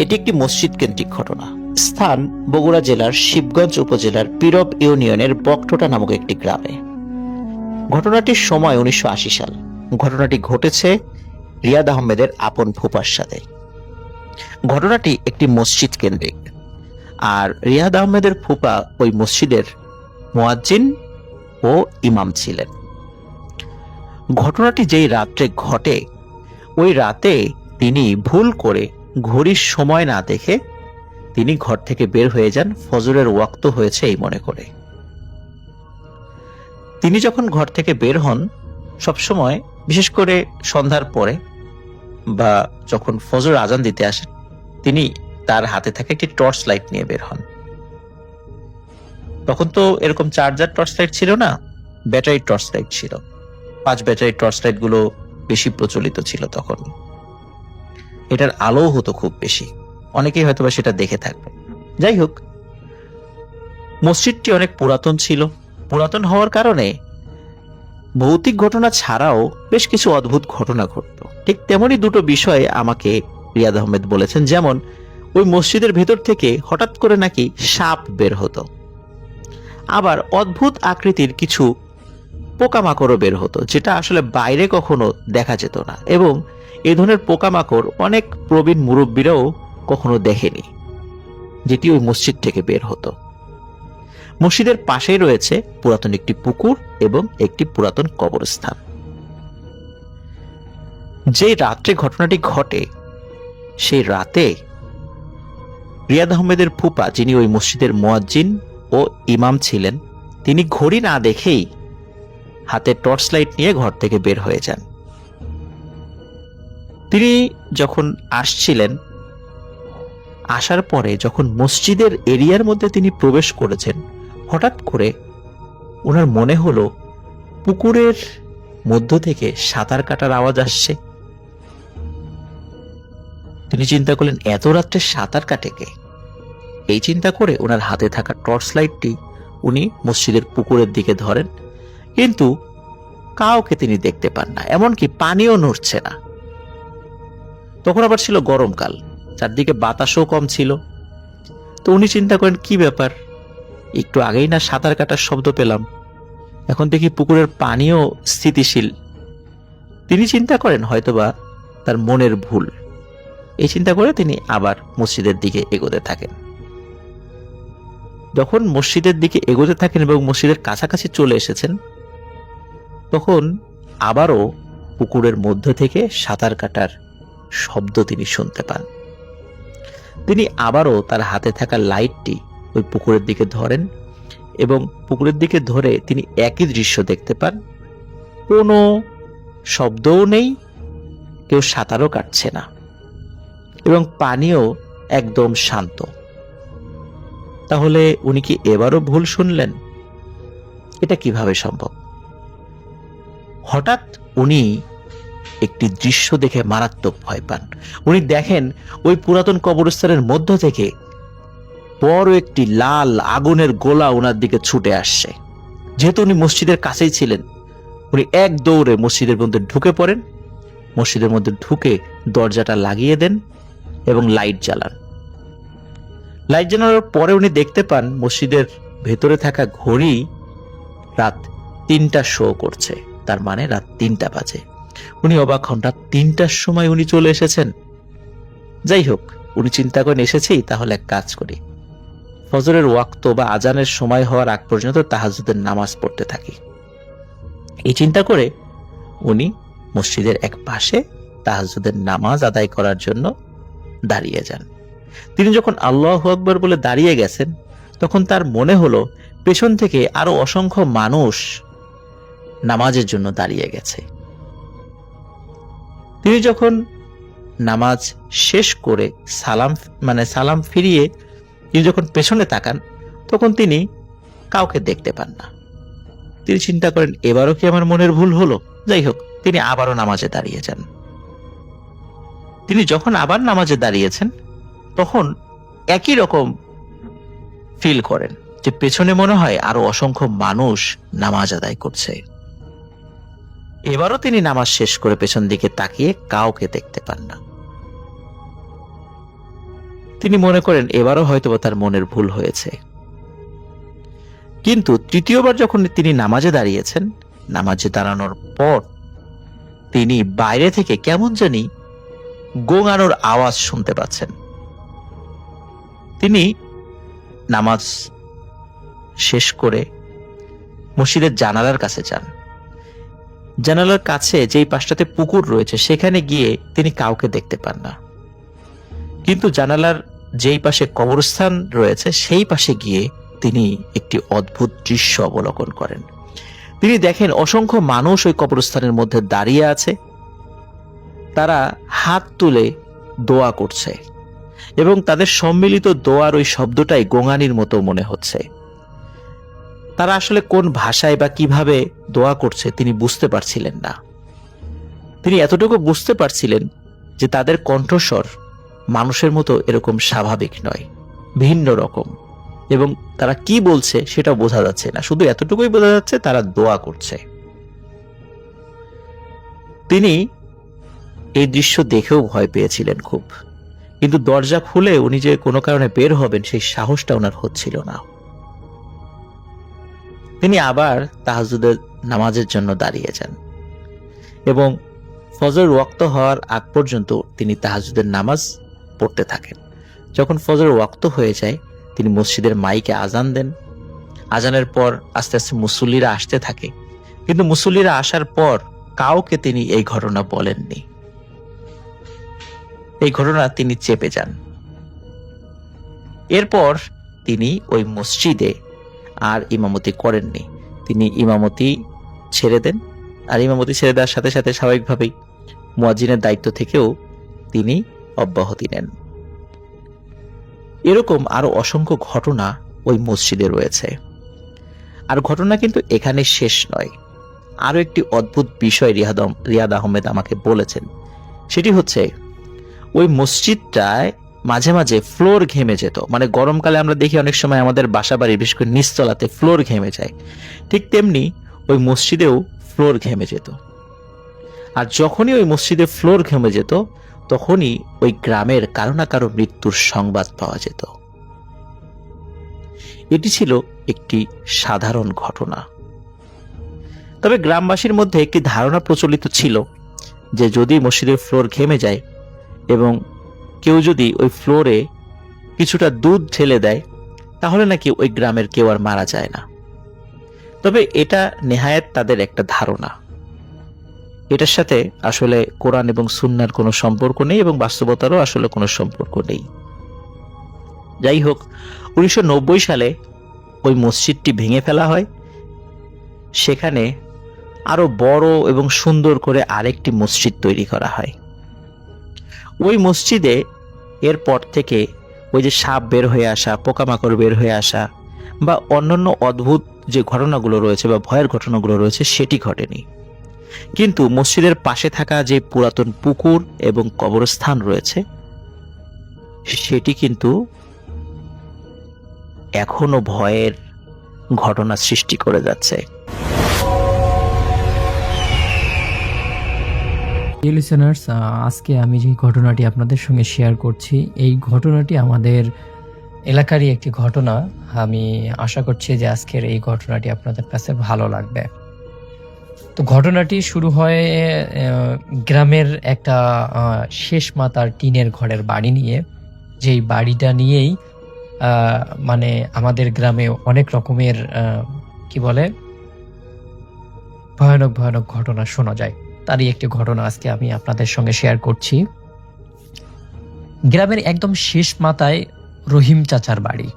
এটি একটি মসজিদ কেন্দ্রিক ঘটনা। স্থান বগুড়া জেলার শিবগঞ্জ উপজেলার পীরব ইউনিয়নের বকটোটা নামক একটি গ্রামে। ঘটনাটির সময় 1980 সাল। ঘটনাটি ঘটেছে রিয়াদ আহমেদের আপন ফুপার সাথে। ঘটনাটি একটি মসজিদ কেন্দ্রিক, আর রিয়াদ আহমেদের ফুপা ওই মসজিদের মুয়াজ্জিন ও ইমাম ছিলেন। ঘটনাটি যেই রাত্রে ঘটে, ওই রাতে তিনি ভুল করে ঘড়ির সময় না দেখে তিনি ঘর থেকে বের হয়ে যান ফজরের ওয়াক্ত হয়েছে এই মনে করে। তিনি যখন ঘর থেকে বের হন, সবসময় বিশেষ করে সন্ধ্যার পরে বা যখন ফজর আজান দিতে আসেন, তিনি তার হাতে থাকা একটি টর্চ লাইট নিয়ে বের হন। তখন তো এরকম চার্জার টর্চ লাইট ছিল না, ব্যাটারি টর্চ লাইট ছিল। 5 ব্যাটারি টর্চ লাইট গুলো বেশি প্রচলিত ছিল তখন। এটার আলো হতো খুব বেশি, অনেকেই হয়তোবা সেটা দেখে থাকবে। যাই হোক, মসজিদটি অনেক পুরাতন ছিল। পুরাতন হওয়ার কারণে ভৌতিক ঘটনা ছাড়াও বেশ কিছু অদ্ভুত ঘটনা ঘটতো। ঠিক তেমনই দুটো বিষয়ে আমাকে রিয়াদ আহমেদ বলেছেন। যেমন, ওই মসজিদের ভেতর থেকে হঠাৎ করে নাকি সাপ বের হতো, আবার অদ্ভুত আকৃতির কিছু পোকামাকড়ও বের হতো, যেটা আসলে বাইরে কখনো দেখা যেত না, এবং এই ধরনের পোকামাকড় অনেক প্রবীণ মুরব্বীরাও কখনো দেখেনি, যেটি ওই মসজিদ থেকে বের হতো। মসজিদের পাশেই রয়েছে পুরাতন একটি পুকুর এবং একটি পুরাতন কবরস্থান। যে রাত্রে ঘটনাটি ঘটে, সেই রাতে রিয়াদ আহমেদের ফুপা, যিনি ওই মসজিদের মুয়াজ্জিন ও ইমাম ছিলেন, তিনি ঘড়ি না দেখেই হাতে টর্চ লাইট নিয়ে ঘর থেকে বের হয়ে যান। তিনি যখন আসছিলেন, আসার পরে যখন মসজিদের এরিয়ার মধ্যে তিনি প্রবেশ করেছেন, হঠাৎ করে ওনার মনে হলো পুকুরের মধ্য থেকে সাঁতার কাটার আওয়াজ আসছে। তিনি চিন্তা করলেন, এত রাত্রে সাঁতার কাটে কে? এই চিন্তা করে ওনার হাতে থাকা টর্চ লাইটটি উনি মসজিদের পুকুরের দিকে ধরেন, কিন্তু কাউকে তিনি দেখতে পান না, এমনকি পানিও নড়ছে না। তখন আবার ছিল গরমকাল, চারদিকে বাতাসও কম ছিল। তো উনি চিন্তা করেন, কি ব্যাপার, একটু আগেই না সাঁতার কাটার শব্দ পেলাম, এখন দেখি পুকুরের পানিও স্থিতিশীল। তিনি চিন্তা করেন হয়তোবা তার মনের ভুল। এই চিন্তা করে তিনি আবার মসজিদের দিকে এগোতে থাকেন। যখন মসজিদের দিকে এগোতে থাকেন এবং মসজিদের কাছাকাছি চলে এসেছেন, তখন আবারও পুকুরের মধ্য থেকে সাঁতার কাটার শব্দ তিনি শুনতে পান। তিনি আবারও তার হাতে থাকা লাইটটি ওই পুকুরের দিকে ধরেন এবং পুকুরের দিকে ধরে তিনি একই দৃশ্য দেখতে পান। কোনো শব্দও নেই, কেউ সাঁতারও কাটছে না, এবং পানিও একদম শান্ত। তাহলে উনি কি এবারও ভুল শুনলেন? এটা কিভাবে সম্ভব? হঠাৎ উনি একটি দৃশ্য দেখে মারাত্মক ভয় পান। উনি দেখেন ওই পুরাতন কবরস্থানের মধ্য থেকে বড় একটি লাল আগুনের গোলা ওনার দিকে ছুটে আসছে। যেহেতু উনি মসজিদের কাছেই ছিলেন, উনি এক দৌড়ে মসজিদের মধ্যে ঢুকে পড়েন। মসজিদের মধ্যে ঢুকে দরজাটা লাগিয়ে দেন এবং লাইট জ্বালান। লাইট জ্বালানোর পরে উনি দেখতে পান মসজিদের ভেতরে থাকা ঘড়ি রাত 3টা শো করছে, তার মানে রাত 3টা বাজে। উনি অবাক হন, রাত 3টার সময় উনি চলে এসেছেন। যাই হোক, উনি চিন্তা করেন, এসেছি তাহলে এক কাজ করি, ফজরের ওয়াক্ত বা আজানের সময় হওয়ার আগ পর্যন্ত তাহাজ্জুদের নামাজ পড়তে থাকি। এই চিন্তা করে উনি মসজিদের এক পাশে তাহাজ্জুদের নামাজ আদায় করার জন্য দাঁড়িয়ে যান। তিনি যখন আল্লাহু আকবার বলে দাঁড়িয়ে গেছেন, তখন তার মনে হলো পেছন থেকে আরো অসংখ্য মানুষ নামাজের জন্য দাঁড়িয়ে গেছে। তিনি যখন নামাজ শেষ করে সালাম ফিরিয়ে তিনি যখন পেছনে তাকান, তখন তিনি কাউকে দেখতে পান না। তিনি চিন্তা করেন, এবারও কি আমার মনের ভুল হলো? যাই হোক, তিনি আবারও নামাজে দাঁড়িয়ে যান। তিনি যখন আবার নামাজে দাঁড়িয়েছেন, তখন একই রকম ফিল করেন যে পেছনে মনে হয় আরো অসংখ্য মানুষ নামাজ আদায় করছে। এবারও তিনি নামাজ শেষ করে পেছন দিকে তাকিয়ে কাউকে দেখতে পান না। তিনি মনে করেন এবারও হয়তো তার মনের ভুল হয়েছে। কিন্তু তৃতীয়বার যখন তিনি নামাজে দাঁড়িয়েছেন, নামাজে দাঁড়ানোর পর তিনি বাইরে থেকে কেমন জানি গোঙানোর আওয়াজ শুনতে পাচ্ছেন। তিনি নামাজ শেষ করে মসজিদের জানালার কাছে যান। জানালার কাছে যেই পাশটাতে পুকুর রয়েছে সেখানে গিয়ে তিনি কাউকে দেখতে পান না, কিন্তু জানালার যেই পাশে কবরস্থান রয়েছে সেই পাশে গিয়ে তিনি একটি অদ্ভুত দৃশ্য অবলোকন করেন। তিনি দেখেন অসংখ্য মানুষ ওই কবরস্থানের মধ্যে দাঁড়িয়ে আছে, তারা হাত তুলে দোয়া করছে এবং তাদের সম্মিলিত দোয়ার ওই শব্দটাই গোঙানির মতো মনে হচ্ছে। তারা আসলে কোন ভাষায় বা কিভাবে দোয়া করছে তিনি বুঝতে পারছিলেন না। তিনি এতটুকু বুঝতে পারছিলেন যে তাদের কণ্ঠস্বর মানুষের মতো এরকম স্বাভাবিক নয়, ভিন্ন রকম, এবং তারা কি বলছে সেটা বোঝা যাচ্ছে না, শুধু এতটুকুই বোঝা যাচ্ছে তারা দোয়া করছে। তিনি এই দৃশ্য দেখেও ভয় পেয়েছিলেন খুব, কিন্তু দরজা খুলে উনি যে কোনো কারণে বের হবেন সেই সাহসটা ওনার হচ্ছিল না। তিনি আবার তাহাজ্জুদের নামাজের জন্য দাঁড়িয়ে যান এবং ফজর ওয়াক্ত হওয়ার আগ পর্যন্ত তিনি তাহাজ্জুদের নামাজ পড়তে থাকেন। যখন ফজর ওয়াক্ত হয়ে যায় তিনি মসজিদের মাইকে আজান দেন। আজানের পর আস্তে আস্তে মুসল্লিরা আসতে থাকে, কিন্তু মুসল্লিরা আসার পর কাউকে তিনি এই ঘটনা বলেননি। এই ঘটনা তিনি চেপে যান। এরপর তিনি ওই মসজিদে আর ইমামতি করেননি, তিনি ইমামতি ছেড়ে দেন। আর ইমামতি ছেড়ে দেওয়ার সাথে সাথে স্বাভাবিকভাবেই মুয়াজ্জিনের দায়িত্ব থেকেও তিনি অব্যাহতি নেন। এরকম আরো অসংখ্য ঘটনা ওই মসজিদে রয়েছে। আর ঘটনা কিন্তু এখানে শেষ নয়, আরো একটি অদ্ভুত বিষয় রিয়াদ আহমেদ আমাকে বলেছেন। সেটি হচ্ছে ওই মসজিদটায় মাঝে মাঝে ফ্লোর ঘেমে যেত। মানে গরমকালে আমরা দেখি অনেক সময় আমাদের বাসা বাড়ি বিশেষ করে নিচতলাতে ফ্লোর ঘেমে যায়, ঠিক তেমনি ওই মসজিদেও ফ্লোর ঘেমে যেত। আর যখনই ওই মসজিদে ফ্লোর ঘেমে যেত তখনই ওই গ্রামের কারো না কারো মৃত্যুর সংবাদ পাওয়া যেত। এটি ছিল একটি সাধারণ ঘটনা। তবে গ্রামবাসীর মধ্যে একটি ধারণা প্রচলিত ছিল যে যদি মসজিদের ফ্লোর ঘেমে যায় এবং কেউ যদি ওই ফ্লোরে কিছুটা দুধ ঢেলে দেয় তাহলে নাকি ওই গ্রামের কেউ আর মারা যায় না। তবে এটা নেহায়েত তাদের একটা ধারণা, এটার সাথে আসলে কোরআন এবং সুন্নাহর কোনো সম্পর্ক নেই এবং বাস্তবতারও আসলে কোনো সম্পর্ক নেই। যাই হোক, 1990 সালে ওই মসজিদটি ভেঙে ফেলা হয়। সেখানে আরো বড় এবং সুন্দর করে আরেকটি মসজিদ তৈরি করা হয়। ওই মসজিদে এরপর থেকে ওই যে সাপ বের হয়ে আসা, পোকামাকড় বের হয়ে আসা বা অন্যান্য অদ্ভুত যে ঘটনাগুলো রয়েছে বা ভয়ের ঘটনাগুলো রয়েছে সেটি ঘটেনি। কিন্তু মসজিদের পাশে থাকা যে পুরাতন পুকুর এবং কবরস্থান রয়েছে সেটি কিন্তু এখনো ভয়ের ঘটনা সৃষ্টি করে যাচ্ছে। লিসেনার্স, আজকে আমি যে ঘটনাটি আপনাদের সঙ্গে শেয়ার করছি এই ঘটনাটি আমাদের এলাকারই একটি ঘটনা। আমি আশা করছি যে আজকের এই ঘটনাটি আপনাদের কাছে ভালো লাগবে। তো ঘটনাটি শুরু হয় গ্রামের একটা শেষ মাতার টিনের ঘরের বাড়ি নিয়ে, যেই বাড়িটা নিয়েই মানে আমাদের গ্রামে অনেক রকমের কি বলে ভয়ানক ভয়ানক ঘটনা শোনা যায়। তারই একটি ঘটনা আজকে আমি আপনাদের সঙ্গে শেয়ার করছি। গ্রামের একদম শেষ মাথায় রহিম চাচার বাড়ি।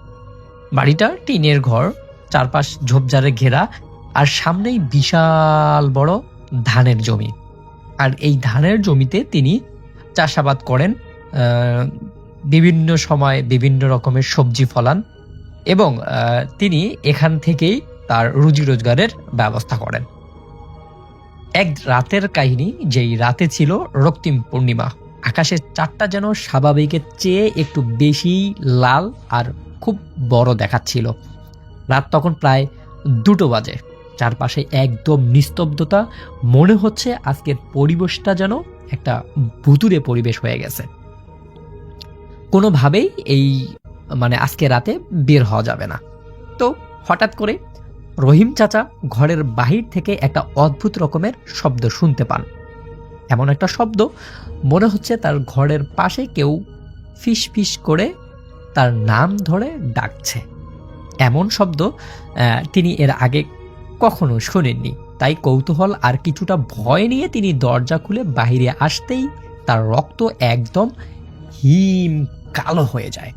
বাড়িটা টিনের ঘর, চারপাশ ঝোপঝাড়ে ঘেরা, আর সামনেই বিশাল বড় ধানের জমি। আর এই ধানের জমিতে তিনি চাষাবাদ করেন, বিভিন্ন সময় বিভিন্ন রকমের সবজি ফলান এবং তিনি এখান থেকেই তার রুজি রোজগারের ব্যবস্থা করেন। এক রাতের কাহিনী, যেই রাতে ছিল রক্তিম পূর্ণিমা। আকাশের চাঁদটা যেন স্বাভাবিকের চেয়ে একটু বেশি লাল আর খুব বড় দেখাচ্ছিল। রাত তখন প্রায় 2টো বাজে। চারপাশে একদম নিস্তব্ধতা, মনে হচ্ছে আজকের পরিবেশটা যেন একটা ভুতুড়ে পরিবেশ হয়ে গেছে। কোনোভাবেই এই মানে আজকে রাতে বের হওয়া যাবে না। তো হঠাৎ করে রহিম চাচা ঘরের বাহির থেকে একটা অদ্ভুত রকমের শব্দ শুনতে পান। এমন একটা শব্দ, মনে হচ্ছে তার ঘরের পাশে কেউ ফিস ফিস করে তার নাম ধরে ডাকছে। এমন শব্দ তিনি এর আগে কখনো শোনেননি। তাই কৌতূহল আর কিছুটা ভয় নিয়ে তিনি দরজা খুলে বাইরে আসতেই তার রক্ত একদম হিম কালো হয়ে যায়।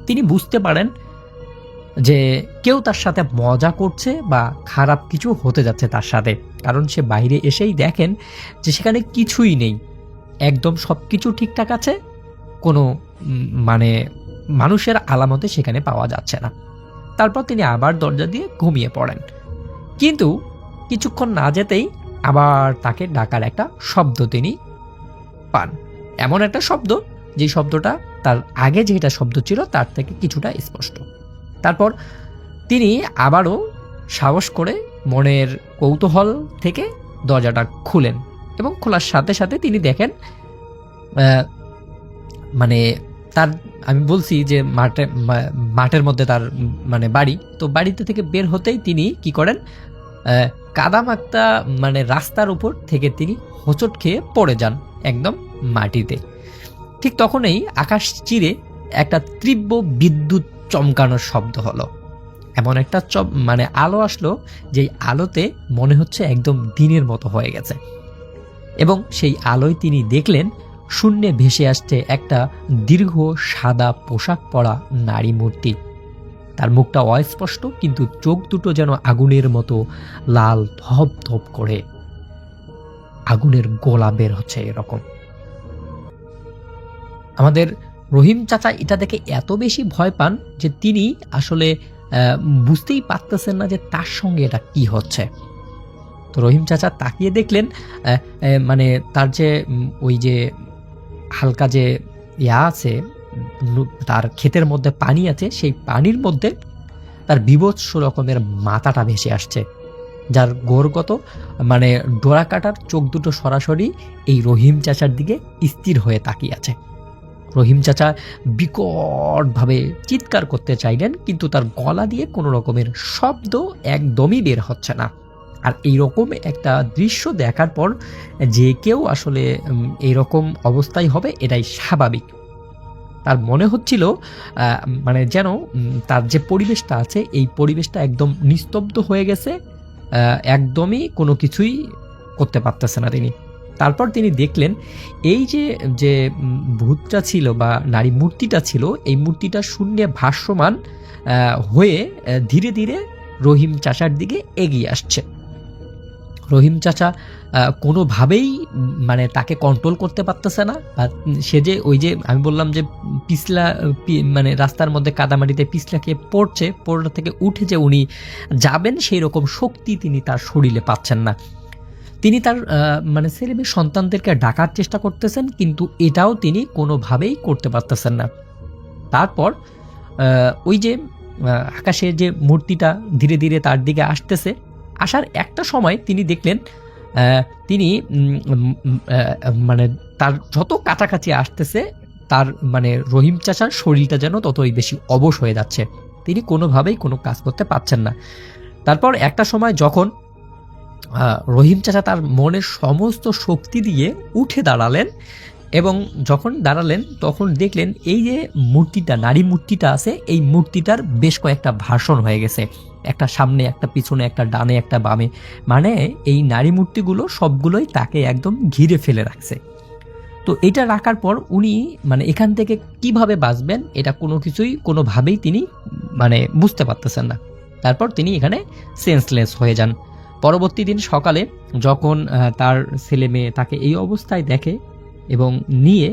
তিনি বুঝতে পারেন যে কেউ তার সাথে মজা করছে বা খারাপ কিছু হতে যাচ্ছে তার সাথে, কারণ সে বাইরে এসেই দেখেন যে সেখানে কিছুই নেই, একদম সব কিছু ঠিকঠাক আছে, কোনো মানে মানুষের আলামতে সেখানে পাওয়া যাচ্ছে না। তারপর তিনি আবার দরজা দিয়ে ঘুমিয়ে পড়েন। কিন্তু কিছুক্ষণ না যেতেই আবার তাকে ডাকার একটা শব্দ তিনি পান। এমন একটা শব্দ, যে শব্দটা তার আগে যেটা শব্দ ছিল তার থেকে কিছুটা স্পষ্ট। তারপর তিনি আবারও সাহস করে মনের কৌতূহল থেকে দরজাটা খুলেন এবং খোলার সাথে সাথে তিনি দেখেন মানে তার, আমি বলছি যে মাঠের মধ্যে তার মানে বাড়ি, তো বাড়িতে থেকে বের হতেই তিনি কি করেন, কাদামাক্তা মানে রাস্তার উপর থেকে তিনি হোঁচট খেয়ে পড়ে যান একদম মাটিতে। ঠিক তখনই আকাশ চিরে একটা তীব্র বিদ্যুৎ চমকানোর শব্দ হলো। এমন একটা মানে আলো আসলো, যেই আলোতে মনে হচ্ছে একদম দিনের মতো হয়ে গেছে। এবং সেই আলোয় তিনি দেখলেন শূন্যে ভেসে আসছে একটা দীর্ঘ সাদা পোশাক পরা নারী মূর্তি। তার মুখটা অস্পষ্ট, কিন্তু চোখ দুটো যেন আগুনের মতো লাল, ধপ ধপ করে আগুনের গোলা বের হচ্ছে এরকম। আমাদের রহিম চাচা এটা দেখে এত বেশি ভয় পান যে তিনি আসলে বুঝতেই পারতেছেন না যে তার সঙ্গে এটা কি হচ্ছে। তো রহিম চাচা তাকিয়ে দেখলেন মানে তার যে ওই যে হালকা যে আছে, তার ক্ষেতের মধ্যে পানি আছে, সেই পানির মধ্যে তার বিভৎস রকমের মাথাটা ভেসে আসছে, যার গোরগত মানে ডোরা কাটার চোখ দুটো সরাসরি এই রহিম চাচার দিকে স্থির হয়ে তাকিয়ে আছে। রহিম চাচা বিকটভাবে চিৎকার করতে চাইলেন, কিন্তু তার গলা দিয়ে কোনো রকমের শব্দ একদমই বের হচ্ছে না। আর এইরকম একটা দৃশ্য দেখার পর যে কেউ আসলে এইরকম অবস্থায় হবে এটাই স্বাভাবিক। তার মনে হচ্ছিল মানে যেন তার যে পরিবেশটা আছে এই পরিবেশটা একদম নিস্তব্ধ হয়ে গেছে, একদমই কোনো কিছুই করতে পারতেছে না তিনি। তারপর তিনি দেখলেন এই যে যে ভূতটা ছিল বা নারী মূর্তিটা ছিল, এই মূর্তিটা শূন্যে ভাসমান হয়ে ধীরে ধীরে রহিম চাচার দিকে এগিয়ে আসছে। রহিম চাচা কোনোভাবেই মানে তাকে কন্ট্রোল করতে পারতেছে না। সে যে ওই যে আমি বললাম যে পিছলা মানে রাস্তার মধ্যে কাদামাটিতে পিছলা খেয়ে পড়ছে, পড়া থেকে উঠে যে উনি যাবেন সেই রকম শক্তি তিনি তার শরীরে পাচ্ছেন না। তিনি তার মানে ছেলে মেয়ে সন্তানদেরকে ডাকার চেষ্টা করতেছেন, কিন্তু এটাও তিনি কোনোভাবেই করতে পারতেছেন না। তারপর ওই যে আকাশের যে মূর্তিটা ধীরে ধীরে তার দিকে আসতেছে, আসার একটা সময় তিনি দেখলেন তিনি মানে তার যত কাছাকাছি আসতেছে তার মানে রহিম চাচার শরীরটা যেন ততই বেশি অবশ হয়ে যাচ্ছে, তিনি কোনোভাবেই কোনো কাজ করতে পারছেন না। তারপর একটা সময় যখন রহিম চাচা তার মনের সমস্ত শক্তি দিয়ে উঠে দাঁড়ালেন, এবং যখন দাঁড়ালেন তখন দেখলেন এই যে মূর্তিটা, নারী মূর্তিটা আছে, এই মূর্তিটার বেশ কয়েকটা ভাষণ হয়ে গেছে, একটা সামনে, একটা পিছনে, একটা ডানে, একটা বামে, মানে এই নারী মূর্তিগুলো সবগুলোই তাকে একদম ঘিরে ফেলে রাখছে। তো এটা রাখার পর উনি মানে এখান থেকে কিভাবে বাঁচবেন এটা কোনো কিছুই কোনোভাবেই তিনি মানে বুঝতে পারতেছেন না। তারপর তিনি এখানে সেন্সলেস হয়ে যান। পরবর্তী দিন সকালে যখন তার ছেলে মেয়ে তাকে এই অবস্থায় দেখে এবং নিয়ে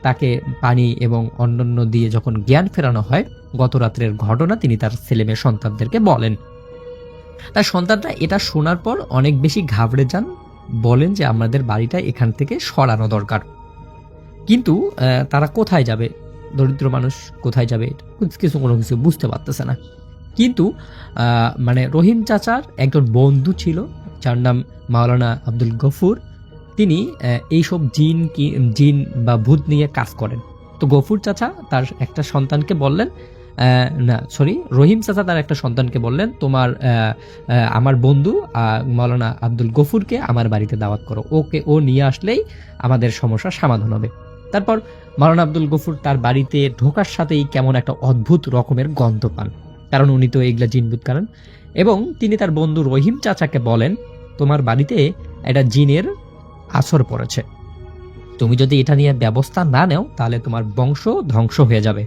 তাকে পানি এবং অন্যান্য দিয়ে যখন জ্ঞান ফেরানো হয়, গত রাত্রের ঘটনা তিনি তার ছেলে মেয়ে সন্তানদেরকে বলেন। তার সন্তানরা এটা শোনার পর অনেক বেশি ঘাবড়ে যান, বলেন যে আমাদের বাড়িটা এখান থেকে সরানো দরকার। কিন্তু তারা কোথায় যাবে, দরিদ্র মানুষ কোথায় যাবে কোনো কিছু বুঝতে পারতেছে না। কিন্তু মানে রহিম চাচার একজন বন্ধু ছিল যার নাম মাওলানা আব্দুল গফুর, তিনি এইসব জিন বা ভূত নিয়ে কাজ করেন। তো তো গফুর চাচা তার একটা সন্তানকে বললেন, না সরি, রহিম চাচা তার একটা সন্তানকে বললেন, তোমার আমার বন্ধু মাওলানা আব্দুল গফুরকে আমার বাড়িতে দাওয়াত করো, ও নিয়ে আসলেই আমাদের সমস্যার সমাধান হবে। তারপর মাওলানা আব্দুল গফুর তার বাড়িতে ঢোকার সাথেই কেমন একটা অদ্ভুত রকমের গন্ধ পান, কারণ উনি তো এগুলা জিনভূত কারণ। এবং তিনি তার বন্ধু রহিম চাচাকে বলেন, তোমার বাড়িতে একটা জিনের আসর পড়েছে, তুমি যদি এটা নিয়ে ব্যবস্থা না নেও তাহলে তোমার বংশ ধ্বংস হয়ে যাবে।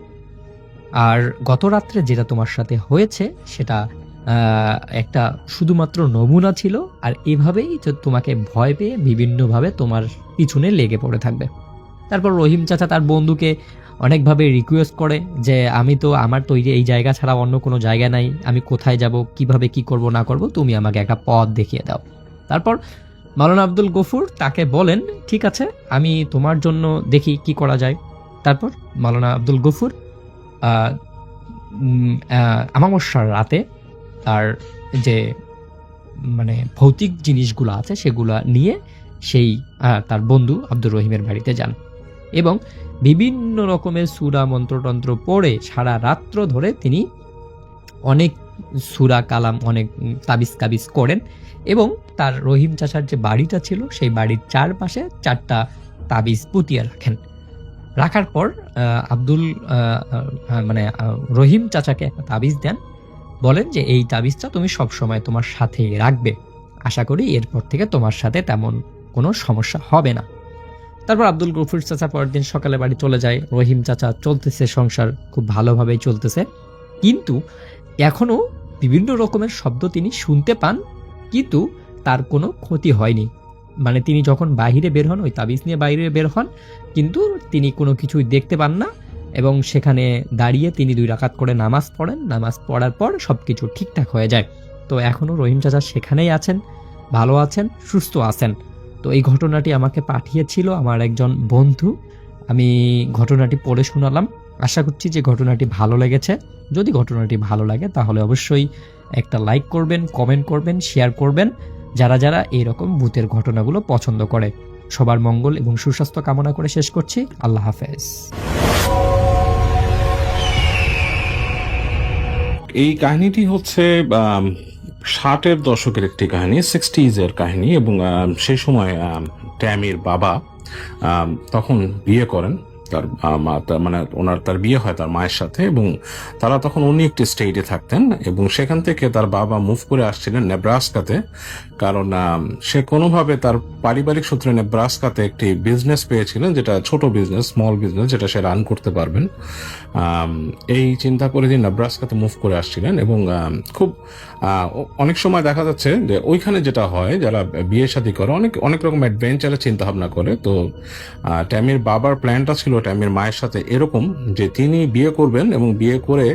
আর গত রাত্রে যেটা তোমার সাথে হয়েছে সেটা একটা শুধুমাত্র নমুনা ছিল, আর এভাবেই যে তোমাকে ভয় পেয়ে বিভিন্নভাবে তোমার পিছনে লেগে পড়ে থাকবে। তারপর রহিম চাচা তার বন্ধুকে অনেকভাবে রিকোয়েস্ট করে যে আমার তৈরি এই জায়গা ছাড়া অন্য কোনো জায়গা নাই, আমি কোথায় যাব, কিভাবে কি করব না করব, তুমি আমাকে একটা পথ দেখিয়ে দাও। তারপর মাওলানা আব্দুল গফুর তাকে বলেন, ঠিক আছে, আমি তোমার জন্য দেখি কি করা যায়। তারপর মাওলানা আব্দুল গফুর আমাবস্যার রাতে তার যে মানে ভৌতিক জিনিসগুলো আছে সেগুলো নিয়ে সেই তার বন্ধু আব্দুর রহিমের বাড়িতে যান এবং বিভিন্ন রকমের সূরা মন্ত্রতন্ত্র পড়ে সারা রাত্র ধরে তিনি অনেক সূরা কালাম, অনেক তাবিজ কাবিজ করেন এবং তার রহিম চাচার যে বাড়িটা ছিল সেই বাড়ির চারপাশে 4টা তাবিজ পুঁতিয়া রাখার পর রহিম চাচাকে একটা তাবিজ দেন, বলেন যে এই তাবিজটা তুমি সবসময় তোমার সাথে রাখবে, আশা করি এরপর থেকে তোমার সাথে তেমন কোনো সমস্যা হবে না। তারপর আব্দুল গফুর চাচা পরের দিন সকালে বাড়ি চলে যায়। রহিম চাচা চলতেছে সংসার, খুব ভালোভাবেই চলতেছে, কিন্তু এখনো বিভিন্ন রকমের শব্দ তিনি শুনতে পান, কিন্তু তার কোনো ক্ষতি হয়নি। মানে তিনি যখন বাইরে বের হন, ওই তাবিজ নিয়ে বাইরে বের হন, কিন্তু তিনি কোনো কিছুই দেখতে পান না এবং সেখানে দাঁড়িয়ে তিনি 2 রাকাত করে নামাজ পড়েন। নামাজ পড়ার পর সবকিছু ঠিকঠাক হয়ে যায়। তো এখনো রহিম চাচা সেখানেই আছেন, ভালো আছেন, সুস্থ আছেন। তো এই ঘটনাটি আমাকে পাঠিয়েছিল আমার একজন বন্ধু, আমি ঘটনাটি পড়ে শোনালাম। আশা করছি যে ঘটনাটি ভালো লেগেছে। যদি ঘটনাটি ভালো লাগে তাহলে অবশ্যই একটা লাইক করবেন, কমেন্ট করবেন, শেয়ার করবেন, যারা যারা এইরকম ভূতের ঘটনাগুলো পছন্দ করে। সবার মঙ্গল এবং সুস্বাস্থ্য কামনা করে শেষ করছি। আল্লাহ হাফেজ। এই কাহিনীটি হচ্ছে 60-এর দশকের একটি কাহিনী, 60s-এর কাহিনী। এবং সেই সময় ট্যামির বাবা তখন বিয়ে করেন, তার বিয়ে হয় তার মায়ের সাথে, এবং তারা তখন অন্য একটি স্টেটে থাকতেন এবং সেখান থেকে তার বাবা মুভ করে আসছিলেন নেব্রাস্কাতে, কারণ সে কোনোভাবে তার পারিবারিক সূত্রে নেব্রাস্কাতে একটি বিজনেস পেয়েছিলেন, যেটা ছোট বিজনেস, স্মল বিজনেস, যেটা সে রান করতে পারবেন। এই চিন্তা করে তিনি নেব্রাস্কাতে মুভ করে আসছিলেন এবং খুব অনেক সময় দেখা যাচ্ছে যে ওইখানে যেটা হয়, যারা বিয়ে শাদী করে অনেক রকম অ্যাডভেঞ্চারের চিন্তা ভাবনা করে। তো ট্যামির বাবার প্ল্যানটা ছিল ট্যামির মায়ের সাথে এরকম যে তিনি বিয়ে করবেন এবং বিয়ে করে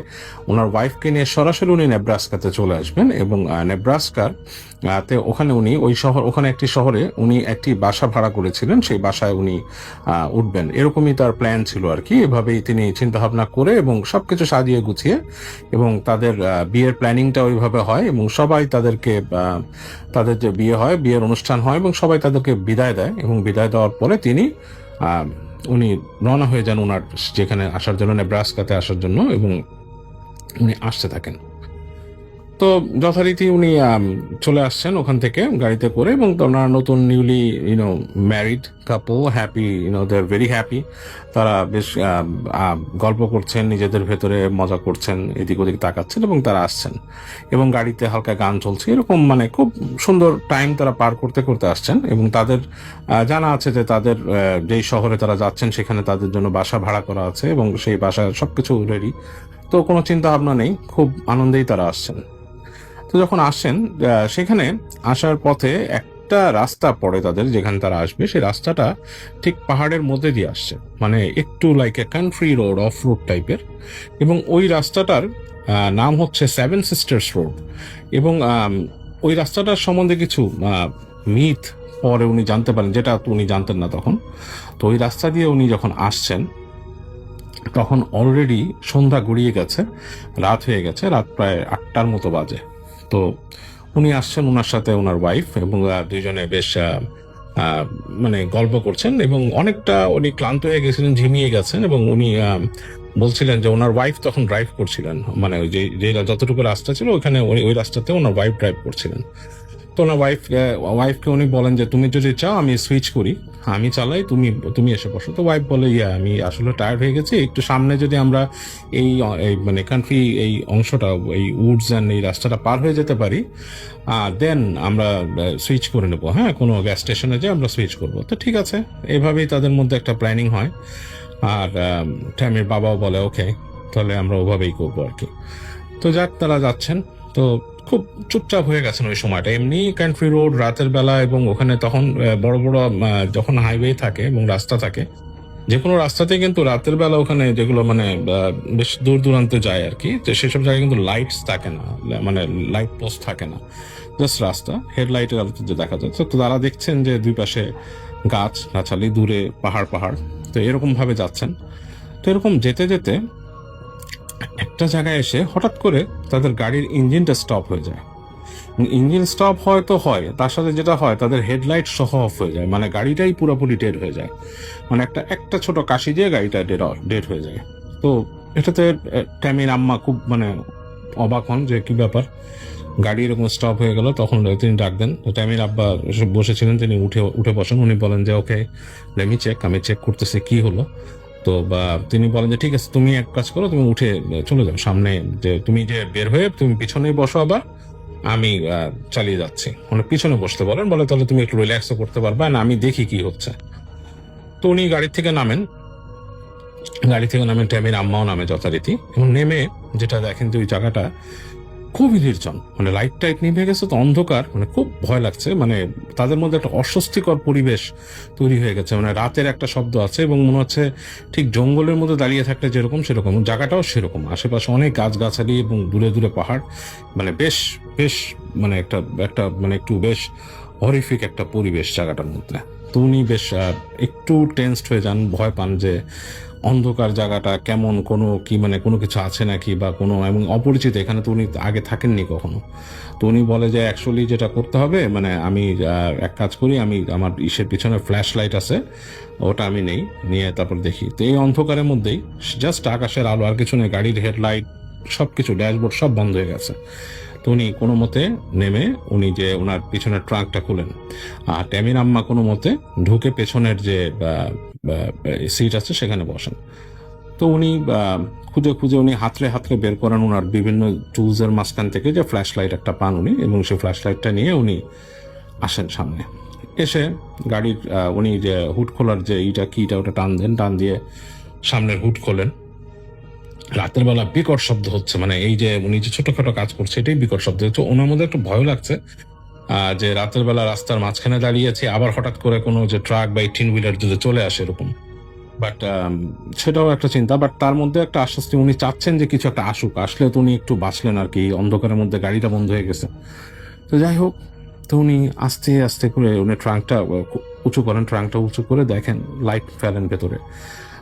ওনার ওয়াইফকে নিয়ে সরাসরি উনি নেব্রাস্কাতে চলে আসবেন এবং নেব্রাস্কার ওখানে একটি শহরে উনি একটি বাসা ভাড়া করেছিলেন, সেই বাসায় উনি উঠবেন, এরকমই তার প্ল্যান ছিল আর কি। এভাবেই তিনি চিন্তা ভাবনা করে এবং সবকিছু সাজিয়ে গুছিয়ে, এবং তাদের বিয়ের প্ল্যানিংটা ওইভাবে হয় এবং সবাই তাদের যে বিয়ে হয়, বিয়ের অনুষ্ঠান হয় এবং সবাই তাদেরকে বিদায় দেয়, এবং বিদায় দেওয়ার পরে উনি রওনা হয়ে যান ওনার যেখানে আসার জন্য, নেব্রাস্কাতে আসার জন্য, এবং উনি আসতে থাকেন। তো যথারীতি উনি চলে আসছেন ওখান থেকে গাড়িতে করে, এবং ওনারা নতুন newly married couple, happy, they are very happy. তারা বেশ গল্প করছেন, নিজেদের ভেতরে মজা করছেন, এদিক ওদিক তাকাচ্ছেন এবং তারা আসছেন এবং গাড়িতে হালকা গান চলছে, এরকম মানে খুব সুন্দর টাইম তারা পার করতে করতে আসছেন। এবং তাদের জানা আছে যে তাদের যেই শহরে তারা যাচ্ছেন সেখানে তাদের জন্য বাসা ভাড়া করা আছে এবং সেই বাসায় সবকিছু রেডি, তো কোনো চিন্তা ভাবনা নেই, খুব আনন্দেই তারা আসছেন। তো যখন আসেন, সেখানে আসার পথে একটা রাস্তা পড়ে তাদের, যেখানে তারা আসবে সেই রাস্তাটা ঠিক পাহাড়ের মধ্যে দিয়ে আসছে, মানে একটু like a country road, of road টাইপের। এবং ওই রাস্তাটার নাম হচ্ছে 7 Sisters রোড। এবং ওই রাস্তাটার সম্বন্ধে কিছু মিথ পরে উনি জানতে পারেন, যেটা উনি জানতেন না তখন। তো ওই রাস্তা দিয়ে উনি যখন আসছেন তখন অলরেডি সন্ধ্যা গড়িয়ে গেছে, রাত হয়ে গেছে, রাত প্রায় 8টার মতো বাজে। তো উনি আসছেন ওনার সাথে ওনার ওয়াইফ, এবং দুইজনে বেশ মানে গল্প করছেন এবং অনেকটা উনি ক্লান্ত হয়ে গেছিলেন, ঝিমিয়ে গেছেন, এবং উনি বলছিলেন যে ওনার ওয়াইফ তখন ড্রাইভ করছিলেন, মানে ওই যে যতটুকু রাস্তা ছিল ওখানে ওই রাস্তাতে ওনার ওয়াইফ ড্রাইভ করছিলেন। তো ওনার ওয়াইফকে উনি বলেন যে তুমি যদি চাও আমি সুইচ করি, আমি চালাই, তুমি এসে বসো। তো ওয়াইফ বলে আমি আসলে টায়ার্ড হয়ে গেছি, একটু সামনে যদি আমরা এই মানে কান্ট্রি এই অংশটা, এই উডস অ্যান্ড এই রাস্তাটা পার হয়ে যেতে পারি, দেন আমরা সুইচ করে নেবো, হ্যাঁ, কোনো গ্যাস স্টেশনে যে আমরা সুইচ করবো। তো ঠিক আছে, এভাবেই তাদের মধ্যে একটা প্ল্যানিং হয়। আর ট্যামির বাবাও বলে ওকে, তাহলে আমরা ওভাবেই করবো আর কি। তো যাক, তারা যাচ্ছেন। তো খুব চুপচাপ হয়ে গেছেন ওই সময়টা, এমনি কান্ট্রি রোড, রাতের বেলা, এবং ওখানে তখন বড় বড় যখন হাইওয়ে থাকে এবং রাস্তা থাকে, যে কোনো রাস্তাতে কিন্তু রাতের বেলা ওখানে যেগুলো মানে বেশ দূর দূরান্তে যায় আর কি, তো সেসব জায়গায় কিন্তু লাইটস থাকে না, মানে লাইট পোস্ট থাকে না, জাস্ট রাস্তা, হেডলাইটের আলোতে যে দেখা যাচ্ছে। তো তারা দেখছেন যে দুই পাশে গাছ গাছালি, দূরে পাহাড় পাহাড়, তো এরকম ভাবে যাচ্ছেন। তো এরকম যেতে যেতে একটা জায়গায় এসে হঠাৎ করে তাদের গাড়ির ইঞ্জিনটা স্টপ হয়ে যায়। ইঞ্জিন স্টপ হয় তো হয়, তার সাথে যেটা হয় তাদের হেডলাইট সহ অফ হয়ে যায়, মানে গাড়িটাই পুরোপুরি ডেড হয়ে যায়, মানে একটা ছোট কাশি দিয়ে গাড়িটা ডেড হয়ে যায়। তো এটাতে ট্যামির আম্মা খুব মানে অবাক হন যে কি ব্যাপার, গাড়ি এরকম স্টপ হয়ে গেল। তখন তিনি ডাক দেন, ট্যামির আব্বা বসেছিলেন, তিনি উঠে বসেন। উনি বলেন যে ওকে, লেমি চেক, আমি চেক করতেছি কি হলো। তো বা তিনি বলেন যে ঠিক আছে, তুমি এক কাজ করো, তুমি উঠে চলে যাও সামনে, যে তুমি যে বের হয়ে তুমি পিছনে বসো, আবার আমি চালিয়ে যাচ্ছি। মানে পিছনে বসতে বলেন, বলে তাহলে তুমি একটু রিল্যাক্সও করতে পারবে, না আমি দেখি কি হচ্ছে। তো উনি গাড়ি থেকে নামেন, ট্যামির আম্মাও নামে যথারীতি, এবং নেমে যেটা দেখেন যে ওই জায়গাটা খুবই নির্জন, মানে লাইট টাইট নিভে গেছে, তো অন্ধকার, মানে খুব ভয় লাগছে, মানে তাদের মধ্যে একটা অস্বস্তিকর পরিবেশ তৈরি হয়ে গেছে, মানে রাতের একটা শব্দ আছে, এবং মনে হচ্ছে ঠিক জঙ্গলের মধ্যে দাঁড়িয়ে থাকলে যেরকম সেরকম জায়গাটাও সেরকম, আশেপাশে অনেক গাছগাছালি এবং দূরে দূরে পাহাড়, মানে বেশ বেশ মানে একটা মানে একটু বেশ হরিফিক একটা পরিবেশ জায়গাটার মধ্যে। তো উনি বেশ একটু টেন্সড হয়ে যান, ভয় পান যে অন্ধকার জায়গাটা কেমন, কোনো কিছু আছে নাকি, বা কোনো, এবং অপরিচিত, এখানে তো উনি আগে থাকেননি কখনো। তো উনি বলে যে অ্যাকচুয়ালি যেটা করতে হবে, মানে আমি এক কাজ করি, আমি আমার ইসের পিছনে ফ্ল্যাশ লাইট আছে, ওটা আমি নিয়ে তারপর দেখি। তো এই অন্ধকারের মধ্যেই জাস্ট আকাশের আলো, আর কিছু নেই, গাড়ির হেডলাইট সবকিছু, ড্যাশবোর্ড সব বন্ধ হয়ে গেছে। তো উনি কোনো মতে নেমে উনি যে ওনার পিছনের ট্রাঙ্কটা খুলেন, আর ট্যামির আম্মা কোনো মতে ঢুকে পেছনের যে সিট আছে সেখানে বসেন। তো উনি খুঁজে খুঁজে উনি হাতড়ে বের করেন ওনার বিভিন্ন টুলসের মাঝখান থেকে যে ফ্ল্যাশ লাইট একটা পান উনি, এবং সেই ফ্ল্যাশ লাইটটা নিয়ে উনি আসেন সামনে। এসে গাড়ির উনি যে হুড খোলার যে কিটা ওটা টান দিয়ে সামনের হুড খোলেন। রাতের বেলা বিকট শব্দ হচ্ছে, মানে এই যে উনি যে ছোটখাটো কাজ করছে এটাই বিকট শব্দ হচ্ছে। ওনার মধ্যে একটু ভয় লাগছে যে রাতের বেলা রাস্তার মাঝখানে দাঁড়িয়েছে, আবার হঠাৎ করে কোনো যে ট্রাক বা 18 হুইলার যদি চলে আসে এরকম, বাট সেটাও একটা চিন্তা। বাট তার মধ্যে একটা আশ্বস্তি, উনি চাচ্ছেন যে কিছু একটা আসুক, আসলে তো উনি একটু বাঁচলেন আর কি, অন্ধকারের মধ্যে গাড়িটা বন্ধ হয়ে গেছে। তো যাই হোক, তো উনি আস্তে আস্তে করে উনি ট্রাঙ্কটা উঁচু করে দেখেন, লাইট ফেলেন ভেতরে।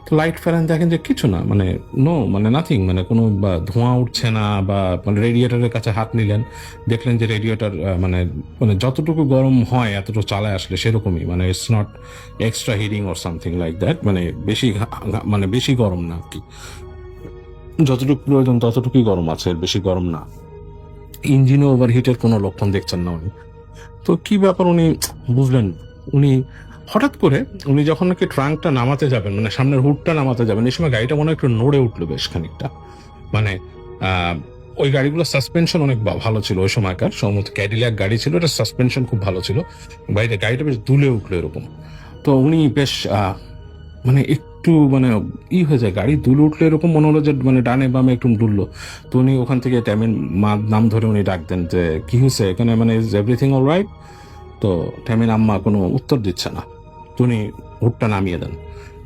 তো লাইট ফেলেন, দেখেন যে কিছু না, মানে নাথিং, মানে কোনো ধোঁয়া উঠছে না, বা মানে রেডিয়েটারের কাছে হাত নিলেন, দেখলেন যে রেডিয়েটার মানে যতটুকু গরম হয় এতটুকু চালায় আসলে সেরকমই, মানে it's not extra heating or something like that, মানে বেশি গরম না আর কি, যতটুকু প্রয়োজন ততটুকুই গরম আছে, বেশি গরম না। ইঞ্জিনও ওভারহিটের কোনো লক্ষণ দেখছেন না উনি। তো কি ব্যাপার উনি বুঝলেন। উনি হঠাৎ করে উনি যখন নাকি ট্রাঙ্কটা নামাতে যাবেন, মানে সামনের হুডটা নামাতে যাবেন, এই সময় গাড়িটা মনে হয় একটু নড়ে উঠলো বেশ খানিকটা। মানে ওই গাড়িগুলো সাসপেনশন অনেক ভালো ছিল ওই সময়কার, সম্ভবত ক্যাডিল্যাক গাড়ি ছিল, এটা সাসপেনশন খুব ভালো ছিল, গাড়িটা বেশ দুলে উঠলো এরকম। তো উনি বেশ মানে একটু মানে হয়ে যায়, গাড়ি দুলে উঠলো এরকম মনে হলো যে মানে ডানে বামে একটু দুললো। তো উনি ওখান থেকে ট্যামির নাম ধরে উনি ডাক দেন যে কি হয়েছে এখানে, মানে ইজ এভরিথিং অল রাইট? তো ট্যামির আম্মা কোনো উত্তর দিচ্ছে না। তো উনি হুডটা নামিয়ে দেন,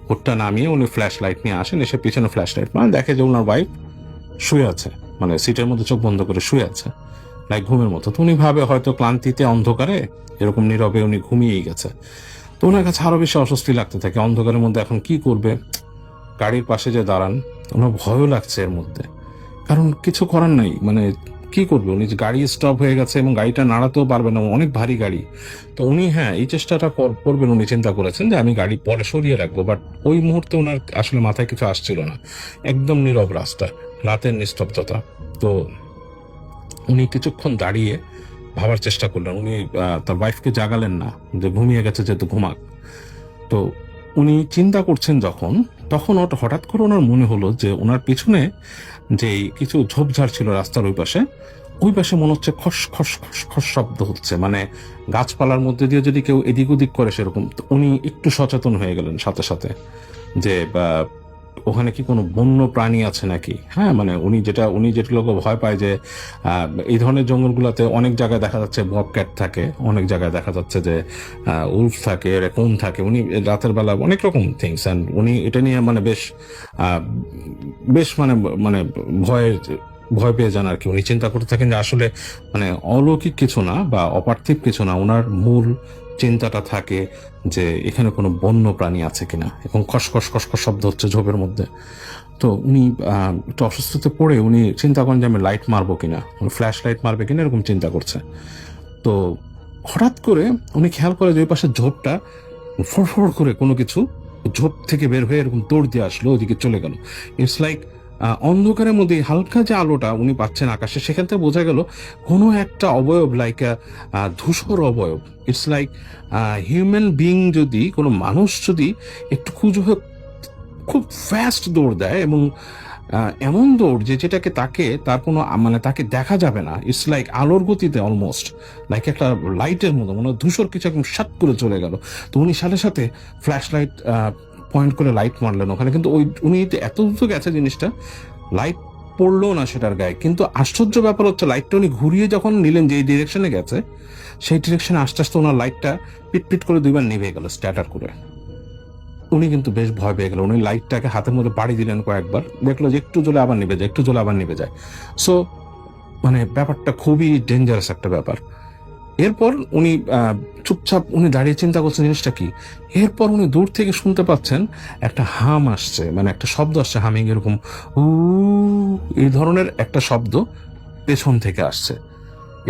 হুডটা নামিয়ে উনি ফ্ল্যাশ লাইট নিয়ে আসেন, এসে পিছনে ফ্ল্যাশ লাইট মানে দেখে যে ওনার ওয়াইফ শুয়ে আছে, মানে সিটের মধ্যে চোখ বন্ধ করে শুয়ে আছে, লাইক ঘুমের মতো। তো উনি ভাবে হয়তো ক্লান্তিতে অন্ধকারে এরকম নীরবে উনি ঘুমিয়েই গেছে। তো ওনার কাছে আরো বেশি অস্বস্তি লাগতে থাকে, অন্ধকারের মধ্যে এখন কি করবে। গাড়ির পাশে যে দাঁড়ান, ওনার ভয়ও লাগছে এর মধ্যে, কারণ কিছু করার নাই, মানে কি করবে উনি, যে গাড়ি স্টপ হয়ে গেছে এবং গাড়িটা নাড়াতেও পারবে না, অনেক ভারী গাড়ি। তো উনি এই চেষ্টাটা করবেন, উনি চিন্তা করেছেন যে আমি গাড়ি পরে সরিয়ে রাখবো, বাট ওই মুহূর্তে ওনার আসলে মাথায় কিছু আসছিল না। একদম নীরব রাস্তা, রাতের নিস্তব্ধতা। তো উনি কিছুক্ষণ দাঁড়িয়ে ভাবার চেষ্টা করলেন। উনি তার ওয়াইফকে জাগালেন না, যে ঘুমিয়ে গেছে যেহেতু ঘুমাক। তো উনি চিন্তা করছেন যখন, তখন হঠাৎ করে ওনার মনে হলো যে ওনার পিছনে যে কিছু ঝোপঝাড় ছিল রাস্তার ওই পাশে মনে হচ্ছে খস খস খস খস শব্দ হচ্ছে, মানে গাছপালার মধ্যে দিয়ে যদি কেউ এদিক ওদিক করে সেরকম। তো উনি একটু সচেতন হয়ে গেলেন সাথে সাথে, যে ওখানে কি কোনো বন্য প্রাণী আছে নাকি। মানে উনি যেটা লোক ভয় পায়, যে এই ধরনের জঙ্গলগুলোতে অনেক জায়গায় দেখা যাচ্ছে ববক্যাট থাকে, অনেক জায়গায় দেখা যাচ্ছে যে উল্ফ থাকে, রেকুন থাকে। উনি রাতের বেলা অনেক রকম থিংস, অ্যান্ড উনি এটা নিয়ে মানে বেশ মানে ভয় পেয়ে যান আর কি। উনি চিন্তা করতে থাকেন যে আসলে মানে অলৌকিক কিছু না বা অপার্থিব কিছু না, ওনার মূল চিন্তাটা থাকে যে এখানে কোনো বন্য প্রাণী আছে কিনা, এবং খসখস খসখস শব্দ হচ্ছে ঝোপের মধ্যে। তো উনি একটু অসুস্থতে পড়ে উনি চিন্তা করেন যে আমি লাইট মারবো কিনা, ফ্ল্যাশ লাইট মারবে কিনা, এরকম চিন্তা করছে। তো হঠাৎ করে উনি খেয়াল করে যে ওই পাশে ঝোপটা ফড়ফড় করে কোনো কিছু ঝোপ থেকে বের হয়ে এরকম দৌড় দিয়ে আসলো, ওইদিকে চলে গেল। ইটস লাইক অন্ধকারের মধ্যে হালকা যে আলোটা উনি পাচ্ছেন আকাশে, সেখান থেকে বোঝা গেল কোনো একটা অবয়ব, লাইক ধূসর অবয়ব। ইটস লাইক হিউম্যান বিং, যদি কোনো মানুষ যদি একটু খুব ফাস্ট দৌড় দেয়, এবং এমন দৌড় যেটাকে তার কোনো মানে তাকে দেখা যাবে না। ইটস লাইক আলোর গতিতে, অলমোস্ট লাইক একটা লাইটের মতো, মনে হয় ধূসর কিছু একদম সাত করে চলে গেল। তো উনি সাথে সাথে ফ্ল্যাশ লাইট পয়েন্ট করে লাইট মারলেন ওখানে, কিন্তু উনি এত দ্রুত গেছে জিনিসটা, লাইট পড়লো না সেটার গায়ে। কিন্তু আশ্চর্য ব্যাপার হচ্ছে, লাইটটা উনি ঘুরিয়ে যখন নিলেন, যে ডিরেকশনে গেছে সেই ডিরেকশনে আস্তে আস্তে ওনার লাইটটা পিট করে দুইবার নিভে গেল, স্ট্যাটার করে। উনি কিন্তু বেশ ভয় পেয়ে গেল। উনি লাইটটাকে হাতের মধ্যে বাড়ি দিলেন কয়েকবার, দেখলো যে একটু জ্বলে আবার নিভে যায়, একটু জ্বলে আবার নিভে যায়। সো মানে ব্যাপারটা খুবই ডেঞ্জারাস একটা ব্যাপার। এরপর উনি চুপচাপ উনি দাঁড়িয়ে চিন্তা করছেন জিনিসটা কি। এরপর উনি দূর থেকে শুনতে পাচ্ছেন একটা হাম আসছে, মানে একটা শব্দ আসছে, হামিং, এরকম এই ধরনের একটা শব্দ পেছন থেকে আসছে।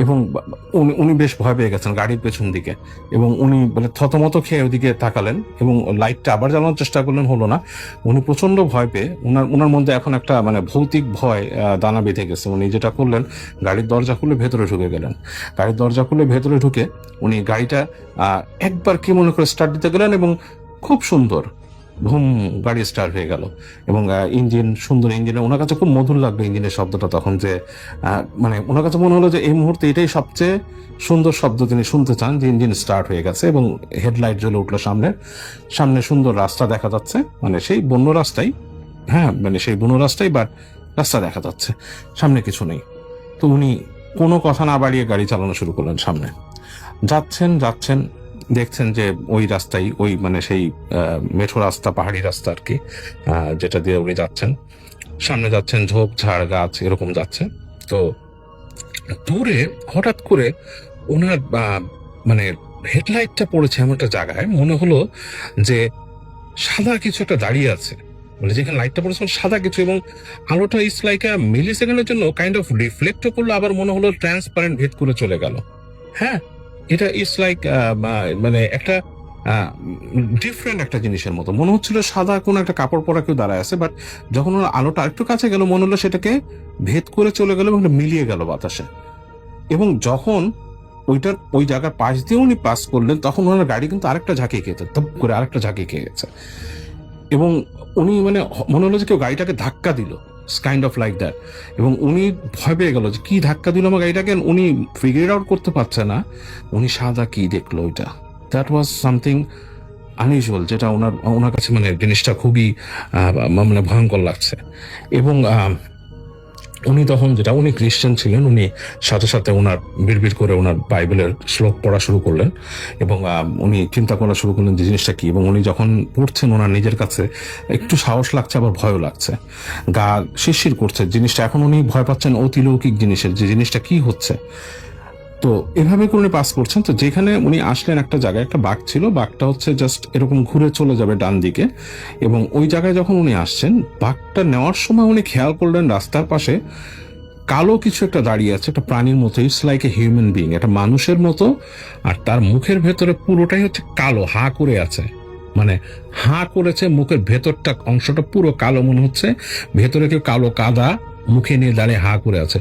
এবং উনি বেশ ভয় পেয়ে গেছেন গাড়ির পেছন দিকে, এবং উনি মানে থতমত খেয়ে ওদিকে তাকালেন এবং লাইটটা আবার জ্বালানোর চেষ্টা করলেন, হলো না। উনি প্রচন্ড ভয় পেয়ে, ওনার মধ্যে এখন একটা মানে ভৌতিক ভয় দানা বেঁধে গেছে। উনি যেটা করলেন, গাড়ির দরজা খুলে ভেতরে ঢুকে গেলেন। গাড়ির দরজা খুলে ভেতরে ঢুকে উনি গাড়িটা একবার কি মনে করে স্টার্ট দিতে গেলেন, এবং খুব সুন্দর ঘুম গাড়ি স্টার্ট হয়ে গেল। এবং সুন্দর ইঞ্জিনে, ওনার কাছে খুব মধুর লাগলো ইঞ্জিনের শব্দটা তখন, যে মানে ওনার কাছে মনে হলো যে এই মুহূর্তে এটাই সবচেয়ে সুন্দর শব্দ তিনি শুনতে চান, যে ইঞ্জিন স্টার্ট হয়ে গেছে। এবং হেডলাইট জ্বলে উঠলো, সামনে সুন্দর রাস্তা দেখা যাচ্ছে, মানে সেই বন্য রাস্তাই, মানে সেই বন্য রাস্তাই, বাট রাস্তা দেখা যাচ্ছে, সামনে কিছু নেই। তো উনি কোনো কথা না বাড়িয়ে গাড়ি চালানো শুরু করলেন। সামনে যাচ্ছেন দেখছেন যে ওই রাস্তাই, ওই মানে সেই মেঠো রাস্তা, পাহাড়ি রাস্তা আর কি, যেটা দিয়ে উনি যাচ্ছেন। সামনে যাচ্ছেন, ঝোপ ঝাড় গাছ এরকম যাচ্ছে। তো দূরে হঠাৎ করে ওনার মানে হেডলাইটটা পড়েছে এমন একটা জায়গায়, মনে হলো যে সাদা কিছু একটা দাঁড়িয়ে আছে, মানে যেখানে লাইটটা পড়েছে সাদা কিছু, এবং আলোটা ইস লাইক মিলি সেকেন্ডের জন্য কাইন্ড অফ রিফ্লেক্ট করলো, আবার মনে হলো ট্রান্সপারেন্ট ভেদ করে চলে গেল। এটা ইস লাইক মানে একটা ডিফারেন্ট একটা জিনিসের মতো মনে হচ্ছিল, সাদা কোনো একটা কাপড় পরা কেউ দাঁড়ায় আছে। বাট যখন ওর আলোটা আরেকটু কাছে গেল, মনে হলো সেটাকে ভেদ করে চলে গেল এবং মিলিয়ে গেল বাতাসে। এবং যখন ওই জায়গার পাশ দিয়ে উনি পাস করলেন, তখন ওনার গাড়ি কিন্তু আরেকটা ঝাঁকিয়ে খেয়েছে, ধপ করে আরেকটা ঝাঁকিয়ে খেয়ে গেছে। এবং উনি মানে মনে হলো যে কেউ গাড়িটাকে ধাক্কা দিল, কাইন্ড অফ লাইক দ্যাট। এবং উনি ভয় পেয়ে গেল যে কি ধাক্কা দিল আমার গাড়িটাকে। উনি ফিগার আউট করতে পারছে না উনি সাদা কি দেখলো ওইটা। দ্যাট ওয়াজ সামথিং আনইউজুয়াল, যেটা ওনার কাছে মানে জিনিসটা খুবই মানে ভয়ঙ্কর লাগছে। এবং উনি তখন, যেটা উনি খ্রিস্টান ছিলেন, উনি সাথে সাথে ওনার বিড়বিড় করে ওনার বাইবেলের শ্লোক পড়া শুরু করলেন। এবং উনি চিন্তা করা শুরু করলেন যে জিনিসটা কি। এবং উনি যখন পড়ছেন, ওনার নিজের কাছে একটু সাহস লাগছে, আবার ভয়ও লাগছে, গা শিরশির করছে জিনিসটা। এখন উনি ভয় পাচ্ছেন অতিলৌকিক জিনিসের, যে জিনিসটা কি হচ্ছে। তো এভাবে করে উনি পাস করছেন। তো যেখানে উনি আসলেন একটা জায়গায় একটা বাঘ ছিল, বাঘটা হচ্ছে জাস্ট এরকম ঘুরে চলে যাবে ডান দিকে। এবং ওই জায়গায় যখন উনি আসছেন, বাঘটা নেওয়ার সময় উনি খেয়াল করলেন রাস্তার পাশে কালো কিছু একটা দাঁড়িয়ে আছে, একটা প্রাণীর মতো, it's like a human being, একটা মানুষের মতো। আর তার মুখের ভেতরে পুরোটাই হচ্ছে কালো, হা করে আছে, মানে হা করেছে, মুখের ভেতরটা অংশটা পুরো কালো মনে হচ্ছে, ভেতরে কেউ কালো কাদা মুখে নিয়ে দাঁড়িয়ে হা করে আছে।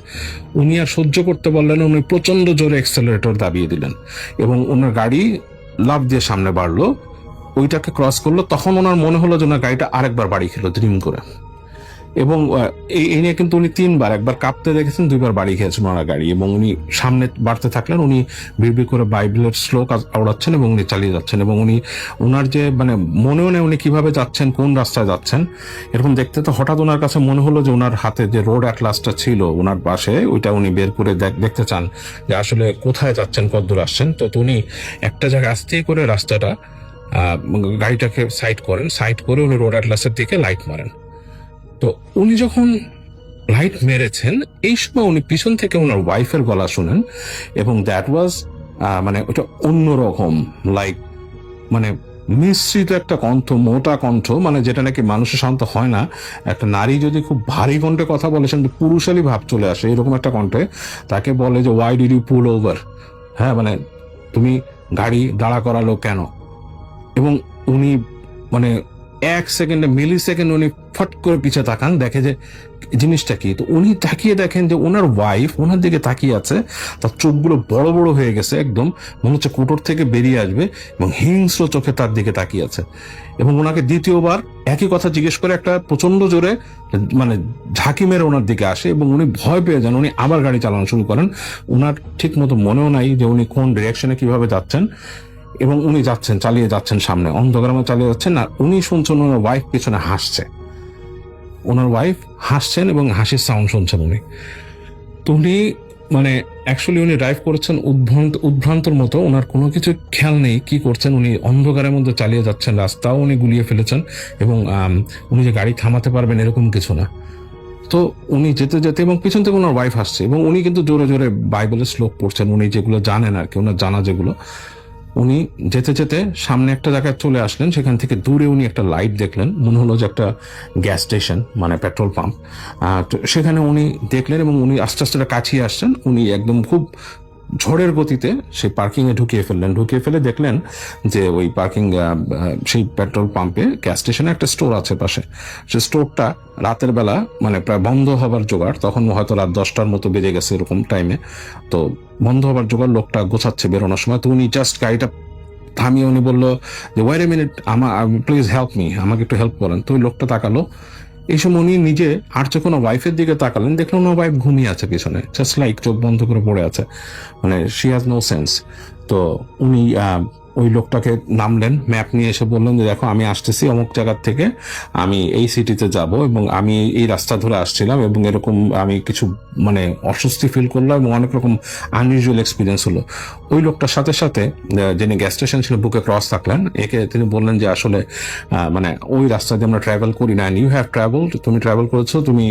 উনি আর সহ্য করতে পারলেন, উনি প্রচন্ড জোরে এক্সেলারেটর দাবিয়ে দিলেন এবং ওনার গাড়ি লাফ দিয়ে সামনে বাড়লো, ওইটাকে ক্রস করলো। তখন ওনার মনে হলো যে ওনার গাড়িটা আরেকবার বাড়ি খেলো ড্রিম করে। এবং এই নিয়ে কিন্তু উনি 3 বার, একবার কাঁপতে দেখেছেন, 2 বার বাড়ি খেয়েছেন ওনার গাড়ি। এবং উনি সামনে বাড়তে থাকলেন, উনি বিড়বিড় করে বাইবেলের শ্লোক আওড়াচ্ছেন এবং উনি চালিয়ে যাচ্ছেন। এবং উনি ওনার যে মানে মনেও নেই উনি কিভাবে যাচ্ছেন, কোন রাস্তায় যাচ্ছেন এরকম দেখতে। তো হঠাৎ ওনার কাছে মনে হলো যে ওনার হাতে যে রোড অ্যাটলাসটা ছিল ওনার পাশে, ওইটা উনি বের করে দেখতে চান যে আসলে কোথায় যাচ্ছেন, কতদূর আসছেন। তো উনি একটা জায়গায় আস্তে করে রাস্তাটা গাড়িটাকে সাইড করেন, সাইড করে উনি রোড অ্যাটলাসের দিকে লাইট মারেন। তো উনি যখন লাইট মেরেছেন এই সময় উনি পিছন থেকে ওনার ওয়াইফের গলা শুনেন এবং দ্যাট ওয়াজ মানে ওটা অন্যরকম, লাইক মানে মিশ্রিত একটা কণ্ঠ, মোটা কণ্ঠ, মানে যেটা নাকি মানুষের শান্ত হয় না। একটা নারী যদি খুব ভারী কণ্ঠে কথা বলে সেটা পুরুষালী ভাব চলে আসে, এরকম একটা কণ্ঠে তাকে বলে যে why did you pull over, হ্যাঁ মানে তুমি গাড়ি দাঁড়া করালো কেন। এবং উনি মানে 1 সেকেন্ডে, মিলি সেকেন্ড উনি ফট করে পিছে তাকান, দেখে যে জিনিসটা কি। তো উনি তাকিয়ে দেখেন যে ওনার ওয়াইফ ওনার দিকে তাকিয়ে আছে, তার চোখগুলো বড় বড় হয়ে গেছে, একদম মনে হচ্ছে কোটর থেকে বেরিয়ে আসবে, এবং হিংস্র চোখে তার দিকে তাকিয়ে আছে। এবং ওনাকে দ্বিতীয়বার একই কথা জিজ্ঞেস করে একটা প্রচন্ড জোরে মানে ঝাঁকি মেরে ওনার দিকে আসে এবং উনি ভয় পেয়ে যান। উনি আবার গাড়ি চালানো শুরু করেন, ওনার ঠিক মতো মনেও নাই যে উনি কোন ডিরেকশনে কিভাবে যাচ্ছেন। এবং উনি যাচ্ছেন, চালিয়ে যাচ্ছেন সামনে, অন্ধকারের মধ্যে চালিয়ে যাচ্ছেন। আর উনি শুনছেন ওনার ওয়াইফ পেছনে হাসছে, ওনার ওয়াইফ হাসছেন এবং হাসির সাউন্ড শুনছেন উনি। তো উনি মানে অ্যাকচুয়ালি উনি ড্রাইভ করেছেন উদ্ভ্রান্তর মতো, ওনার কোনো কিছু খেয়াল নেই কি করছেন। উনি অন্ধকারের মধ্যে চালিয়ে যাচ্ছেন, রাস্তাও উনি গুলিয়ে ফেলেছেন এবং উনি যে গাড়ি থামাতে পারবেন এরকম কিছু না। তো উনি যেতে যেতে এবং পিছন থেকে ওনার ওয়াইফ আসছে এবং উনি কিন্তু জোরে জোরে বাইবেলের শ্লোক পড়ছেন, উনি যেগুলো জানেন আর কি, ওনার জানা যেগুলো। উনি যেতে যেতে সামনে একটা জায়গায় চলে আসলেন, সেখান থেকে দূরে উনি একটা লাইট দেখলেন, মনে হলো যে একটা গ্যাস স্টেশন, মানে পেট্রোল পাম্প। তো সেখানে উনি দেখলেন এবং উনি আস্তে আস্তে কাছিয়ে আসছেন। উনি একদম খুব ঝড়ের গতিতে সেই পার্কিং এ ঢুকিয়ে ফেললেন। ঢুকিয়ে ফেলে দেখলেন যে ওই পার্কিং সেই পেট্রোল পাম্পে গ্যাস স্টেশনে একটা স্টোর আছে পাশে। সেই স্টোরটা রাতের বেলা মানে প্রায় বন্ধ হবার জোগাড়, তখন হয়তো রাত 10টার মতো বেজে গেছে এরকম টাইমে। তো বন্ধ হবার জোগাড়, লোকটা গোছাচ্ছে বেরোনোর সময়। তো উনি জাস্ট গাড়িটা থামিয়ে উনি বললো যে wait a minute, please help me, আমাকে একটু হেল্প করেন। তো ওই লোকটা তাকালো। এই সময় উনি নিজে আর যখন ওয়াইফের দিকে তাকালেন, দেখলেন ওনার ওয়াইফ ঘুমিয়ে আছে পিছনে, জাস্ট লাইক চোখ বন্ধ করে পড়ে আছে, মানে শি হ্যাজ নো সেন্স। তো উনি ওই লোকটাকে নামলেন, ম্যাপ নিয়ে এসে বললেন যে দেখো আমি আসতেছি অমুক জায়গার থেকে, আমি এই সিটিতে যাব এবং আমি এই রাস্তা ধরে আসছিলাম এবং এরকম আমি কিছু মানে অস্বস্তি ফিল করলাম এবং অনেক রকম আনইউজুয়াল এক্সপিরিয়েন্স হলো। ওই লোকটার সাথে সাথে যিনি গ্যাস স্টেশন ছিল বুকে ক্রস থাকলেন, একে তিনি বললেন যে আসলে মানে ওই রাস্তা দিয়ে আমরা ট্রাভেল করি না, ইউ হ্যাভ ট্রাভেলড, তুমি ট্রাভেল করেছো, তুমি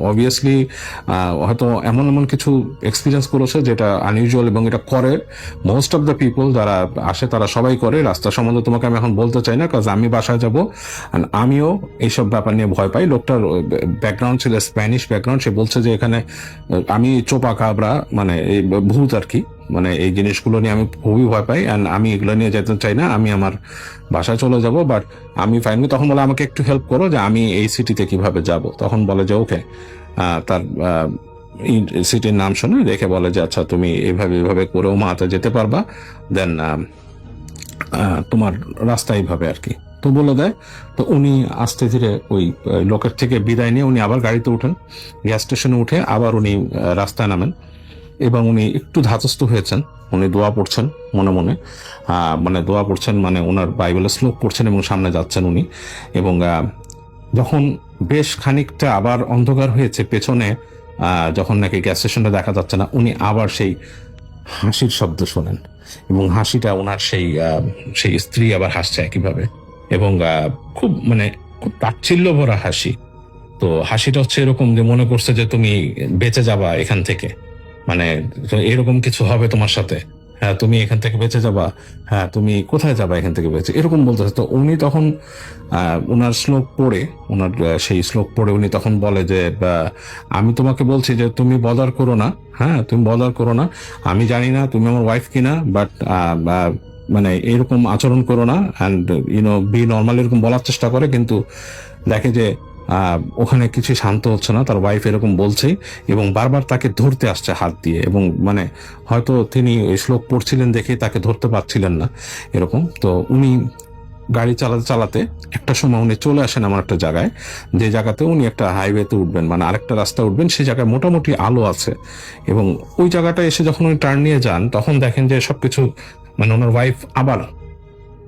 অবভিয়াসলি হয়তো এমন এমন কিছু এক্সপিরিয়েন্স করেছো যেটা আনইউজুয়াল এবং এটা করে মোস্ট অফ দ্য পিপল যারা আসে, তারা সবাই করে। রাস্তা সম্বন্ধে তোমাকে আমি এখন বলতে চাই না, কাজ আমি বাসায় যাব, আমিও এইসব ব্যাপার নিয়ে ভয় পাই। লোকটার ব্যাকগ্রাউন্ড ছিল স্প্যানিশ ব্যাকগ্রাউন্ড, সে বলছে যে এখানে আমি চোপা কাবরা মানে এই ভূত আর কি, মানে এই জিনিসগুলো নিয়ে আমি খুবই ভয় পাই, অ্যান্ড আমি এগুলো নিয়ে যেতে চাই না, আমি আমার বাসায় চলে যাব। বাট আমি ফাইনালি তখন বলে আমাকে একটু হেল্প করো যে আমি এই সিটিতে কিভাবে যাব। তখন বলে যে ওকে, তার সিটির নাম শুনে রেখে বলে যে আচ্ছা তুমি এইভাবে করেও মাতে যেতে পারবা, দেন তোমার রাস্তা এইভাবে আর কি। তো বলে দেয়। তো উনি আস্তে ধীরে ওই লোকের থেকে বিদায় নিয়ে উনি আবার গাড়িতে উঠেন, গ্যাস স্টেশনে উঠে আবার উনি রাস্তায় নামেন এবং উনি একটু ধাতস্থ হয়েছেন। উনি দোয়া পড়ছেন মনে মনে, মানে দোয়া পড়ছেন মানে ওনার বাইবেলের শ্লোক পড়ছেন এবং সামনে যাচ্ছেন উনি। এবং যখন বেশ খানিকটা আবার অন্ধকার হয়েছে পেছনে, যখন নাকি গ্যাস স্টেশনটা দেখা যাচ্ছে না, উনি আবার সেই হাসির শব্দ শোনেন এবং হাসিটা ওনার সেই স্ত্রী আবার হাসছে একইভাবে এবং খুব মানে খুব তাচ্ছিল্য ভরা হাসি। তো হাসিটা হচ্ছে এরকম যে মনে করছে যে তুমি বেঁচে যাবা এখান থেকে, মানে এরকম কিছু হবে তোমার সাথে, হ্যাঁ তুমি এখান থেকে বেঁচে যাবা, হ্যাঁ তুমি কোথায় যাবা এখান থেকে বেঁচে, এরকম বলতেছে। তো উনি তখন ওনার শ্লোক পড়ে, ওনার সেই শ্লোক পড়ে উনি তখন বলে যে আমি তোমাকে বলছি যে তুমি বদার করো না, হ্যাঁ তুমি বদার করো না, আমি জানি না তুমি আমার ওয়াইফ কিনা, বাট মানে এরকম আচরণ করো না, অ্যান্ড ইউনো বি নর্মাল, এরকম বলার চেষ্টা করে। কিন্তু দেখে যে ওখানে কিছু শান্ত হচ্ছে না, তার ওয়াইফ এরকম বলছেই এবং বারবার তাকে ধরতে আসছে হাত দিয়ে, এবং মানে হয়তো তিনি ওই শ্লোক পড়ছিলেন দেখে তাকে ধরতে পারছিলেন না এরকম। তো উনি গাড়ি চালাতে চালাতে একটা সময় উনি চলে আসেন এমন একটা জায়গায়, যে জায়গাতে উনি একটা হাইওয়েতে উঠবেন, মানে আরেকটা রাস্তা উঠবেন, সেই জায়গায় মোটামুটি আলো আছে। এবং ওই জায়গাটা এসে যখন উনি টার্ন নিয়ে যান, তখন দেখেন যে সবকিছু মানে ওনার ওয়াইফ আবার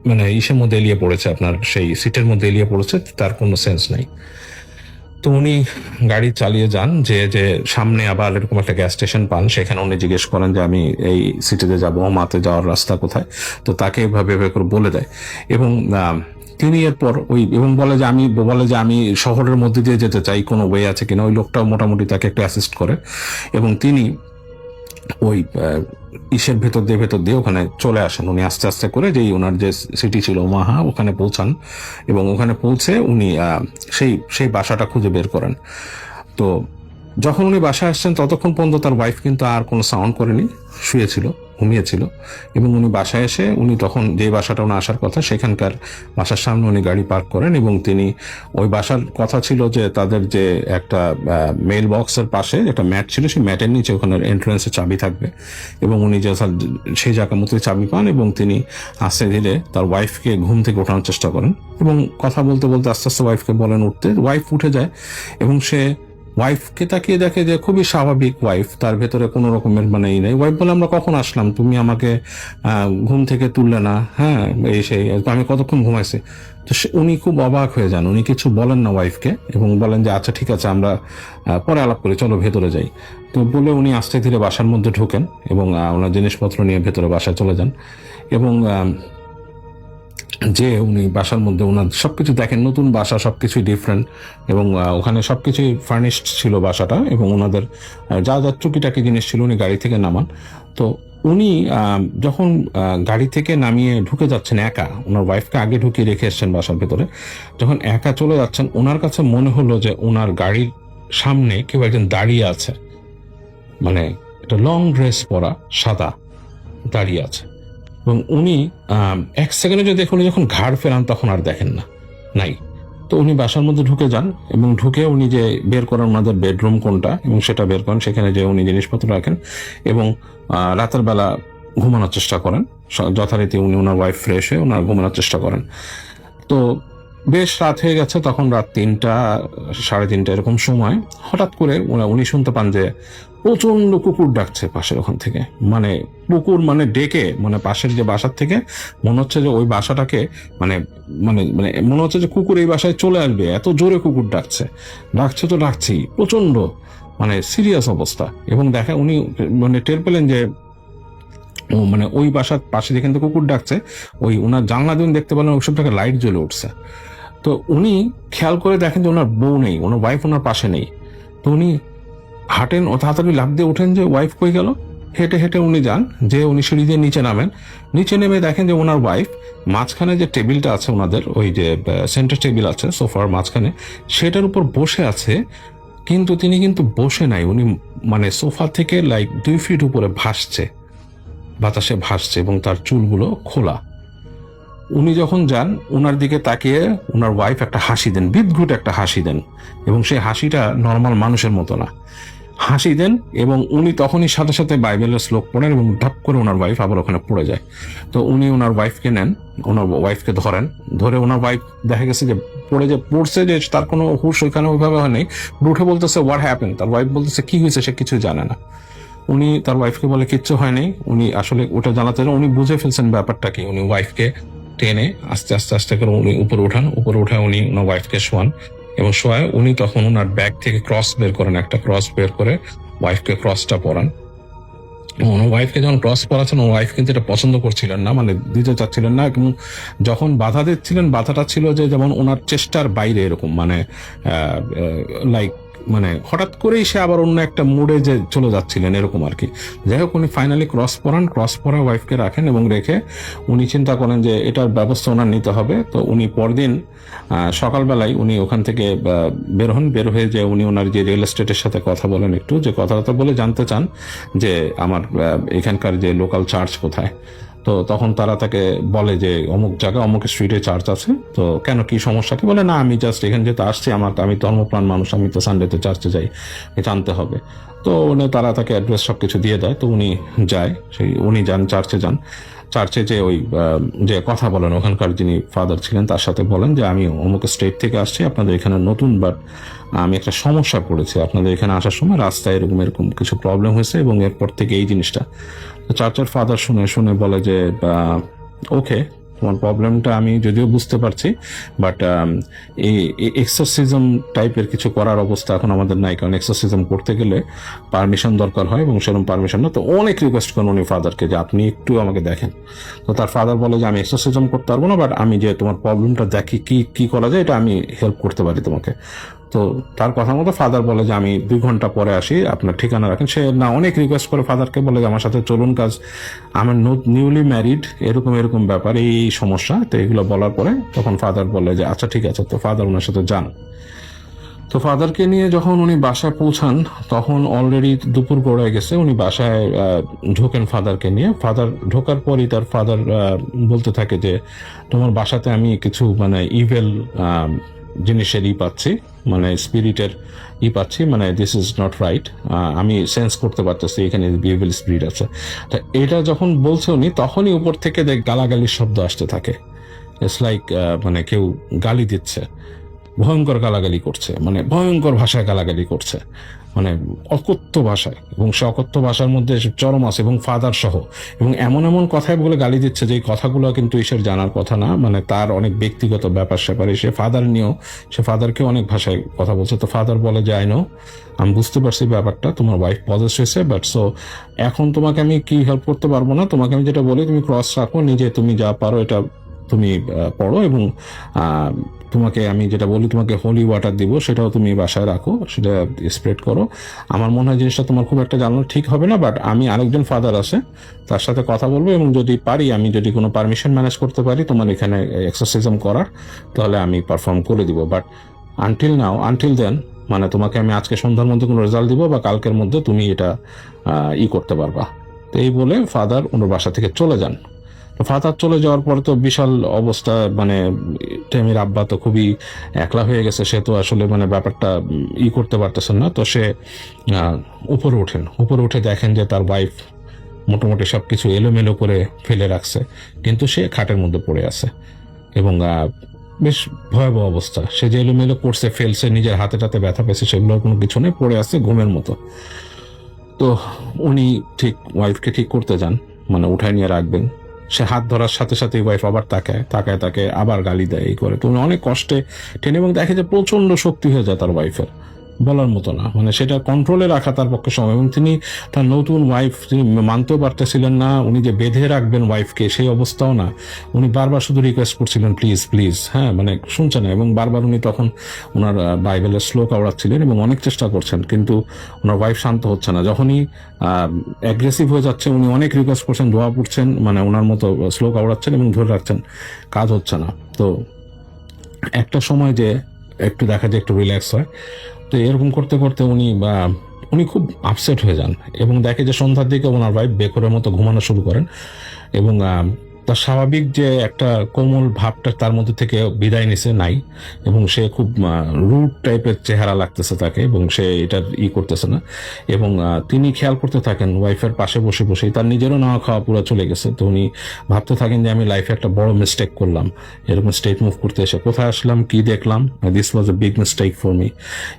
মানে ইসের মধ্যে এলিয়ে পড়েছে, আপনার সেই সিটের মধ্যে এলিয়ে পড়েছে, তার কোনো সেন্স নাই। তো উনি গাড়ি চালিয়ে যান, যে যে সামনে আবার এরকম একটা গ্যাস স্টেশন পান, সেখানে উনি জিজ্ঞেস করেন যে আমি এই সিটিতে যাবো, মাতে যাওয়ার রাস্তা কোথায়। তো তাকে এভাবে এভাবে করে বলে দেয়, এবং তিনি এরপর ওই এবং বলে যে আমি শহরের মধ্যে দিয়ে যেতে চাই, কোনো ওয়ে আছে কিনা। ওই লোকটাও মোটামুটি তাকে একটু অ্যাসিস্ট করে, এবং তিনি ওই ইসের ভেতর দিয়ে ওখানে চলে আসেন। উনি আস্তে আস্তে করে, যেই ওনার যে সিটি ছিল ওমাহা, ওখানে পৌঁছান, এবং ওখানে পৌঁছে উনি সেই বাসাটা খুঁজে বের করেন। তো যখন উনি বাসায় আসছেন, ততক্ষণ পর্যন্ত তার ওয়াইফ কিন্তু আর কোনো সাউন্ড করেনি, শুয়েছিল, ঘুমিয়েছিল। এবং উনি বাসায় এসে, উনি তখন যে বাসাটা উনি আসার কথা, সেখানকার বাসার সামনে উনি গাড়ি পার্ক করেন, এবং তিনি ওই বাসার কথা ছিল যে তাদের যে একটা মেল বক্সের পাশে একটা ম্যাট ছিল, সেই ম্যাটের নিচে ওখানে এন্ট্রান্সে চাবি থাকবে, এবং উনি যে সেই জায়গা মতো চাবি পান, এবং তিনি আস্তে ধীরে তার ওয়াইফকে ঘুম থেকে ওঠানোর চেষ্টা করেন, এবং কথা বলতে বলতে আস্তে আস্তে ওয়াইফকে বলেন উঠতে। ওয়াইফ উঠে যায়, এবং সে ওয়াইফকে তাকিয়ে দেখে যে খুবই স্বাভাবিক ওয়াইফ, তার ভেতরে কোনো রকমের মানে ই নেই। ওয়াইফ বলে আমরা কখন আসলাম, তুমি আমাকে ঘুম থেকে তুললে না, হ্যাঁ এই সেই, আমি কতক্ষণ ঘুমাইছি। তো উনি খুব অবাক হয়ে যান, উনি কিছু বলেন না ওয়াইফকে, এবং বলেন যে আচ্ছা ঠিক আছে, আমরা পরে আলাপ করি, চলো ভেতরে যাই। তো বলে উনি আস্তে ধীরে বাসার মধ্যে ঢোকেন, এবং ওনার জিনিসপত্র নিয়ে ভেতরে বাসায় চলে যান, এবং যে উনি বাসার মধ্যে ওনার সবকিছু দেখেন, নতুন বাসা, সবকিছুই ডিফারেন্ট, এবং ওখানে সবকিছুই ফার্নিশড ছিল বাসাটা, এবং ওনাদের যা যা টুকিটাকি জিনিস ছিল উনি গাড়ি থেকে নামান। তো উনি যখন গাড়ি থেকে নামিয়ে ঢুকে যাচ্ছেন একা, ওনার ওয়াইফকে আগে ঢুকিয়ে রেখে এসছেন বাসার ভেতরে, যখন একা চলে যাচ্ছেন, ওনার কাছে মনে হলো যে ওনার গাড়ির সামনে কেউ একজন দাঁড়িয়ে আছে, মানে একটা লং ড্রেস পরা, সাদা, দাঁড়িয়ে আছে। এবং উনি এক সেকেন্ডে যদি দেখুন, যখন ঘাড় ফেরান তখন আর দেখেন না, নাই। তো উনি বাসার মধ্যে ঢুকে যান, এবং ঢুকে উনি যে বের করেন ওনাদের বেডরুম কোনটা, এবং সেটা বের করেন, সেখানে যে উনি জিনিসপত্র রাখেন, এবং রাতের বেলা ঘুমানোর চেষ্টা করেন। যথারীতি উনি ওনার ওয়াইফ ফ্রেশ হয়ে ওনার ঘুমানোর চেষ্টা করেন। তো বেশ রাত হয়ে গেছে, তখন রাত 3টা 3:30 এরকম সময় হঠাৎ করে উনি শুনতে পান যে প্রচন্ড কুকুর ডাকছে পাশের ওখান থেকে, মানে কুকুর মানে ডেকে, মানে পাশের যে বাসার থেকে মনে হচ্ছে যে ওই বাসাটাকে মানে মানে মানে মনে হচ্ছে যে কুকুর এই বাসায় চলে আসবে, এত জোরে কুকুর ডাকছে তো ডাকছেই, প্রচন্ড মানে সিরিয়াস অবস্থা। এবং দেখা উনি মানে টের পেলেন যে মানে ওই বাসার পাশে যেখান থেকে কুকুর ডাকছে, ওই ওনার জানলা দিয়ে দেখতে পেলেন ওইসবটাকে লাইট জ্বলে উঠছে। তো উনি খেয়াল করে দেখেন যে ওনার বউ নেই, ওনার ওয়াইফ ওনার পাশে নেই। তো উনি হাঁটেন, ও তাড়াতাড়ি লাফ দিয়ে ওঠেন যে ওয়াইফ কই গেল। হেঁটে হেঁটে উনি যান, যে উনি সিঁড়ি দিয়ে নিচে নামেন। নিচে নেমে দেখেন যে ওনার ওয়াইফ মাঝখানে যে টেবিলটা আছে ওনাদের, ওই যে সেন্টার টেবিল আছে সোফার মাঝখানে, সেটার উপর বসে আছে। কিন্তু তিনি কিন্তু বসে নাই, উনি মানে সোফা থেকে লাইক 2 ফিট উপরে ভাসছে, বাতাসে ভাসছে, এবং তার চুলগুলো খোলা। উনি যখন যান, ওনার দিকে তাকিয়ে ওনার ওয়াইফ একটা হাসি দেন, বিদঘুট একটা হাসি দেন, এবং সেই হাসিটা নর্মাল মানুষের মতো না, হাসি দেন। এবং উনি তখনই সাথে সাথে বাইবেলের শ্লোক পড়েন, এবং ধাপ করে ওনার ওয়াইফ আবার ওখানে পড়ে যায়। তো উনি ওনার ওয়াইফকে নেন, ওনার ওয়াইফকে ধরে ওনার ওয়াইফ দেখা গেছে যে পড়ছে, যে তার কোনো হুঁশ ওইখানে ওইভাবে হয় নাই। উঠে বলতেছে হোয়াট হ্যাপেন, তার ওয়াইফ বলতেছে কি হয়েছে, সে কিছু জানে না। উনি তার ওয়াইফকে বলে কিচ্ছু হয়নি। উনি আসলে ওটা জানাতে, উনি বুঝে ফেলছেন ব্যাপারটা কি। উনি ওয়াইফকে টেনে আস্তে আস্তে আস্তে করে উনি উপরে উঠে উনি ওনার ওয়াইফকে শোয়ান, এবং শোয়ায় উনি তখন ওনার ব্যাগ থেকে ক্রস বের করেন, একটা ক্রস বের করে ওয়াইফকে ক্রসটা পরান। ওনার ওয়াইফকে যখন ক্রস পরাচ্ছেন, ওনার ওয়াইফ কিন্তু এটা পছন্দ করছিলেন না, মানে দিতে চাচ্ছিলেন না। এবং যখন বাধা দিচ্ছিলেন, বাধাটা ছিল যে যেমন ওনার চেষ্টার বাইরে, এরকম মানে লাইক মানে হঠাৎ করেই সে আবার অন্য একটা মুডে যে চলে যাচ্ছিলেন এরকম আর কি। যাই হোক, উনি ফাইনালি ক্রস পরা ওয়াইফকে রাখেন এবং রেখে উনি চিন্তা করেন যে এটার ব্যবস্থা ওনার নিতে হবে। তো উনি পরদিন সকালবেলায় উনি ওখান থেকে বের হয়ে যে উনি ওনার যে রিয়েল এস্টেটের সাথে কথা বলেন, একটু যে কথাবার্তা বলে জানতে চান যে আমার এখানকার যে লোকাল চার্চ কোথায়। তো তখন তারা তাকে বলে যে অমুক জায়গায় অমুক স্ট্রিটে চার্চ আছে। তো কেন, কি সমস্যা, কি বলে, না আমি জাস্ট এখানে যেতে আসছি, আমি ধর্মপ্রাণ মানুষ, আমি তো সানডেতে চার্চে যাই, জানতে হবে। তো তারা তাকে অ্যাড্রেস সবকিছু দিয়ে দেয়। তো উনি যায়, উনি যান চার্চে যান। চার্চে যে ওই যে কথা বলেন ওখানকার যিনি ফাদার ছিলেন তার সাথে বলেন যে আমি অমুক স্টেট থেকে আসছি, আপনাদের এখানে নতুন, বাট আমি একটা সমস্যা পড়েছি, আপনাদের এখানে আসার সময় রাস্তায় এরকম কিছু প্রবলেম হয়েছে এবং এরপর থেকে এই জিনিসটা। চার্চের ফাদার শুনে বলে যে ওকে, তোমার প্রবলেমটা আমি যদিও বুঝতে পারছি, বাট এই এক্সোরসিজম টাইপের কিছু করার অবস্থা এখন আমাদের নাই, কারণ এক্সোরসিজম করতে গেলে পারমিশন দরকার হয় এবং সেরকম পারমিশন না। তো অনেক রিকোয়েস্ট করেন উনি ফাদারকে যে আপনি একটু আমাকে দেখেন। তো তার ফাদার বলে যে আমি এক্সোরসিজম করতে পারবো না, বাট আমি যে তোমার প্রবলেমটা দেখি কি করা যায় এটা আমি হেল্প করতে পারি তোমাকে। তো তার কথা মতো ফাদার বলে যে আমি 2 ঘন্টা পরে আসি, আপনার ঠিকানা রাখেন। সে না অনেক রিকোয়েস্ট করে ফাদারকে, বলে যে আমার সাথে চলুন, কাজ আমার নিউলি ম্যারিড, এরকম ব্যাপার, এই সমস্যা। তো এগুলো বলার পরে তখন ফাদার বলে যে আচ্ছা ঠিক আছে। তো ফাদার ওনার সাথে যান। তো ফাদারকে নিয়ে যখন উনি বাসায় পৌঁছান তখন অলরেডি দুপুর গড়ায় গেছে। উনি বাসায় ঢোকেন ফাদারকে নিয়ে। ফাদার ঢোকার পরই তার ফাদার বলতে থাকে যে তোমার বাসাতে আমি কিছু মানে ইভেল জিনিসের পাচ্ছি, মানে স্পিরিটের পাচ্ছি, মানে দিস ইজ নট রাইট, আমি সেন্স করতে পারতেছি এখানে ইভিল স্পিরিট আছে। তো এটা যখন বলছে উনি, তখনই উপর থেকে গালাগালির শব্দ আসতে থাকে। ইটস লাইক মানে কেউ গালি দিচ্ছে, ভয়ঙ্কর গালাগালি করছে, মানে ভয়ঙ্কর ভাষায় গালাগালি করছে, মানে অকথ্য ভাষায়, এবং সে অকথ্য ভাষার মধ্যে চরম আছে এবং ফাদার সহ, এবং এমন কথায় বলে গালি দিচ্ছে যে এই কথাগুলো কিন্তু ঈশ্বর জানার কথা না, মানে তার অনেক ব্যক্তিগত ব্যাপার স্যাপারে সে ফাদারকেও অনেক ভাষায় কথা বলছে। তো ফাদার বলে যে আই নো, আমি বুঝতে পারছি ব্যাপারটা, তোমার ওয়াইফ পজেস হয়েছে, বাট সো এখন তোমাকে আমি কি হেল্প করতে পারবো না, তোমাকে আমি যেটা বলি তুমি ক্রস রাখো, নিজে তুমি যা পারো এটা তুমি পড়ো, এবং তোমাকে আমি যেটা বলি তোমাকে হোলি ওয়াটার দিব, সেটাও তুমি বাসায় রাখো, সেটা স্প্রেড করো। আমার মনে হয় জিনিসটা তোমার খুব একটা জানানো ঠিক হবে না, বাট আমি আরেকজন ফাদার আছে তার সাথে কথা বলবো, এবং যদি পারি, আমি যদি কোনো পারমিশন ম্যানেজ করতে পারি তোমার এখানে এক্সারসাইজম করার, তাহলে আমি পারফর্ম করে দিব। বাট আনটিল দেন মানে তোমাকে আমি আজকে সন্ধ্যার মধ্যে কোনো রেজাল্ট দিব বা কালকের মধ্যে তুমি এটা করতে পারবা। তো এই বলে ফাদার ওনার বাসা থেকে চলে যান। ফাদার চলে যাওয়ার পরে তো বিশাল অবস্থা, মানে টেমির আব্বা তো খুবই একলা হয়ে গেছে, সে তো আসলে মানে ব্যাপারটা করতে পারতেছেন না। তো সে উপরে উঠে দেখেন যে তার ওয়াইফ মোটামুটি সবকিছু এলোমেলো করে ফেলে রাখছে, কিন্তু সে খাটের মধ্যে পড়ে আছে, এবং বেশ ভয়াবহ অবস্থা। সে যে এলোমেলো করছে, ফেলছে, নিজের হাতে টাতে ব্যথা পেয়েছে, সেগুলোর কোনো কিছু নেই, পড়ে আছে ঘুমের মতো। তো উনি ঠিক ওয়াইফকে ঠিক করতে যান, মানে উঠায় নিয়ে রাখবেন। সে হাত ধরার সাথে সাথে ওয়াইফ আবার তাকে আবার গালি দেয়, এই করে। তো উনি অনেক কষ্টে টেনে, এবং দেখে যে প্রচন্ড শক্তি হয়ে যায় তার ওয়াইফের, বলার মতো না, মানে সেটা কন্ট্রোলে রাখা তার পক্ষে সম্ভব। এবং তিনি তার নতুন ওয়াইফ তিনি মানতেও পারতেছিলেন না, উনি যে বেঁধে রাখবেন ওয়াইফকে সেই অবস্থাও না। উনি বারবার শুধু রিকোয়েস্ট করছিলেন প্লিজ, হ্যাঁ, মানে শুনছে না। এবং বারবার উনি তখন ওনার বাইবেলের শ্লোক আওড়াচ্ছিলেন এবং অনেক চেষ্টা করছেন, কিন্তু ওনার ওয়াইফ শান্ত হচ্ছে না। যখনই অ্যাগ্রেসিভ হয়ে যাচ্ছে, উনি অনেক রিকোয়েস্ট করছেন, দোয়া পড়ছেন, মানে ওনার মতো শ্লোক আওড়াচ্ছেন এবং ধরে রাখছেন, কাজ হচ্ছে না। তো একটা সময় যে একটু দেখা যায় একটু রিল্যাক্স হয়। তো এরকম করতে করতে উনি খুব আপসেট হয়ে যান, এবং দেখে যে সন্ধ্যার দিকে ওনার ওয়াইফ বেকরের মতো ঘুমানো শুরু করেন, এবং তার স্বাভাবিক যে একটা কোমল ভাবটা তার মধ্যে থেকে বিদায় নিছে নাই, এবং সে খুব রুড টাইপের চেহারা লাগতেছে তাকে, এবং সে এটা করতেছে না। এবং তিনি খেয়াল করতে থাকেন ওয়াইফের পাশে বসে তার নিজেরও না খাওয়া পুরো চলে গেছে। তো উনি ভাবতে থাকেন যে আমি লাইফে একটা বড় মিস্টেক করলাম, এরকম স্টেট মুভ করতে এসে কোথায় আসলাম, কি দেখলাম, this was a big mistake for me,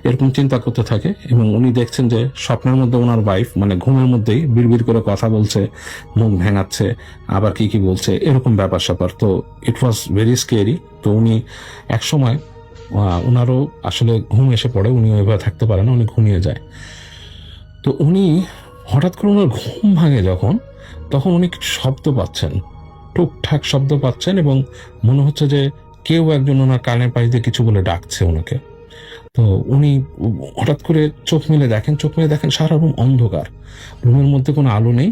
এরকম চিন্তা করতে থাকে। এবং উনি দেখছেন যে স্বপ্নের মধ্যে ওনার ওয়াইফ মানে ঘুমের মধ্যেই বিড়বিড় করে কথা বলছে, মুখ ভেঙাচ্ছে, আবার কি বলছে, এরকম ব্যাপার স্যাপার। তো ইট ওয়াজ ভেরি স্কেরি। তো উনি এক সময় ওনারও আসলে ঘুম এসে পড়ে, উনি ওইভাবে থাকতে পারে না, উনি ঘুমিয়ে যায়। তো উনি হঠাৎ করে ওনার ঘুম ভাঙে তখন উনি কিছু শব্দ পাচ্ছেন, টুকটাক শব্দ পাচ্ছেন, এবং মনে হচ্ছে যে কেউ একজন ওনার কানের পাশ দিয়ে কিছু বলে ডাকছে ওনাকে। তো উনি হঠাৎ করে চোখ মেলে দেখেন সারা রুম অন্ধকার, রুমের মধ্যে কোনো আলো নেই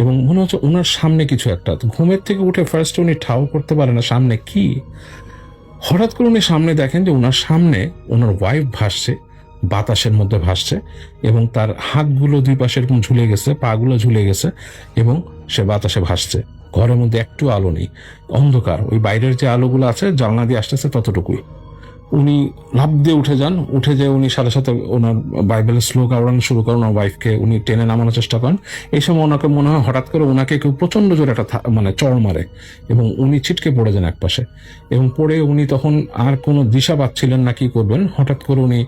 এবং মনে হচ্ছে ওনার সামনে কিছু একটা। তো ঘুমের থেকে উঠে ফার্স্ট উনি ঠাও করতে পারে না সামনে কি। হঠাৎ করে উনি সামনে দেখেন যে ওনার সামনে ওনার ওয়াইফ ভাসছে, বাতাসের মধ্যে ভাসছে এবং তার হাতগুলো দুই পাশে এরকম ঝুলে গেছে, পাগুলো ঝুলে গেছে এবং সে বাতাসে ভাসছে। ঘরের মধ্যে একটু আলো নেই, অন্ধকার। ওই বাইরের যে আলোগুলো আছে জানলা দিয়ে আসতেছে ততটুকুই। উনি লাফ দিয়ে উঠে যান, উঠে যে উনি সাথে সাথে ওনার বাইবেলের শ্লোক আওড়ানো শুরু করেন, ওনার ওয়াইফকে উনি টেনে নামানোর চেষ্টা করেন। এই সময় ওনাকে মনে হয় হঠাৎ করে ওনাকে কেউ প্রচন্ড জোরে একটা মানে চড় মারে এবং উনি ছিটকে পড়ে যান এক পাশে এবং পড়ে উনি তখন আর কোনো দিশা পাচ্ছিলেন না কি করবেন। হঠাৎ করে উনি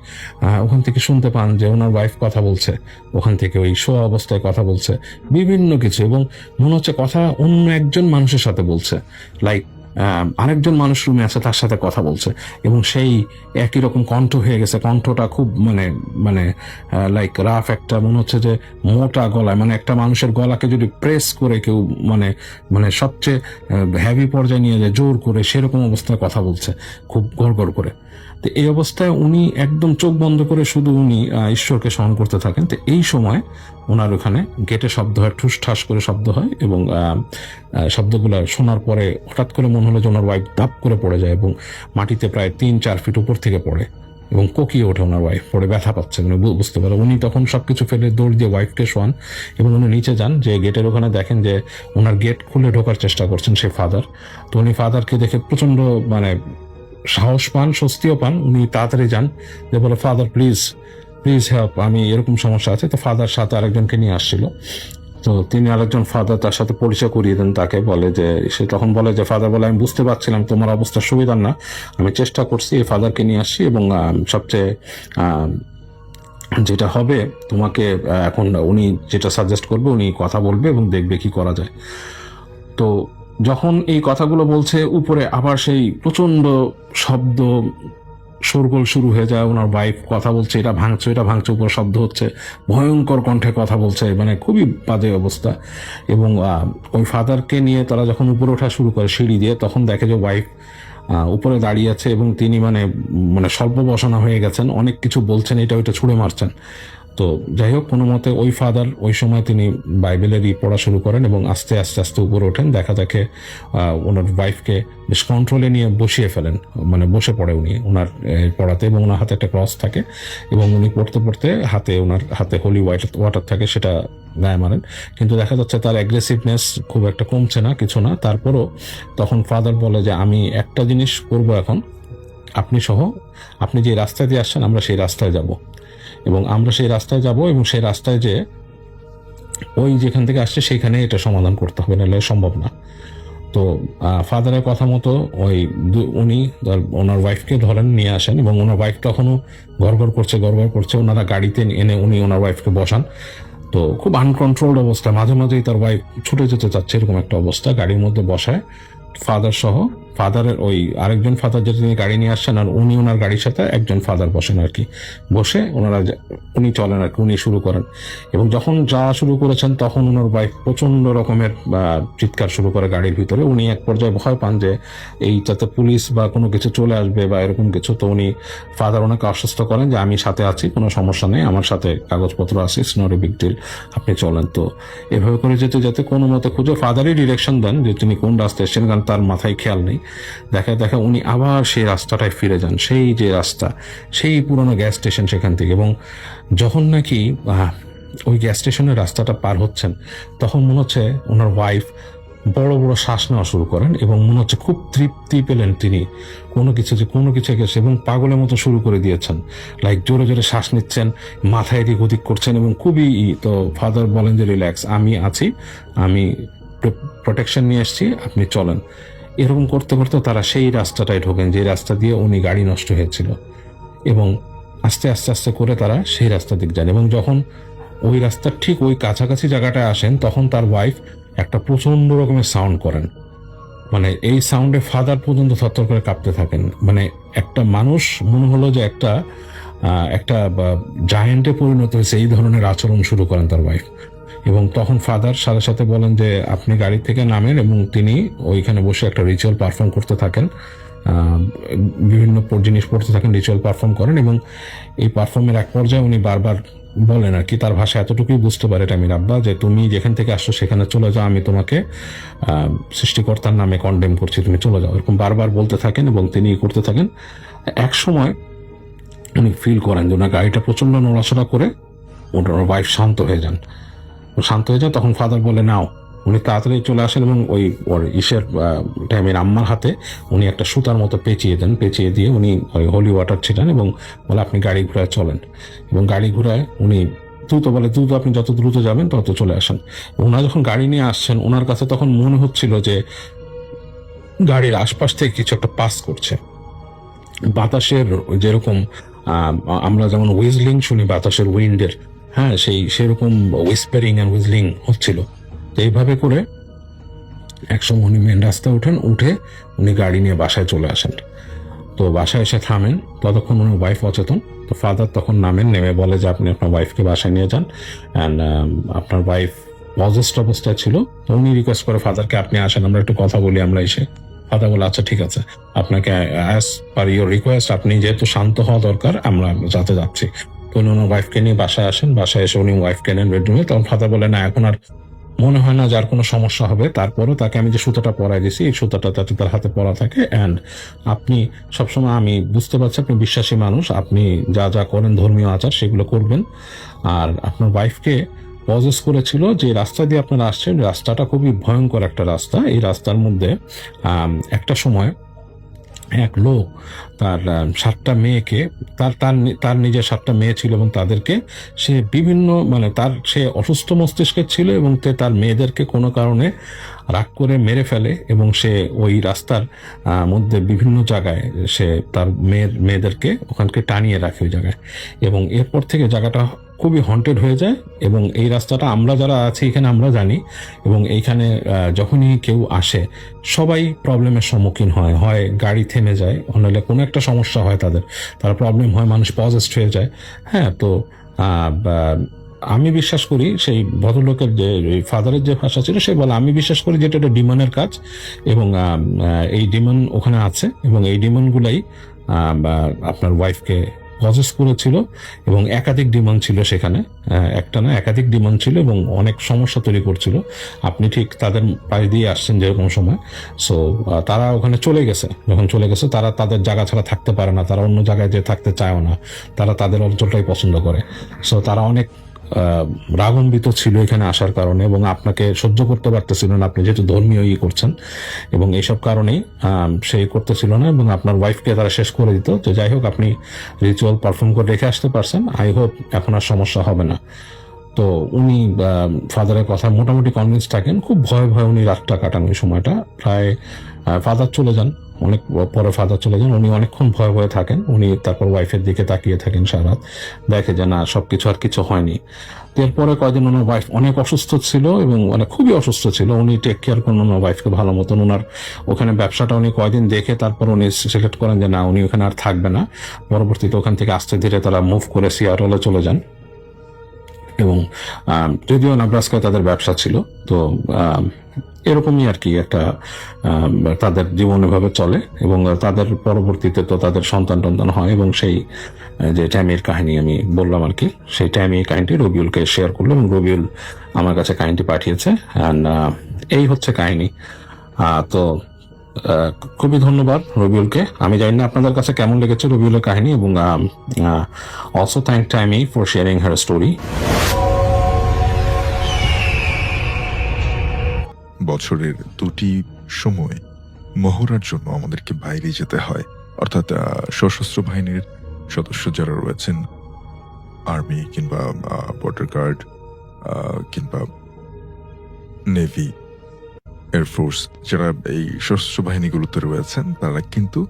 ওখান থেকে শুনতে পান যে ওনার ওয়াইফ কথা বলছে, ওখান থেকে ওই শোয়া অবস্থায় কথা বলছে বিভিন্ন কিছু, এবং মনে হচ্ছে কথা অন্য একজন মানুষের সাথে বলছে, লাইক আরেকজন মানুষ রুমে আছে তার সাথে কথা বলছে এবং সেই একই রকম কণ্ঠ হয়ে গেছে। কণ্ঠটা খুব মানে মানে লাইক রাফ একটা, মনে হচ্ছে যে মোটা গলায়, মানে একটা মানুষের গলাকে যদি প্রেস করে কেউ মানে মানে সবচেয়ে হেভি পর্যায়ে নিয়ে যায় জোর করে, সেরকম অবস্থায় কথা বলছে খুব গড়গড় করে। তো এই অবস্থায় উনি একদম চোখ বন্ধ করে শুধু উনি ঈশ্বরকে স্মরণ করতে থাকেন। তো এই সময় ওনার ওখানে গেটে শব্দ হয়, ঠুস ঠাস করে শব্দ হয় এবং শব্দগুলো শোনার পরে হঠাৎ করে মনে হলো যে ওনার ওয়াইফ ধাপ করে পড়ে যায় এবং মাটিতে প্রায় 3-4 ফিট উপর থেকে পড়ে এবং কোকিয়ে ওঠে ওনার ওয়াইফ, পড়ে ব্যথা পাচ্ছে, মানে বুঝতে পারে। উনি তখন সবকিছু ফেলে দৌড় দিয়ে ওয়াইফকে শোয়ান এবং উনি নিচে যান, যে গেটের ওখানে দেখেন যে ওনার গেট খুলে ঢোকার চেষ্টা করছেন সে ফাদার। তো উনি ফাদারকে দেখে প্রচন্ড মানে সাহস পান, স্বস্তিও পান। উনি তাড়াতাড়ি যান, যে বলে ফাদার প্লিজ প্লিজ হেল্প, আমি এরকম সমস্যা আছে। তো ফাদার সাথে আরেকজনকে নিয়ে আসছিল, তো তিনি আরেকজন ফাদার তার সাথে পরিচয় করিয়ে দেন তাকে। বলে যে সে তখন বলে যে ফাদার বলে আমি বুঝতে পারছিলাম তোমার অবস্থা সুবিধার না, আমি চেষ্টা করছি এই ফাদারকে নিয়ে আসছি এবং সবচেয়ে যেটা হবে তোমাকে এখন উনি যেটা সাজেস্ট করবে উনি কথা বলবে এবং দেখবে কি করা যায়। তো যখন এই কথাগুলো বলছে উপরে আবার সেই প্রচন্ড শব্দ শোরগোল শুরু হয়ে যায়। ওনার ওয়াইফ কথা বলছে, এটা ভাঙছে, উপর শব্দ হচ্ছে, ভয়ঙ্কর কণ্ঠে কথা বলছে, মানে খুবই বাজে অবস্থা। এবং ওই ফাদারকে নিয়ে তারা যখন উপরে ওঠা শুরু করে সিঁড়ি দিয়ে, তখন দেখে যে ওয়াইফ উপরে দাঁড়িয়ে আছে এবং তিনি মানে মানে স্বল্প বসানো হয়ে গেছেন, অনেক কিছু বলছেন, এটা ওইটা ছুঁড়ে মারছেন। তো যাই হোক, কোনো মতে ওই ফাদার ওই সময় তিনি বাইবেলেরই পড়া শুরু করেন এবং আস্তে আস্তে আস্তে উপরে ওঠেন। দেখা দেখে ওনার ওয়াইফকে বেশ কন্ট্রোলে নিয়ে বসিয়ে ফেলেন, মানে বসে পড়ে উনি ওনার পড়াতে এবং ওনার হাতে একটা ক্রস থাকে এবং উনি পড়তে পড়তে ওনার হাতে হোলি ওয়াটার থাকে, সেটা গায়ে মারেন। কিন্তু দেখা যাচ্ছে তার অ্যাগ্রেসিভনেস খুব একটা কমছে না, কিছু না। তারপরও তখন ফাদার বলে যে আমি একটা জিনিস করবো এখন, আপনি যে রাস্তায় দিয়ে আসছেন আমরা সেই রাস্তায় যাব এবং আমরা সেই রাস্তায় যাব এবং সেই রাস্তায় যে ওই যেখান থেকে আসছে সেখানে এটা সমাধান করতে হবে, নাহলে সম্ভব না। তো ফাদারের কথা মতো উনি ওনার ওয়াইফকে ধরেন, নিয়ে আসেন এবং ওনার ওয়াইফ তখনও গড়গড় করছে। ওনারা গাড়িতে এনে উনি ওনার ওয়াইফকে বসান। তো খুব আনকন্ট্রোলড অবস্থা, মাঝে মাঝেই তার ওয়াইফ ছুটে যেতে চাচ্ছে, এরকম একটা অবস্থা। গাড়ির মধ্যে বসায় ফাদার সহ, ফাদারের ওই আরেকজন ফাদার যে তিনি গাড়ি নিয়ে আসছেন আর উনি ওনার গাড়ির সাথে একজন ফাদার বসেন আর কি, বসে উনি চলেন আর কি, উনি শুরু করেন। এবং যখন যাওয়া শুরু করেছেন তখন ওনার ওয়াইফ প্রচন্ড রকমের চিৎকার শুরু করে গাড়ির ভিতরে। উনি এক পর্যায়ে ভয় পান যে এইটাতে পুলিশ বা কোনো কিছু চলে আসবে বা এরকম কিছু। তো উনি ফাদার ওনাকে আশ্বস্ত করেন যে আমি সাথে আছি, কোনো সমস্যা নেই, আমার সাথে কাগজপত্র আছে, it's not a big deal, আপনি চলেন। তো এভাবে করে যেতে যেতে কোনো মতে খুঁজে ফাদারই ডিরেকশন দেন যে তিনি কোন রাস্তায় এসেছেন, কারণ তার মাথায় খেয়াল নেই। দেখা উনি আবার সেই রাস্তাটায় ফিরে যান, সেই যে রাস্তা, সেই পুরনো গ্যাস স্টেশন সেখান থেকে। এবং যখন নাকি ওই গ্যাস স্টেশনের রাস্তাটা পার হচ্ছেন তখন মনে হচ্ছে ওনার ওয়াইফ বড় বড় শ্বাস নেওয়া শুরু করেন এবং মনে হচ্ছে খুব তৃপ্তি পেলেন তিনি কোনো কিছু গেছে এবং পাগলের মতো শুরু করে দিয়েছেন, লাইক জোরে জোরে শ্বাস নিচ্ছেন, মাথায় এদিক ওদিক করছেন এবং খুবই। তো ফাদার বলেন যে রিল্যাক্স, আমি আছি, আমি প্রোটেকশন নিয়ে এসেছি, আপনি চলেন। এরকম করতে করতে তারা সেই রাস্তাটায় ঢোকেন যে রাস্তা দিয়ে উনি গাড়ি নষ্ট হয়েছিল এবং আস্তে আস্তে আস্তে করে তারা সেই রাস্তা দিক যান। এবং যখন ওই রাস্তার ঠিক ওই কাছাকাছি জায়গাটায় আসেন তখন তার ওয়াইফ একটা প্রচন্ড রকমের সাউন্ড করেন, মানে এই সাউন্ডে ফাদার পর্যন্ত থরথর করে কাঁপতে থাকেন। মানে একটা মানুষ মনে হলো যে একটা জায়ান্টে পরিণত হয়েছে, এই ধরনের আচরণ শুরু করেন তার ওয়াইফ। এবং তখন ফাদার সাথে সাথে বলেন যে আপনি গাড়ি থেকে নামেন এবং তিনি ওইখানে বসে একটা রিচুয়াল পারফর্ম করতে থাকেন বিভিন্ন জিনিস পড়তে থাকেন, রিচুয়াল পারফর্ম করেন, এবং এই পারফর্মের এক পর্যায়ে উনি বারবার বলেন আর কি, তার ভাষা এতটুকুই বুঝতে পারে টামির আব্বা, যে তুমি যেখান থেকে আসছো সেখানে চলে যাও, আমি তোমাকে সৃষ্টিকর্তার নামে কন্ডেম করছি, তুমি চলে যাও, এরকম বারবার বলতে থাকেন এবং তিনি করতে থাকেন। এক সময় উনি ফিল করেন যে ওনার গাড়িটা প্রচন্ড নড়াচড়া করে, ওনার ওয়াইফ শান্ত হয়ে যান। তখন ফাদার বলে নাও। উনি তাড়াতাড়ি চলে আসেন এবং ওই ওর ইসের টাইমের আম্মার হাতে উনি একটা সুতার মতো পেঁচিয়ে দেন, পেঁচিয়ে দিয়ে উনি ওই হোলি ওয়াটার ছিটান এবং বলে আপনি গাড়ি ঘোড়ায় চলেন। এবং গাড়ি ঘোড়ায় উনি দ্রুত বলে, দ্রুত আপনি যত দ্রুত যাবেন তত চলে আসেন। ওনারা যখন গাড়ি নিয়ে আসছেন, ওনার কাছে তখন মনে হচ্ছিল যে গাড়ির আশপাশ থেকে কিছু একটা পাস করছে। বাতাসের যেরকম আমরা যেমন হুইজলিং শুনি বাতাসের উইন্ডের, হ্যাঁ, সেরকম হুইসপারিং এন্ড হুইজলিং হচ্ছিল। তো এইভাবে করে একসময় উনি মেন রাস্তায় উঠে উনি গাড়ি নিয়ে বাসায় চলে আসেন। তো বাসায় এসে থামেন, ততক্ষণ উনি ওয়াইফ অচেতন। তো ফাদার তখন নামেন, নেমে বলে যে আপনি আপনার ওয়াইফকে বাসায় নিয়ে যান, অ্যান্ড আপনার ওয়াইফ পজেস্ট অবস্থায় ছিল। তো উনি রিকোয়েস্ট করে ফাদারকে, আপনি আসেন, আমরা একটু কথা বলি, আমরা এসে। ফাদার বলে আচ্ছা ঠিক আছে, আপনাকে অ্যাজ পার ইউর রিকোয়েস্ট, আপনি যেহেতু শান্ত হওয়া দরকার, আমরা যাতে যাচ্ছি। তো উনি ওনার ওয়াইফকে নিয়ে বাসায় আসেন। বাসায় এসে উনি ওয়াইফকে নেন বেডরুমে। তখন ফাদার বলে না, এখন আর মনে হয় না যার কোনো সমস্যা হবে। তারপরও তাকে আমি যে সুতাটা পরাই দিছি, এই সুতাটা যাতে তার হাতে পরা থাকে। অ্যান্ড আপনি সবসময়, আমি বুঝতে পারছি আপনি বিশ্বাসী মানুষ, আপনি যা যা করেন ধর্মীয় আচার সেগুলো করবেন। আর আপনার ওয়াইফকে পজেস করেছিল যে রাস্তা দিয়ে আপনারা আসছেন, রাস্তাটা খুবই ভয়ঙ্কর একটা রাস্তা। এই রাস্তার মধ্যে একটা সময় এক লোক তার 7টা মেয়েকে, তার নিজের 7টা মেয়ে ছিল এবং তাদেরকে সে বিভিন্ন সে অসুস্থ মস্তিষ্কের ছিল এবং তার মেয়েদেরকে কোনো কারণে রাগ করে মেরে ফেলে এবং সে ওই রাস্তার মধ্যে বিভিন্ন জায়গায় সে তার মেয়েদেরকে ওখানকে টানিয়ে রাখে ওই জায়গায়। এবং এরপর থেকে জায়গাটা খুবই হন্টেড হয়ে যায়। এবং এই রাস্তাটা আমরা যারা আছি এখানে আমরা জানি, এবং এইখানে যখনই কেউ আসে সবাই প্রবলেমের সম্মুখীন হয় গাড়ি থেমে যায়, নাহলে কোনো একটা সমস্যা হয়, তার প্রবলেম হয়, মানুষ পজেস্ট হয়ে যায়। হ্যাঁ, তো আমি বিশ্বাস করি সেই ভদ্রলোকের যে ফাদারের যে ভাষা ছিল, সে বলে আমি বিশ্বাস করি যেটা একটা ডিমনের কাজ, এবং এই ডিমন ওখানে আছে, এবং এই ডিমনগুলাই আপনার ওয়াইফকে পজেস করেছিল। এবং একাধিক ডিমন ছিল সেখানে, একটা না একাধিক ডিমন ছিল, এবং অনেক সমস্যা তৈরি করছিল। আপনি ঠিক তাদের পাশ দিয়ে আসছেন যেরকম সময়। সো তারা ওখানে চলে গেছে। যখন চলে গেছে, তারা তাদের জায়গা ছাড়া থাকতে পারে না, তারা অন্য জায়গায় যে থাকতে চায়ও না, তারা তাদের অঞ্চলটাই পছন্দ করে। সো তারা অনেক রাগান্বিত ছিল এখানে আসার কারণে, এবং আপনাকে সহ্য করতে পারতেছিল না, আপনি যেহেতু ধর্মীয় করছেন, এবং এইসব কারণেই সে করতেছিল না, এবং আপনার ওয়াইফকে তারা শেষ করে দিত। তো যাই হোক, আপনি রিচুয়াল পারফর্ম করে রেখে আসতে পারছেন, আই হোপ এখন আর সমস্যা হবে না। তো উনি ফাদারের কথা মোটামুটি কনভিন্স থাকেন। খুব ভয়ে ভয়ে উনি রাতটা কাটান ওই সময়টা। প্রায় ফাদার চলে যান, অনেক পরে ফাদার চলে যান, উনি অনেকক্ষণ ভয়ে ভয়ে থাকেন। উনি তারপর ওয়াইফের দিকে তাকিয়ে থাকেন সারা রাত, দেখে যে না, সবকিছু আর কিছু হয়নি। এরপরে কয়েকদিন ওনার ওয়াইফ অনেক অসুস্থ ছিল, এবং খুবই অসুস্থ ছিল। উনি টেক কেয়ার করেন ওনার ওয়াইফকে ভালো মতন। ওনার ওখানে ব্যবসাটা উনি কয়েকদিন দেখে তারপর উনি সিলেক্ট করেন যে না, উনি ওখানে আর থাকবে না। পরবর্তীতে ওখান থেকে আস্তে ধীরে তারা মুভ করে সিয়াটলে চলে যান। এবং যদিও নেব্রাস্কায় তাদের ব্যবসা ছিল, তো এরকমই আর কি একটা তাদের জীবন এভাবে চলে। এবং তাদের পরবর্তীতে তো তাদের সন্তান টন্তান হয়, এবং সেই যে ট্যামির কাহিনী আমি বললাম আর কি, সেই ট্যামি কাহিনীটি রবিউলকে শেয়ার করলো, এবং রবিউল আমার কাছে কাহিনীটি পাঠিয়েছে। অ্যান্ড এই হচ্ছে কাহিনী। তো খুবই ধন্যবাদ রবিউলকে। আমি জানি না আপনাদের কাছে কেমন লেগেছে রবিউলের কাহিনী, এবং also thank Tammy for sharing her story. বছরের 2টি সময় মহড়ার জন্য আমাদেরকে বাইরে যেতে হয়, অর্থাৎ সশস্ত্র বাহিনীর সদস্য যারা রয়েছেন, আর্মি কিংবা বর্ডার গার্ড কিংবা নেভি, এয়ারফোর্স, যারা এই সশস্ত্র বাহিনীগুলোতে রয়েছেন, তারা কিন্তু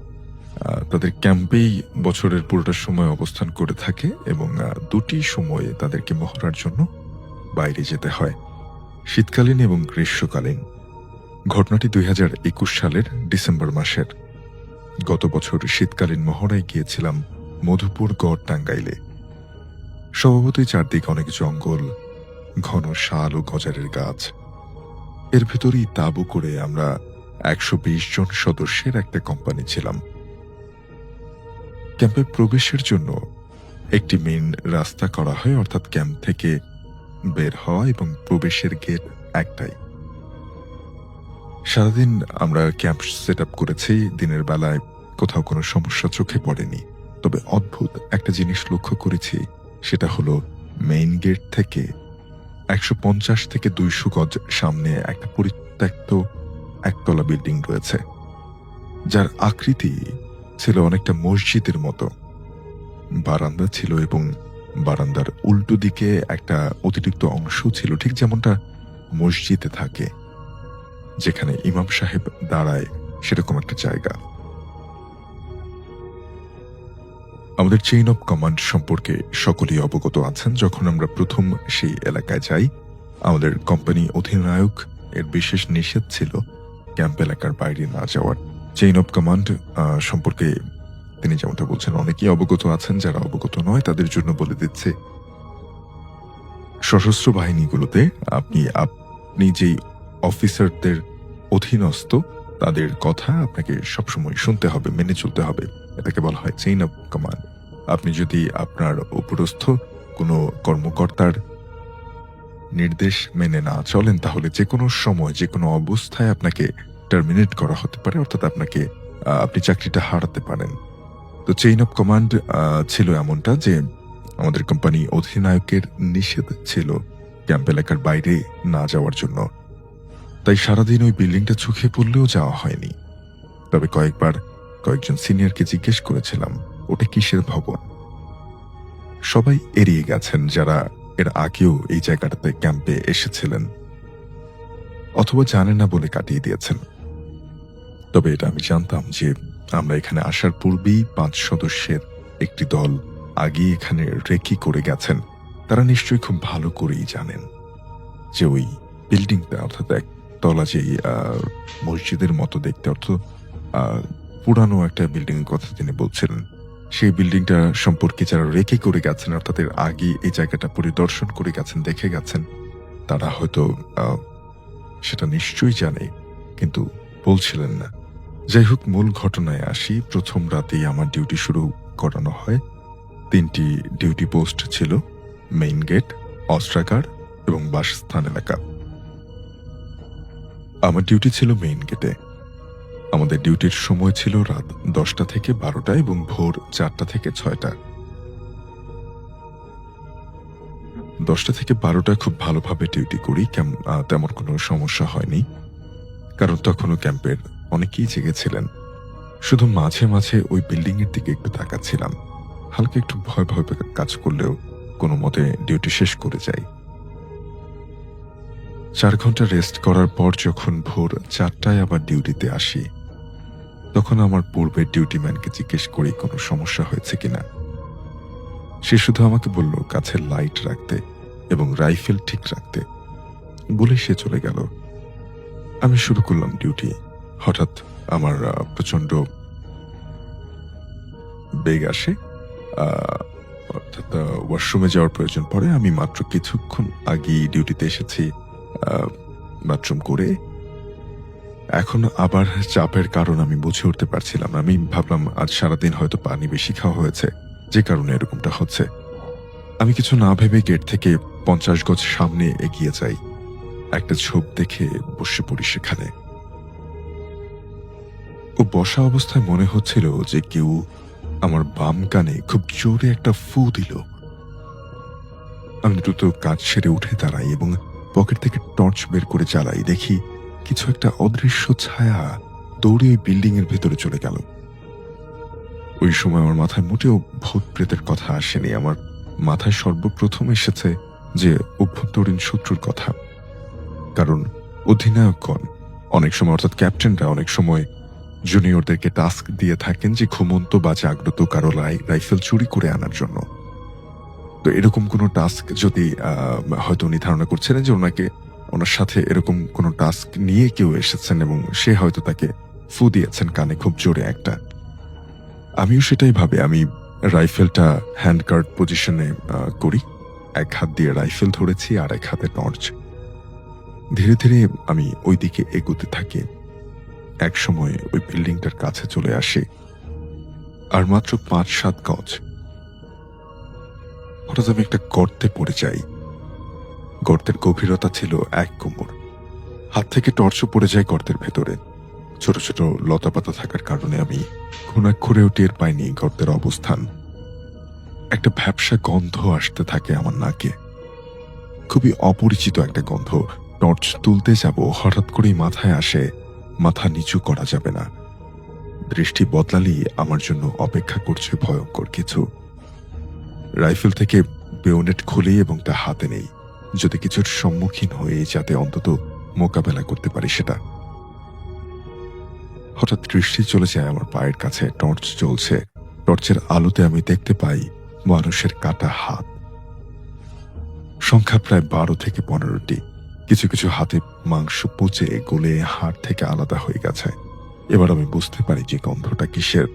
তাদের ক্যাম্পেই বছরের পুরোটা সময় অবস্থান করে থাকে, এবং 2টি সময়ে তাদেরকে মহড়ার জন্য বাইরে যেতে হয়, শীতকালীন এবং গ্রীষ্মকালীন। ঘটনাটি 2021 সালের ডিসেম্বর মাসের। গত বছর শীতকালীন মহড়ায় গিয়েছিলাম মধুপুর গড়, টাঙ্গাইলে। স্বভাবতই চারদিক অনেক জঙ্গল, ঘন শাল ও গজারের গাছ। এর ভেতরেই তাঁবু করে আমরা 120 জন সদস্যের একটা কোম্পানি ছিলাম। ক্যাম্পে প্রবেশের জন্য একটি মেইন রাস্তা করা হয়, অর্থাৎ ক্যাম্প থেকে বের হওয়া এবং প্রবেশের গেট একটাই। সারাদিন আমরা ক্যাম্প সেট আপ করেছি, দিনের বেলায় কোথাও কোনো সমস্যা চোখে পড়েনি। তবে অদ্ভুত একটা জিনিস লক্ষ্য করেছি, সেটা হলো মেইন গেট থেকে 150 থেকে 200 গজ সামনে একটা পরিত্যক্ত একতলা বিল্ডিং রয়েছে, যার আকৃতি ছিল অনেকটা মসজিদের মতো। বারান্দা ছিল এবং বারান্দার উল্টো দিকে একটা অতিরিক্ত অংশ ছিল, ঠিক যেমনটা মসজিদে থাকে, যেখানে ইমাম সাহেব দাঁড়ায়, সেরকম একটা জায়গা। আমাদের চেইন অফ কমান্ড সম্পর্কে সকলেই অবগত আছেন। যখন আমরা প্রথম সেই এলাকায় যাই, আমাদের কোম্পানি অধিনায়ক এর বিশেষ নিষেধ ছিল ক্যাম্প এলাকার বাইরে না যাওয়ার। চেইন অফ কমান্ড সম্পর্কে তিনি যেমনটা বলছেন, অনেকেই অবগত আছেন, যারা অবগত নয় তাদের জন্য বলে দিচ্ছে, সশস্ত্র বাহিনীগুলোতে আপনি যেই অফিসারদের অধীনস্থ, তাদের কথা আপনাকে সবসময় শুনতে হবে, মেনে চলতে হবে। এটাকে বলা হয় চেইন অফ কমান্ড। আপনি যদি আপনার উপরস্থ কোনো কর্মকর্তার নির্দেশ মেনে না চলেন, তাহলে যে কোনো সময় যে কোনো অবস্থায় আপনাকে টার্মিনেট করা হতে পারে, অর্থাৎ আপনি চাকরিটা হারাতে পারেন। তো চেইন অফ কমান্ড ছিল এমনটা যে আমাদের কোম্পানি অধিনায়কের নিষেধ ছিল ক্যাম্প এলাকার বাইরে না যাওয়ার জন্য। তাই সারাদিন ওই বিল্ডিংটা চোখে পড়লেও যাওয়া হয়নি। তবে কয়েকজন সিনিয়রকে জিজ্ঞেস করেছিলাম, ওটা কিসের ভবন। সবাই এড়িয়ে গেছেন, যারা এর আগেও এই জায়গাটাতে ক্যাম্পে এসেছিলেন, অথবা জানেন না বলে কাটিয়ে দিয়েছেন। তবে এটা আমি জানতাম যে আমরা এখানে আসার পূর্বেই 5 সদস্যের একটি দল আগে এখানে রেকি করে গেছেন। তারা নিশ্চয়ই খুব ভালো করেই জানেন যে ওই বিল্ডিংটা, অর্থাৎ একতলা যে মসজিদের মতো দেখতে, অর্থাৎ পুরানো একটা বিল্ডিং এর কথা তিনি বলছিলেন, সেই বিল্ডিংটা সম্পর্কে যারা রেকি করে গেছেন, অর্থাৎ এর আগে এই জায়গাটা পরিদর্শন করে গেছেন, দেখে গেছেন, তারা হয়তো সেটা নিশ্চয়ই জানে, কিন্তু বলছিলেন না। যাই হোক, মূল ঘটনায় আসি। প্রথম রাতেই আমার ডিউটি শুরু করানো হয়। 3টি ডিউটি পোস্ট ছিল: মেইন গেট, অস্ত্রাগার এবং বাসস্থান এলাকা। আমার ডিউটি ছিল মেইন গেটে। আমাদের ডিউটির সময় ছিল রাত 10টা থেকে 12টা এবং ভোর 4টা থেকে 6টা। 10টা থেকে 12টা খুব ভালোভাবে ডিউটি করি, তেমন কোনো সমস্যা হয়নি, কারণ তখনও ক্যাম্পের অনেকেই জেগেছিলেন। শুধু মাঝে মাঝে ওই বিল্ডিং এর দিকে একটু তাকাচ্ছিলাম। হালকা একটু ভয় ভয় কাজ করলেও কোনো মতে ডিউটি শেষ করে যাই। 4 ঘন্টা রেস্ট করার পর যখন ভোর 4টায় আবার ডিউটিতে আসি, তখন আমার পূর্বের ডিউটিম্যানকে জিজ্ঞেস করি কোনো সমস্যা হয়েছে কিনা। সে শুধু আমাকে বলল কাছে লাইট রাখতে এবং রাইফেল ঠিক রাখতে, বলে সে চলে গেল। আমি শুরু করলাম ডিউটি। হঠাৎ আমার প্রচন্ড বেগ আসে, অর্থাৎ ওয়াশরুমে যাওয়ার প্রয়োজন পড়ে। আমি মাত্র কিছুক্ষণ আগেই ডিউটিতে এসেছি, বাথরুম করে। এখন আবার চাপের কারণ আমি বুঝে উঠতে পারছিলাম না। আমি ভাবলাম আজ সারাদিন হয়তো পানি বেশি খাওয়া হয়েছে, যে কারণে এরকমটা হচ্ছে। আমি কিছু না ভেবে গেট থেকে 50 গজ সামনে এগিয়ে যাই। একটা ঝোপ দেখে বসে পড়ি সেখানে। ও বসা অবস্থায় মনে হচ্ছিল যে কেউ আমার বাম কানে খুব জোরে একটা ফু দিল। আমি দ্রুত কাজ সেরে উঠে দাঁড়াই এবং পকেট থেকে টর্চ বের করে জ্বালাই। দেখি কিছু একটা অদৃশ্য ছায়া দৌড়ে ওই বিল্ডিং এর ভেতরে চলে গেল। ওই সময় আমার মাথায় মোটেও ভূত প্রেতের কথা আসেনি। আমার মাথায় সর্বপ্রথম এসেছে যে অভ্যন্তরীণ শত্রুর কথা। কারণ অধিনায়কগণ অনেক সময়, অর্থাৎ ক্যাপ্টেনরা অনেক সময় জুনিয়রদেরকে টাস্ক দিয়ে থাকেন যে ঘুমন্ত বা জাগ্রত কারো রাইফেল চুরি করে আনার জন্য। তো এরকম কোনো টাস্ক যদি হয়তো উনি ধারণা করছিলেন যে ওনার সাথে এরকম কোনো টাস্ক নিয়ে কেউ এসেছেন এবং সে হয়তো তাকে ফু দিয়েছেন কানে খুব জোরে একটা। আমিও সেটাই ভাবে আমি রাইফেলটা হ্যান্ড গার্ড পজিশনে করি। এক হাত দিয়ে রাইফেল ধরেছি আর এক হাতে টর্চ। ধীরে ধীরে আমি ওই দিকে এগোতে থাকি। একসময় ওই বিল্ডিংটার কাছে চলে আসি, আর মাত্র 5-7 গজ। হঠাৎ আমি একটা গর্তে পড়ে যাই। গর্তের গভীরতা ছিল 1 কোমর। হাত থেকে টর্চও পড়ে যায় গর্তের ভেতরে। ছোট ছোট লতাপাতা থাকার কারণে আমি ঘুণাক্ষরেও টের পাইনি গর্তের অবস্থান। একটা ভ্যাপসা গন্ধ আসতে থাকে আমার নাকে, খুবই অপরিচিত একটা গন্ধ। টর্চ তুলতে যাব, হঠাৎ করেই মাথায় আসে মাথা নিচু করা যাবে না। দৃষ্টি বদলালেই আমার জন্য অপেক্ষা করছে ভয়ঙ্কর কিছু। রাইফেল থেকে বেয়োনেট খুলি এবং তা হাতে নেই, যদি কিছুর সম্মুখীন হয়ে যাতে অন্তত মোকাবেলা করতে পারি সেটা। হঠাৎ দৃষ্টি চলে যায় আমার পায়ের কাছে। টর্চ জ্বলছে। টর্চের আলোতে আমি দেখতে পাই মানুষের কাটা হাত, সংখ্যা প্রায় 12 থেকে 15টি। কিছু কিছু হাতে মাংস পচে গলে হাড় থেকে আলাদা হয়ে গেছে। এবার আমি বুঝতে পারি যে গন্ধটা কিসের।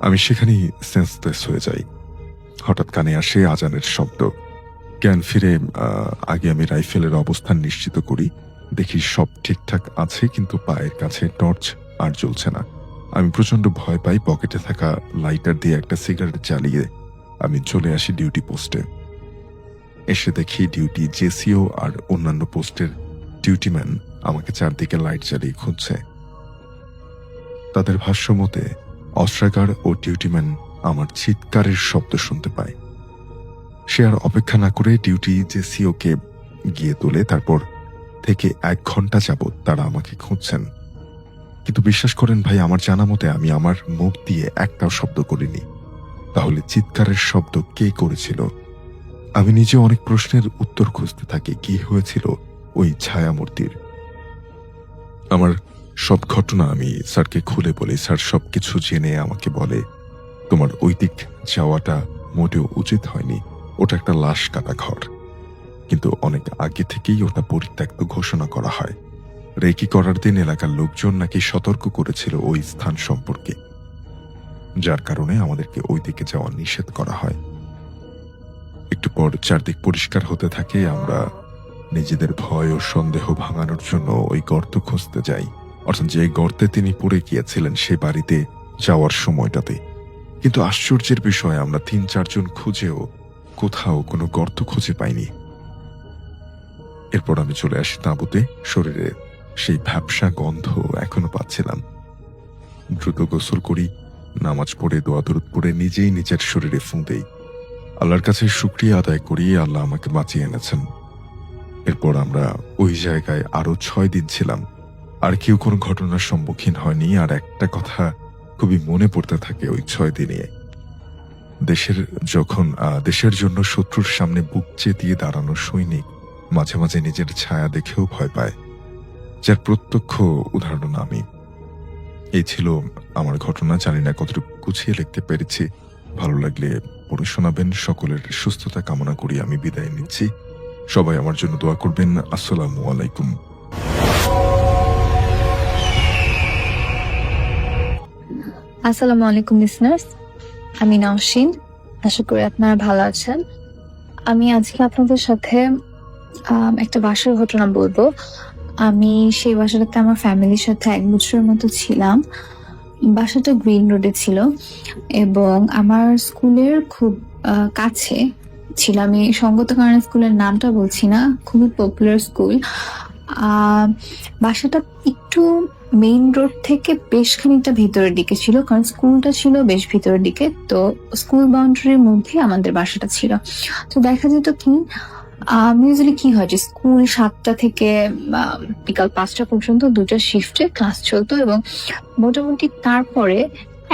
আমি সেখানেই সেন্সলেস হয়ে যাই। হঠাৎ কানে আসে আজানের শব্দ। জ্ঞান ফিরে আগে আমি রাইফেলের অবস্থান নিশ্চিত করি। দেখি সব ঠিকঠাক আছে, কিন্তু পায়ের কাছে টর্চ আর জ্বলছে না। আমি প্রচন্ড ভয় পাই। পকেটে থাকা লাইটার দিয়ে একটা সিগারেট জ্বালিয়ে আমি চলে আসি ডিউটি পোস্টে। এসে দেখি ডিউটি জেসিও আর অন্যান্য পোস্টের ডিউটিম্যান আমাকে চারদিকে লাইট জ্বালিয়ে খুঁজছে। তাদের ভাষ্য মতে অস্ত্রাগার ও ডিউটিম্যান আমার চিৎকারের শব্দ শুনতে পায়। সে আর অপেক্ষা না করে ডিউটি জেসিওকে গিয়ে তোলে। তারপর থেকে 1 ঘন্টা যাবৎ তারা আমাকে খুঁজছেন। কিন্তু বিশ্বাস করেন ভাই, আমার জানা মতে আমি আমার মুখ দিয়ে একটাও শব্দ করিনি। তাহলে চিৎকারের শব্দ কে করেছিল? আমি নিজে অনেক প্রশ্নের উত্তর খুঁজতে থাকি। কি হয়েছিল ওই ছায়ামূর্তির? আমার সব ঘটনা আমি স্যারকে খুলে বলি। স্যার সবকিছু জেনে আমাকে বলে, তোমার ওই দিক যাওয়াটা মোটেও উচিত হয়নি। ওটা একটা লাশ কাটা ঘর, কিন্তু অনেক আগে থেকেই ওটা পরিত্যক্ত ঘোষণা করা হয়। রেকি করার দিন এলাকার লোকজন নাকি সতর্ক করেছিল ওই স্থান সম্পর্কে, যার কারণে আমাদেরকে ওই দিকে যাওয়া নিষেধ করা হয়। একটু পর চারদিক পরিষ্কার হতে থাকে। আমরা নিজেদের ভয় ও সন্দেহ ভাঙানোর জন্য ওই গর্ত খুঁজতে যাই, অর্থাৎ যে গর্তে তিনি পড়ে গিয়েছিলেন সে বাড়িতে যাওয়ার সময়টাতে। কিন্তু আশ্চর্যের বিষয়, আমরা 3-4 জন খুঁজেও কোথাও কোনো গর্ত খুঁজে পাইনি। এরপর আমি চলে আসি তাঁবুতে। শরীরে সেই ভ্যাপসা গন্ধ এখনো পাচ্ছিলাম। দ্রুত গোসল করি, নামাজ পড়ে দোয়া দরুদ পড়ে নিজেই নিজের শরীরে ফুঁ দেই। আল্লাহর কাছে শুকরিয়া আদায় করি, আল্লাহ আমাকে বাঁচিয়ে এনেছেন। এরপর আমরা ওই জায়গায় আরো 6 দিন ছিলাম। আর কেউ কোনো ঘটনার সম্মুখীন হয়নি। আর একটা কথা খুবই মনে পড়তে থাকে ওই 6 দিনে। দেশের জন্য শত্রুর সামনে বুক চেতিয়ে দাঁড়ানো সৈনিক মাঝে মাঝে নিজের ছায়া দেখেও ভয় পায়, যার প্রত্যক্ষ উদাহরণ আমি। এই ছিল আমার ঘটনা। জানি না কতটুকু গুছিয়ে লিখতে পেরেছি। ভালো লাগলে পড়ে শোনাবেন। সকলের সুস্থতা কামনা করি আমি বিদায় নিচ্ছি। সবাই আমার জন্য দোয়া করবেন। আসসালামু আলাইকুম। আসসালামু আলাইকুম লিসনার্স, আমি নওশিন। আশা করি আপনারা ভালো আছেন। আমি আজকে আপনাদের সাথে একটা বাসার ঘটনা বলবো। আমি সেই বাসাটাতে আমার ফ্যামিলির সাথে 1 বছরের মতো ছিলাম। বাসাটা গ্রিন রোডে ছিল এবং আমার স্কুলের খুব কাছে ছিল। আমি সঙ্গত কারণে স্কুলের নামটা বলছি না, খুবই পপুলার স্কুল। বাসাটা একটু মেইন রোড থেকে বেশ খানিকটা ভিতরের দিকে ছিল, কারণ স্কুলটা ছিল বেশ ভিতরের দিকে। তো স্কুল বাউন্ডারির মধ্যে আমাদের বাসাটা ছিল। তো দেখা যেত কি, ইউজুয়ালি কি হয় যে স্কুল 7টা থেকে বিকাল 5টা পর্যন্ত 2টা শিফটে ক্লাস চলতো এবং মোটামুটি তারপরে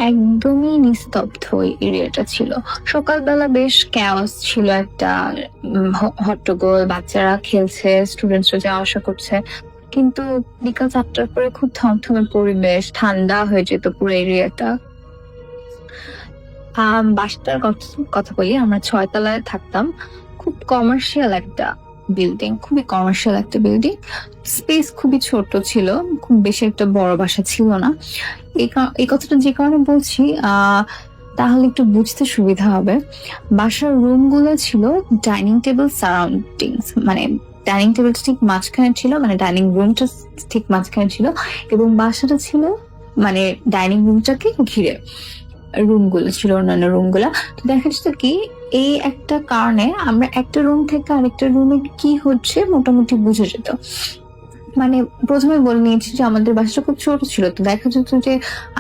একদমই নিস্তব্ধ ওই এরিয়াটা ছিল। সকালবেলা বেশ ক্যাওস ছিল, একটা হট্টগোল, বাচ্চারা খেলছে, স্টুডেন্টসরা যাওয়া আসা করছে। কিন্তু বিকাল 4টার পরে খুব থমথমে পরিবেশ, ঠান্ডা হয়ে যেত পুরো এরিয়াটা। বাসাটার কথা বলি, আমরা 6 তলায় থাকতাম। খুব কমার্শিয়াল একটা বিল্ডিং, খুবই কমার্শিয়াল একটা বিল্ডিং। স্পেস খুবই ছোট ছিল, খুব বেশি একটা বড় বাসা ছিল না। এই কথাটা যে কারণে বলছি তাহলে একটু বুঝতে সুবিধা হবে। বাসার রুমগুলো ছিল ডাইনিং টেবিল সারাউন্ডিংস, মানে ডাইনিং টেবিলটা ঠিক মাঝখানে ছিল, মানে ডাইনিং রুমটা ঠিক মাঝখানে ছিল, এবং বাসাটা ছিল মানে ডাইনিং রুমটাকে ঘিরে রুমগুলো ছিল, অন্যান্য রুমগুলা। তো দেখা যেত কি এই একটা কারণে আমরা একটা রুম থেকে আরেকটা রুমে কি হচ্ছে মোটামুটি বুঝে যেত। মানে প্রথমে বলে নিয়েছি যে আমাদের বাসাটা খুব ছোট ছিল, তো দেখা যেত যে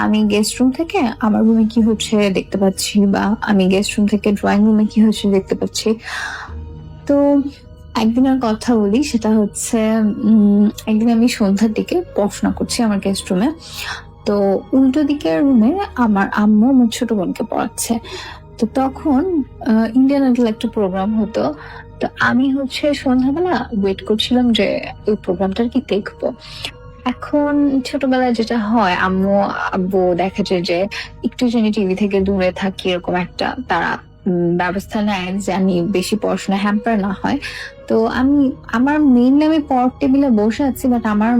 আমি গেস্ট রুম থেকে আমার রুমে কি হচ্ছে দেখতে পাচ্ছি, বা আমি গেস্ট রুম থেকে ড্রয়িং রুমে কি হচ্ছে দেখতে পাচ্ছি। তো একদিনের কথা বলি, সেটা হচ্ছে একদিন আমি সন্ধ্যার দিকে পড়াশোনা করছি আমার গেস্ট রুমে। তো উল্টো দিকের রুমে আমার আম্মু আমার ছোট বোনকে পড়াচ্ছে। তো তখন ইন্ডিয়ান আইডল একটা প্রোগ্রাম হতো। তো আমি হচ্ছে সন্ধ্যাবেলা ওয়েট করছিলাম যে এই প্রোগ্রামটা কি দেখবো। এখন ছোটবেলায় যেটা হয়, আম্মু আব্বু দেখা যায় যে একটু জানি টিভি থেকে দূরে থাকি, এরকম একটা তারা ব্যবস্থা নেয় যে আমি বেশি পড়াশোনা হ্যাম্পার না হয়। তো আমার মেইনলি আমি পড়ার টেবিলে বসে আছি, বাট আমার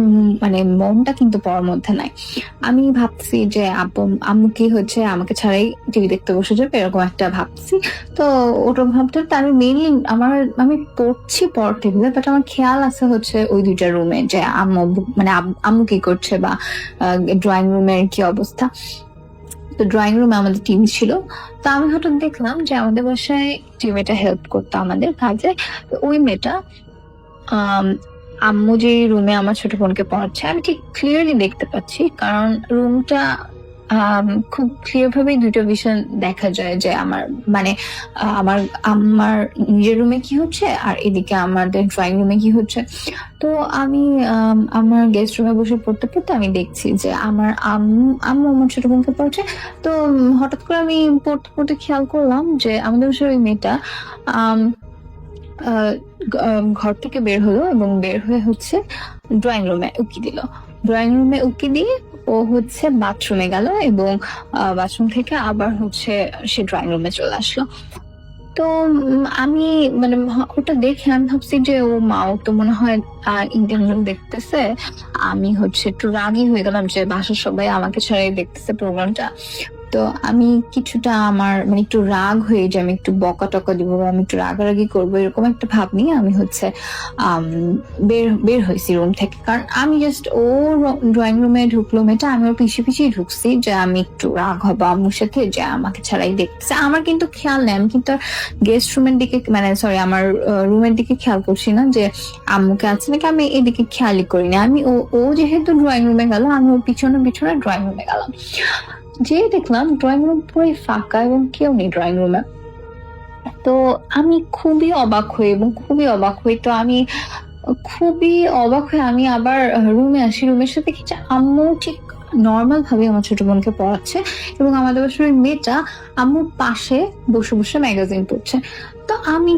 মানে মনটা কিন্তু পড়ার মধ্যে নাই। আমি ভাবছি যে আম্মু কি হচ্ছে আমাকে ছাড়াই টিভি দেখতে বসে যাবে, এরকম একটা ভাবছি। তো ওটা ভাবতে আমি মেইনলি আমি পড়ছি পড়ার টেবিলে, বাট আমার খেয়াল আছে হচ্ছে ওই দুইটা রুমে যে মানে আম্মু কি করছে বা ড্রয়িং রুমের কি অবস্থা। তো ড্রয়িং রুমে আমাদের টিভি ছিল। তো আমি হঠাৎ দেখলাম যে আমাদের বাসায় যে মেয়েটা হেল্প করতো আমাদের কাজে, তো ওই মেয়েটা আম্মু যে রুমে আমার ছোট বোনকে পড়াচ্ছে আমি ঠিক ক্লিয়ারলি দেখতে পাচ্ছি, কারণ রুমটা খুব ক্লিয়ার ভাবে দুটো বিষয় দেখা যায় যে আমার মানে আমার নিজের রুমে কি হচ্ছে আর এদিকে আমাদের ড্রয়িং রুমে কি হচ্ছে। তো আমি আমার গেস্ট রুমে বসে পড়তে পড়তে আমি দেখছি যে আমার আম্মু আমার ছোট বোনকে পড়ছে। তো হঠাৎ করে আমি পড়তে পড়তে খেয়াল করলাম যে আমাদের বাসার ওই মেয়েটা ঘর থেকে বের হলো এবং বের হয়ে হচ্ছে ড্রয়িং রুমে উকি দিল। ড্রয়িং রুমে উকি দিয়ে ও হচ্ছে বাথরুমে গেল এবং বাথরুম থেকে আবার হচ্ছে সে ড্রয়িং রুমে চলে আসলো। তো আমি মানে ওটা দেখে আমি ভাবছি যে ও মাও তো মনে হয় ইন্ডিয়ান রুম দেখতেছে। আমি হচ্ছে একটু রাগই হয়ে গেলাম যে বাসার সবাই আমাকে ছাড়াই দেখতেছে প্রোগ্রামটা। তো আমি কিছুটা আমার মানে একটু রাগ হয়ে যে আমি একটু বকা টকা দিব বা আমি একটু রাগারাগি করবো, এরকম একটা ভাব নিয়ে আমি হচ্ছে বের হয়েছি রুম থেকে। কারণ আমি জাস্ট ও ড্রয়িং রুমে ঢুকলো মেয়েটা, আমি ওর পিছিয়ে পিছিয়ে ঢুকছি যে আমি একটু রাগ হবো আম্মুর সাথে যে আমাকে ছাড়াই দেখতেছে। আমার কিন্তু খেয়াল নেই, আমি কিন্তু গেস্ট রুমের দিকে মানে সরি আমার রুমের দিকে খেয়াল করছি না যে আম্মুকে আছে নাকি, আমি এদিকে খেয়ালই করিনি। আমি ও যেহেতু ড্রয়িং রুমে গেল আমি ওর পিছনে পিছনে ড্রয়িং রুমে গেলাম, যে দেখলাম ড্রয়িং রুম পুরো ফাঁকা এবং কেউ নেই ড্রয়িং রুমে। তো আমি খুবই অবাক হই তো আমি খুবই অবাক হয়ে আমি আবার রুমে আসি। রুমে এসে দেখি যে আম্মু ঠিক নর্মাল ভাবে আমার ছোট বোনকে পড়াচ্ছে এবং আমাদের বাসার ওই মেয়েটা আম্মুর পাশে বসে বসে ম্যাগাজিন পড়ছে। তো আমি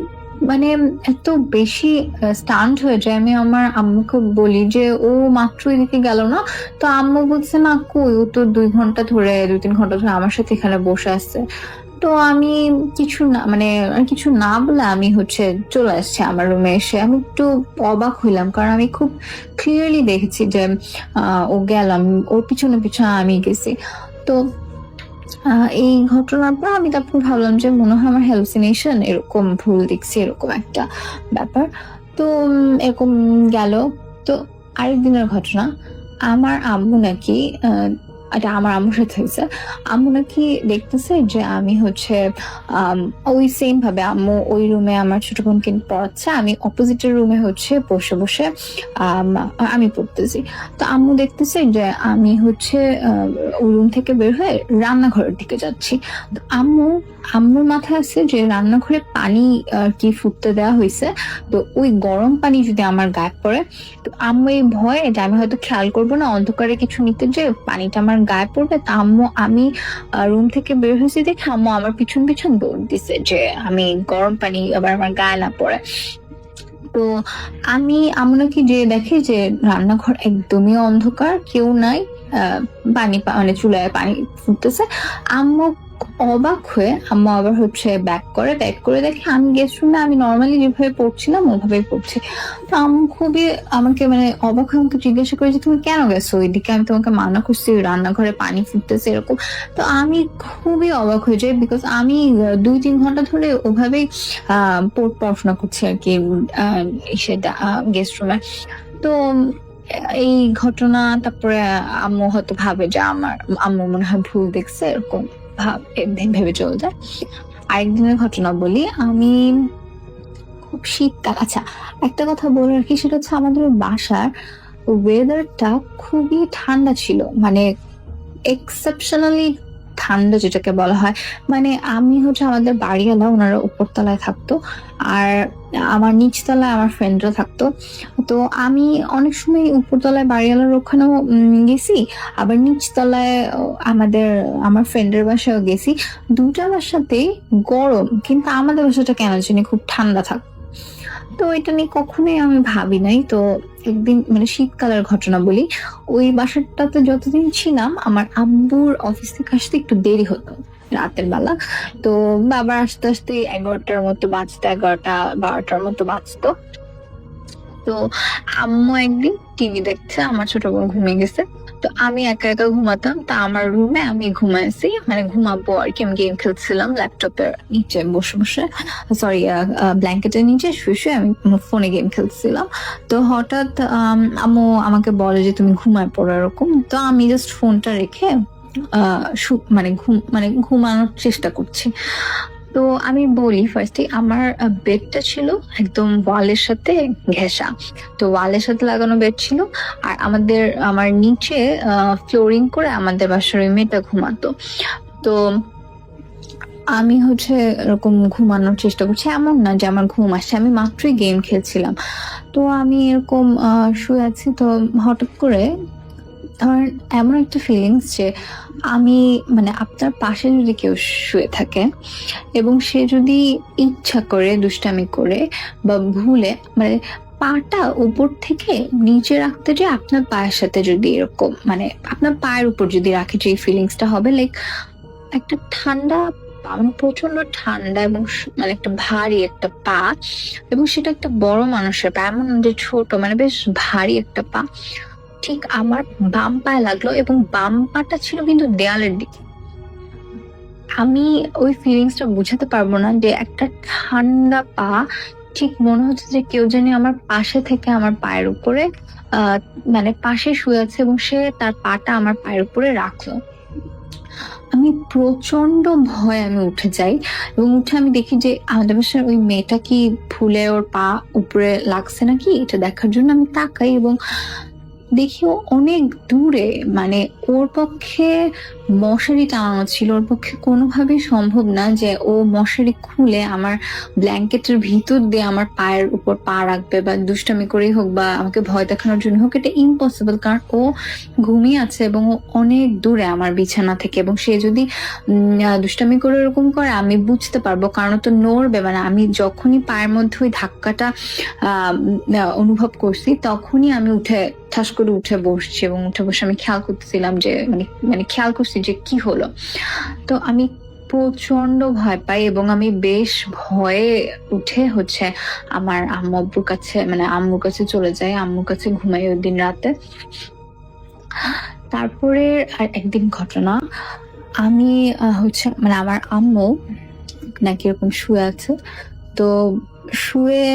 মানে এত বেশি স্টান্ট হয়ে যায়, আমি আমার আম্মুকে বলি যে ও মাত্র এদিকে গেল না। তো আম্মু বলছে না কই, ও তো 2-3 ঘন্টা ধরে আমার সাথে এখানে বসে আসছে। তো আমি কিছু না বলে আমি হচ্ছে চলে আসছি আমার রুমে। এসে আমি একটু অবাক হইলাম, কারণ আমি খুব ক্লিয়ারলি দেখেছি যে ও গেলাম, ওর পিছনে পিছনে আমি গেছি। তো এই ঘটনার পর আমি তারপর ভাবলাম যে মনে হয় আমার হ্যালুসিনেশন, এরকম ভুল দেখছি এরকম একটা ব্যাপার। তো এরকম গেল। তো আরেকদিনের ঘটনা, আমার আম্মু নাকি এটা আমার আম্মুর সাথে হয়েছে। আম্মু নাকি দেখতেছে যে আমি হচ্ছে ওই সেম ভাবে আম্মু ওই রুমে আমার ছোট বোনকে পড়াচ্ছে, আমি অপোজিটের রুমে হচ্ছে বসে বসে আমি পড়তেছি। তো আম্মু দেখতেছে যে আমি হচ্ছে ওই রুম থেকে বের হয়ে রান্নাঘরের দিকে যাচ্ছি। তো আম্মুর মাথায় আছে যে রান্নাঘরে পানি কি ফুটতে দেওয়া হয়েছে, তো ওই গরম পানি যদি আমার গায়ে পড়ে, তো আম্মু এই ভয়ে যে আমি হয়তো খেয়াল করবো না অন্ধকারে কিছু নিতে, যে পানিটা আমার গায়ে পড়বে। তা আমি রুম থেকে বের হয়েছি দেখে আম্মু আমার পিছন পিছন দৌড় দিছে যে আমি গরম পানি আবার আমার গায়ে না পড়ে। তো আম্মু নাকি যে দেখে যে রান্নাঘর একদমই অন্ধকার, কেউ নাই, পানি মানে চুলায় পানি ফুটতেছে। আম্মু অবাক হয়ে আম্মু আবার হচ্ছে ব্যাক করে দেখে আমি গেস্ট রুমে আমি নর্মালি যেভাবে পড়ছিলাম ওইভাবেই পড়ছি। তো আম্মু খুবই আমাকে মানে অবাক হয়ে আমাকে জিজ্ঞাসা করে যে তুমি কেন গেছো ওইদিকে, আমি তোমাকে মানা করছি রান্নাঘরে পানি ফুটতেছে এরকম। তো আমি খুবই অবাক হয়ে যাই, বিকজ আমি 2-3 ঘন্টা ধরে ওভাবেই পড়াশোনা করছি আর কি সেটা গেস্ট রুমে। তো এই ঘটনা, তারপরে আম্মু হয়তো ভাবে যে আম্মু মনে হয় ভুল দেখছে এরকম ভেবে চলে যায়। আরেকদিনের ঘটনা বলি, আমি খুব শীতকাল, আচ্ছা একটা কথা বলে রাখি, সেটা হচ্ছে আমাদের বাসার ওয়েদারটা খুবই ঠান্ডা ছিল, মানে এক্সেপশনালি ঠান্ডা যেটাকে বলা হয়। মানে আমি হচ্ছে আমাদের বাড়িওয়ালা ওনারা উপরতলায় থাকতো আর আমার নিচতলায় আমার ফ্রেন্ডরা থাকতো। তো আমি অনেক সময় উপরতলায় বাড়িওয়ালার ওখানেও গেছি, আবার নিচতলায় আমার ফ্রেন্ডের বাসায়ও গেছি। দুটা বাসাতেই গরম, কিন্তু আমাদের বাসাটা কেন জানি খুব ঠান্ডা থাকতো। তো এটা নিয়ে কখনোই আমি ভাবি নাই। তো একদিন মানে শীতকালের ঘটনা বলি, ওই বাসাটাতে যতদিন ছিলাম আমার আব্বুর অফিস থেকে আসতে একটু দেরি হতো রাতের বেলা। তো বাবা আস্তে আস্তে 11টার মতো বাজতো, 11টা-12টার মতো বাজতো। তো আম্মু একদিন টিভি দেখছে, আমার ছোট বোন ঘুমিয়ে গেছে, তো আমি একা একা ঘুমাতাম। তা আমার রুমে আমি ঘুমাইছি, মানে ঘুমাবো আর কি, আমি গেম খেলছিলাম ল্যাপটপের নিচে বসে, সরি ব্ল্যাঙ্কেটের নিচে শুয়ে আমি ফোনে গেম খেলছিলাম। তো হঠাৎ আম্মু আমাকে বলে যে তুমি ঘুমায় পড়ো এরকম। তো আমি জাস্ট ফোনটা রেখে মানে ঘুমানোর চেষ্টা করছি। তো আমি বলি ফার্স্টে, আমার বেডটা ছিল একদম ওয়ালের সাথে ঘেঁষা, তো ওয়ালের সাথে লাগানো বেড ছিল। আর আমার নিচে ফ্লোরিং করে আমাদের বাসার ওই মেয়েটা ঘুমাতো। তো আমি হচ্ছে এরকম ঘুমানোর চেষ্টা করছি, এমন না যে আমার ঘুম আসছে, আমি মাত্রই গেম খেলছিলাম। তো আমি এরকম শুয়ে আছি, তো হঠাৎ করে ধরেন এমন একটা ফিলিংস যে আমি মানে আপনার পাশে যদি কেউ শুয়ে থাকে এবং সে যদি ইচ্ছা করে দুষ্টামি করে বা ভুলে মানে পাটা উপর থেকে নিচে রাখতে, যে আপনার পায়ের সাথে যদি এরকম মানে আপনার পায়ের উপর যদি রাখে, যে ফিলিংসটা হবে লাইক একটা ঠান্ডা মানে প্রচন্ড ঠান্ডা এবং মানে একটা ভারী একটা পা, এবং সেটা একটা বড় মানুষের পা, এমন না যে ছোট, মানে বেশ ভারী একটা পা ঠিক আমার বাম পায়ে লাগলো, এবং বাম পাটা ছিল কিন্তু দেয়ালের দিকে। আমি ওই ফিলিংসটা বুঝাতে পারবো না, যে একটা ঠান্ডা পা, ঠিক মনে হচ্ছে যে কেউ জানি আমার পাশে থেকে আমার পায়ের উপরে মানে পাশে শুয়ে আছে এবং সে তার পাটা আমার পায়ের উপরে রাখলো। আমি প্রচন্ড ভয় আমি উঠে যাই, এবং উঠে আমি দেখি যে আমাদের বাসার ওই মেয়েটা কি ভুলে ওর পা উপরে লাগছে নাকি এটা দেখার জন্য আমি তাকাই, এবং দেখি ও অনেক দূরে, মানে ওর পক্ষে মশারি টানানো ছিল, ওর পক্ষে কোনোভাবেই সম্ভব না যে ও মশারি খুলে আমার ব্ল্যাঙ্কেটের ভিতর দিয়ে আমার পায়ের উপর পা রাখবে, বা দুষ্টামি করেই হোক বা আমাকে ভয় দেখানোর জন্য হোক, এটা ইম্পসিবল। কারণ ও ঘুমিয়ে আছে এবং ও অনেক দূরে আমার বিছানা থেকে, এবং সে যদি দুষ্টামি করে এরকম করে আমি বুঝতে পারবো, কারণ তো নড়বে, মানে আমি যখনই পায়ের মধ্যে ওই ধাক্কাটা অনুভব করছি তখনই আমি ঠাস করে উঠে বসছি, এবং উঠে বসে আমি খেয়াল করতেছিলাম যে মানে খেয়াল করছি যে কি হলো। তো আমি প্রচন্ড ভয় পাই, এবং আমি বেশ ভয়ে উঠে হচ্ছে আমার আম্মুর কাছে চলে যাই, আম্মুর কাছে ঘুমাই ওই দিন রাতে। তারপরে আর একদিন ঘটনা, আমি হচ্ছে মানে আমার আম্মু নাকি এরকম শুয়ে আছে, তো শুয়ে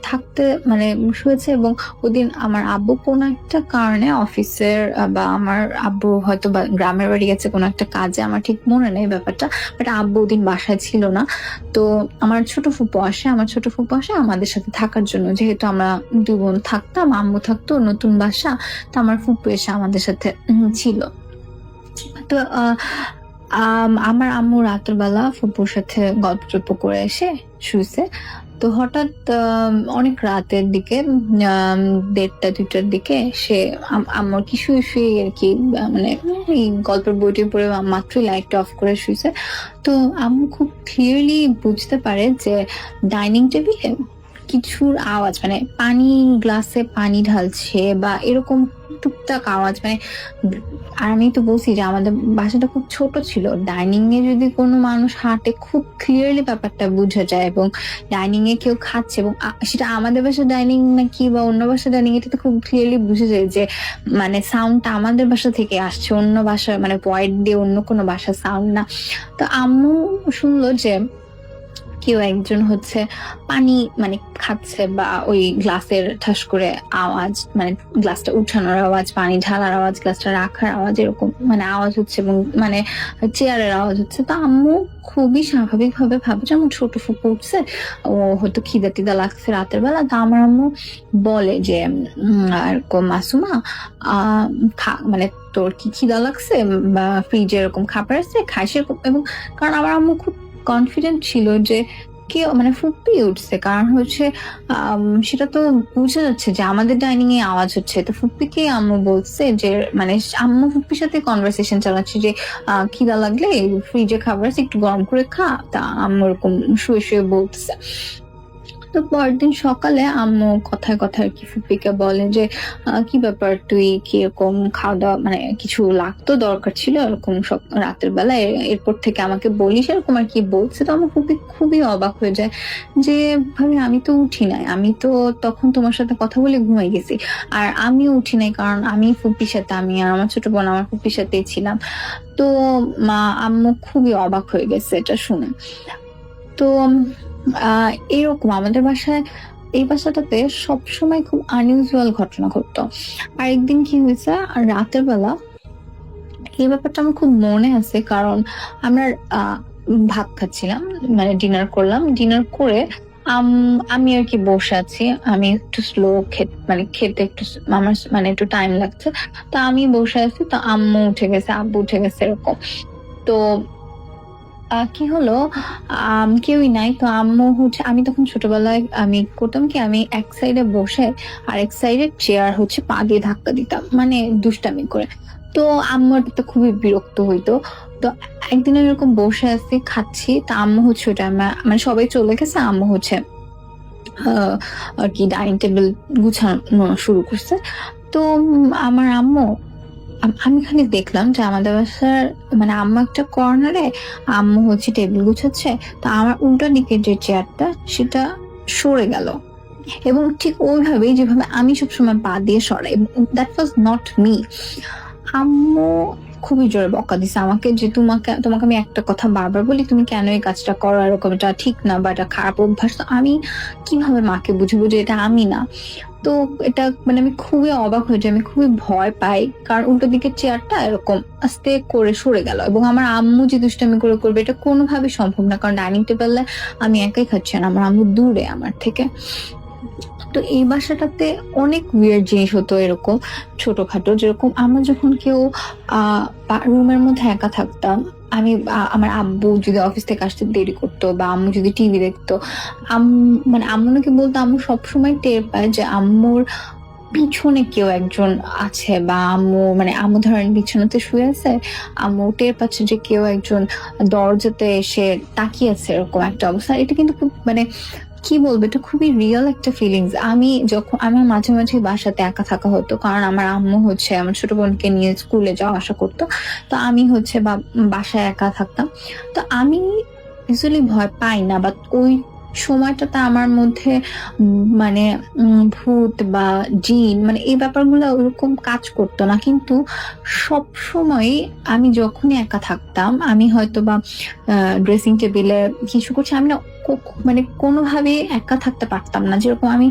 থাকতে মানে শুয়েছে, এবং ওদিন আমার আব্বু কোনো একটা কারণে অফিসের বা আমার আব্বু হয়তো বা গ্রামের বাড়ি গেছে কোনো একটা কাজে, আমার ঠিক মনে নেই ব্যাপারটা, বাট আব্বু ওদিন বাসায় ছিল না। তো আমার ছোট ফুপু আসে আমাদের সাথে থাকার জন্য, যেহেতু আমরা দুই বোন থাকতাম, আম্মু থাকতো, নতুন বাসা, তো আমার ফুপু এসে আমাদের সাথে ছিল। তো আমার আম্মু রাতের বেলা ফুপুর সাথে গল্প টল্প করে এসে শুয়েছে। তো হঠাৎ অনেক রাতের দিকে 1:30-2টার দিকে সে আম্মুর কি শুয়ে আর কি মানে এই গল্পের বইটি পড়ে মাত্রই লাইটটা অফ করে শুয়েছে। তো আম্মু খুব ক্লিয়ারলি বুঝতে পারে যে ডাইনিং টেবিলে কিছুর আওয়াজ, মানে পানি গ্লাসে পানি ঢালছে বা এরকম টুকটাক আওয়াজ, মানে আর আমি তো বলছি যে আমাদের বাসাটা খুব ছোট ছিল, ডাইনিং এ যদি কোনো মানুষ হাঁটে খুব ক্লিয়ারলি ব্যাপারটা বোঝা যায়, এবং ডাইনিং এ কেউ খাচ্ছে, এবং সেটা আমাদের বাসার ডাইনিং নাকি বা অন্য বাসার ডাইনিং, এটা তো খুব ক্লিয়ারলি বোঝা যায় যে মানে সাউন্ডটা আমাদের বাসা থেকে আসছে, অন্য বাসা মানে ভয়েড দিয়ে অন্য কোনো বাসার সাউন্ড না। তো আম্মু শুনলো যে কেউ একজন হচ্ছে পানি মানে খাচ্ছে, বা ওই গ্লাসের ঠাস করে আওয়াজ, মানে গ্লাসটা উঠানোর আওয়াজ, পানি ঢালার আওয়াজ, গ্লাসটা রাখার আওয়াজ, এরকম মানে আওয়াজ হচ্ছে, এবং মানে চেয়ারের আওয়াজ হচ্ছে। তো আম্মু খুবই স্বাভাবিক ভাবে ভাবে যে আমার ছোট ফুপু উঠছে, ও হয়তো খিদা টিদা লাগছে রাতের বেলা। তো আমার আম্মু বলে যে এরকম মাসুমা মানে তোর কি খিদা লাগছে, বা ফ্রিজে এরকম খাবার আছে খাই সেরকম। এবং কারণ আমার আম্মু খুব কনফিডেন্ট ছিল যে কেউ মানে ফুপি উঠছে, কারণ হচ্ছে সেটা তো বুঝা যাচ্ছে যে আমাদের ডাইনিং এ আওয়াজ হচ্ছে। তো ফুপ্পিকে আম্মু বলছে যে মানে আম্মু ফুপ্পির সাথে কনভারসেশন চালাচ্ছে যে খিদা লাগলে ফ্রিজে খাবার আছে একটু গরম করে খা। তা আম্মু এরকম শুয়ে শুয়ে বলতেছে। তো পরের দিন সকালে আম্মু কথায় কথায় আর কি ফুপিকে বলে যে কি ব্যাপার, তুই কি এরকম খাওয়া দাওয়া মানে কিছু লাগতো, দরকার ছিল এরকম রাতের বেলা, এরপর থেকে আমাকে বলিস এরকম আর কি বলছে। তো আমার ফুপি খুবই অবাক হয়ে যায় যে ভাবি আমি তো উঠি নাই, আমি তো তখন তোমার সাথে কথা বলে ঘুমাই গেছি, আর আমিও উঠি নাই কারণ আমি ফুপির সাথে, আমি আর আমার ছোট বোন আমার ফুপির সাথেই ছিলাম। তো আম্মু খুবই অবাক হয়ে গেছে এটা শুনে। তো এরকম আমাদের বাসায় এই বাসাটাতে সবসময় খুব আনইউজুয়াল ঘটনা ঘটতো। আর একদিন কি হয়েছে, আর রাতের বেলা এই ব্যাপারটা আমার খুব মনে আছে, কারণ আমরা ভাত খাচ্ছিলাম, মানে ডিনার করলাম, ডিনার করে আমি আর কি বসে আছি, আমি একটু স্লো মানে খেতে একটু আমার মানে একটু টাইম লাগছে। তো আমি বসে আছি, তো আম্মু উঠে গেছে, আব্বু উঠে গেছে এরকম। তো কি হলো, কেউই নাই। তো আম্মু হচ্ছে, আমি তখন ছোটবেলায় আমি করতাম কি, আমি এক সাইডে বসে আর এক সাইডে চেয়ার হচ্ছে পা দিয়ে ধাক্কা দিতাম, মানে দুষ্টামি করে। তো আম্মুর তো খুবই বিরক্ত হইতো। তো একদিন আমি এরকম বসে আছি খাচ্ছি, তা আম্মু হচ্ছে ওটা মানে সবাই চলে গেছে, আম্মু হচ্ছে আর কি ডাইনিং টেবিল গুছানো শুরু করছে। তো আমার আম্মু, আমি খালি দেখলাম যে আমাদের বাসার মানে আম্মু একটা কর্নারে আম্মু হচ্ছে টেবিল গুছাচ্ছে, তো আমার উল্টা দিকে যে চেয়ারটা সেটা সরে গেল, এবং ঠিক ওইভাবেই যেভাবে আমি সবসময় পা দিয়ে সরাই, দ্যাট ওয়াজ নট মি। আম্মু খুবই জোরে বকা দিছে আমাকে যে তোমাকে আমি একটা কথা বারবার বলি, তুমি কেন এই কাজটা করো, এরকম এটা ঠিক না বা এটা খারাপ অভ্যাস। তো আমি কিভাবে মাকে বুঝবো যে এটা আমি না। তো এটা মানে আমি খুবই অবাক হয়ে যাই, আমি খুবই ভয় পাই, কারণ উল্টো দিকের চেয়ারটা এরকম আস্তে করে সরে গেল, এবং আমার আম্মু যে দুষ্টামি করে করবে এটা কোনোভাবেই সম্ভব না, কারণ ডাইনিং টেবিলে আমি একাই খাচ্ছি না, আমার আম্মু দূরে আমার থেকে। তো এই বাসাটাতে অনেক উইয়ার্ড জিনিস হতো এরকম ছোটখাটো, যেরকম আমরা যখন কেউ রুমের মধ্যে একা থাকতাম, আমি আমার আব্বু যদি অফিস থেকে আসতে দেরি করতো বা আম্মু যদি টিভি দেখতো, মানে আম্মু নাকি বলতো আম্মু সবসময় টের পায় যে আম্মুর পিছনে কেউ একজন আছে, বা আম্মু মানে আম্মু ধরেন বিছানাতে শুয়ে আছে, আম্মু টের পাচ্ছে যে কেউ একজন দরজাতে এসে তাকিয়ে আছে, এরকম একটা অবস্থা। এটা কিন্তু খুব মানে কি বলবো, এটা খুবই রিয়েল একটা ফিলিংস। আমি যখন আমার মাঝে মাঝে বাসাতে একা থাকা হতো, কারণ আমার আম্মু হচ্ছে আমার ছোট বোনকে নিয়ে স্কুলে যাওয়া আসা করতো, তো আমি হচ্ছে বাসায় একা থাকতাম। তো আমি ইউজুয়ালি ভয় পাই না, বা ওই সময়টাতে আমার মধ্যে মানে ভূত বা জিন মানে এই ব্যাপারগুলো ওরকম কাজ করতো না। কিন্তু সব সময় আমি যখনই একা থাকতাম, আমি হয়তো বা ড্রেসিং টেবিলে কিছু করছি, আমি না মানে কোনোভাবে একা থাকতে পারতাম না। যেরকম আমি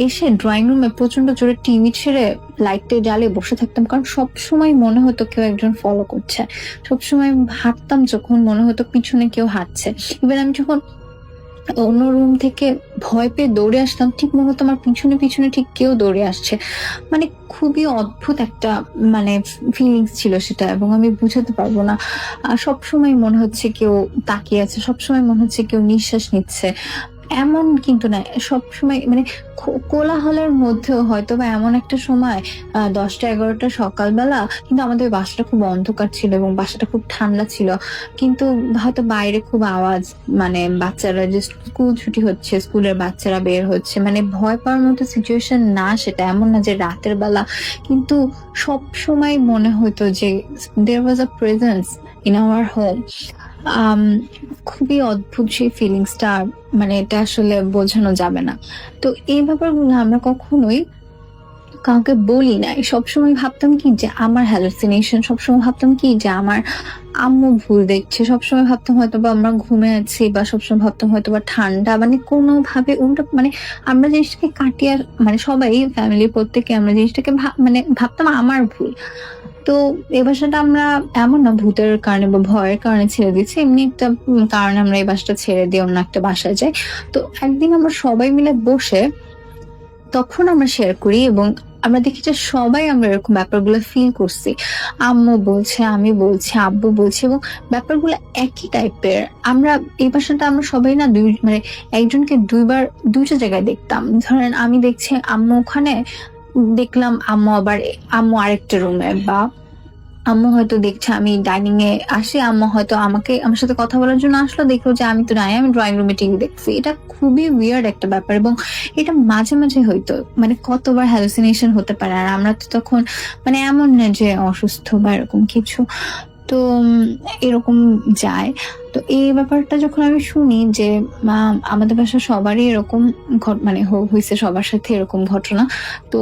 এসে ড্রয়িং রুমে প্রচন্ড জোরে টিভি ছেড়ে লাইটে জ্বালিয়ে বসে থাকতাম, কারণ সব সময় মনে হতো কেউ একজন ফলো করছে। সবসময় হাঁটতাম যখন মনে হতো পিছনে কেউ হাঁটছে। ইভেন আমি যখন অন্য রুম থেকে ভয় পেয়ে দৌড়ে আসতাম, ঠিক মনে হতো আমার পিছনে পিছনে ঠিক কেউ দৌড়ে আসছে। মানে খুবই অদ্ভুত একটা মানে ফিলিংস ছিল সেটা, এবং আমি বুঝাতে পারবো না। সবসময় মনে হচ্ছে কেউ তাকিয়ে আছে, সবসময় মনে হচ্ছে কেউ নিঃশ্বাস নিচ্ছে, এমন কিন্তু না, সব সময় মানে কোলাহলের মধ্যেও হয়তো বা এমন একটা সময় 10টা 11টা সকালবেলা, কিন্তু আমাদের বাসাটা খুব অন্ধকার ছিল এবং বাসাটা খুব ঠান্ডা ছিল, কিন্তু হয়তো বাইরে খুব আওয়াজ, মানে বাচ্চারা যে স্কুল ছুটি হচ্ছে, স্কুলের বাচ্চারা বের হচ্ছে, মানে ভয় পাওয়ার মতো সিচুয়েশন না, সেটা এমন না যে রাতের বেলা, কিন্তু সব সময় মনে হতো যে দেয়ার ওয়াজ আ প্রেজেন্স ইন আওয়ার হোম। খুবই অদ্ভুত সেই ফিলিংসটা, মানে এটা আসলে বোঝানো যাবে না। তো এই ব্যাপারগুলো আমরা কখনোই কাউকে বলি নাই, সবসময় ভাবতাম কি যে আমার হ্যালুসিনেশন, সবসময় ভাবতাম কি যে আমার আম্মু ভুল দেখছে, সবসময় ভাবতাম হয়তো বা আমরা ঘুমে আছি, বা সবসময় ভাবতাম হয়তো বা ঠান্ডা, মানে কোনোভাবে উল্টো, মানে আমরা জিনিসটাকে কাটিয়ে, মানে সবাই ফ্যামিলির প্রত্যেকে আমরা জিনিসটাকে মানে ভাবতাম আমার ভুল। তো এই বাসাটা আমরা এমন না ভূতের কারণে বা ভয়ের কারণে ছেড়ে দিচ্ছি, এমনি একটা কারণে আমরা এই বাসাটা ছেড়ে দিয়ে অন্য একটা বাসায় যাই। তো একদিন আমরা সবাই মিলে বসে তখন আমরা শেয়ার করি, এবং আমরা দেখি যে সবাই আমরা এরকম ব্যাপারগুলো ফিল করছি। আম্মু বলছে, আমি বলছি, আব্বু বলছে, এবং ব্যাপারগুলো একই টাইপের। আমরা এই বাসাটা আমরা সবাই না মানে একজনকে দুইবার দুইটা জায়গায় দেখতাম। ধরেন আমি দেখছি আম্মু ওখানে, দেখলাম আম্মু আরেকটা রুমে, বা আম্মু হয়তো দেখছে আমি ডাইনিং এ আসি, আম্মু হয়তো আমার সাথে কথা বলার জন্য আসলো, দেখলো যে আমি তো নাই, আমি ড্রয়িং রুমে টিভি দেখছি। এটা খুবই উইয়ার্ড একটা ব্যাপার, এবং এটা মাঝে মাঝে হইতো, মানে কতবার হ্যালুসিনেশন হতে পারে। আর আমরা তো তখন মানে এমন না যে অসুস্থ বা এরকম কিছু, তো এরকম যায়। তো এই ব্যাপারটা যখন আমি শুনি যে আমাদের বাসায় সবারই এরকম মানে হয়েছে, সবার সাথে এরকম ঘটনা, তো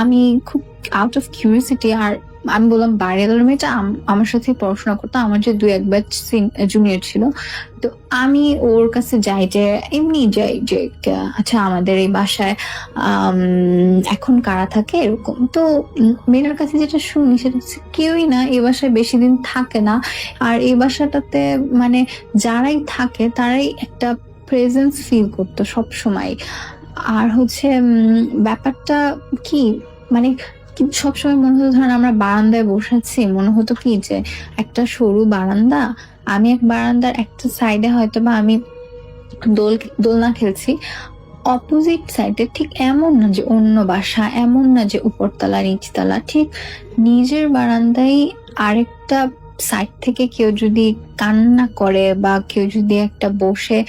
আমি খুব আউট অফ কিউরিয়াসিটি, আর আমি বললাম বাইরের মেয়েটা আমার সাথে পড়াশোনা করতো, আমার যে 2-1 ব্যাচ জুনিয়র ছিল, তো আমি ওর কাছে যাই, যে এমনি যাই যে আচ্ছা আমাদের এই বাসায় এখন কারা থাকে এরকম। তো মেয়েটার কাছে যেটা শুনি সেটা হচ্ছে কেউই না এই বাসায় বেশি দিন থাকে না, আর এই বাসাটাতে মানে যারাই থাকে তারাই একটা প্রেজেন্স ফিল করতো সব সময়। আর হচ্ছে ব্যাপারটা কি, মানে কিন্তু সবসময় মনে হতো, ধরেন আমরা বারান্দায় বসে আছি, মনে হতো কি যে একটা সরু বারান্দা, আমি এক বারান্দার একটা সাইডে হয়তো বা আমি দোলনা খেলছি, অপোজিট সাইডে ঠিক এমন না যে অন্য বাসা, এমন না যে উপরতলা নিচতলা, ঠিক নিজের বারান্দায় আরেকটা সাইড থেকে কেউ যদি কান্না করে, বা কেউ যদি একটা বসে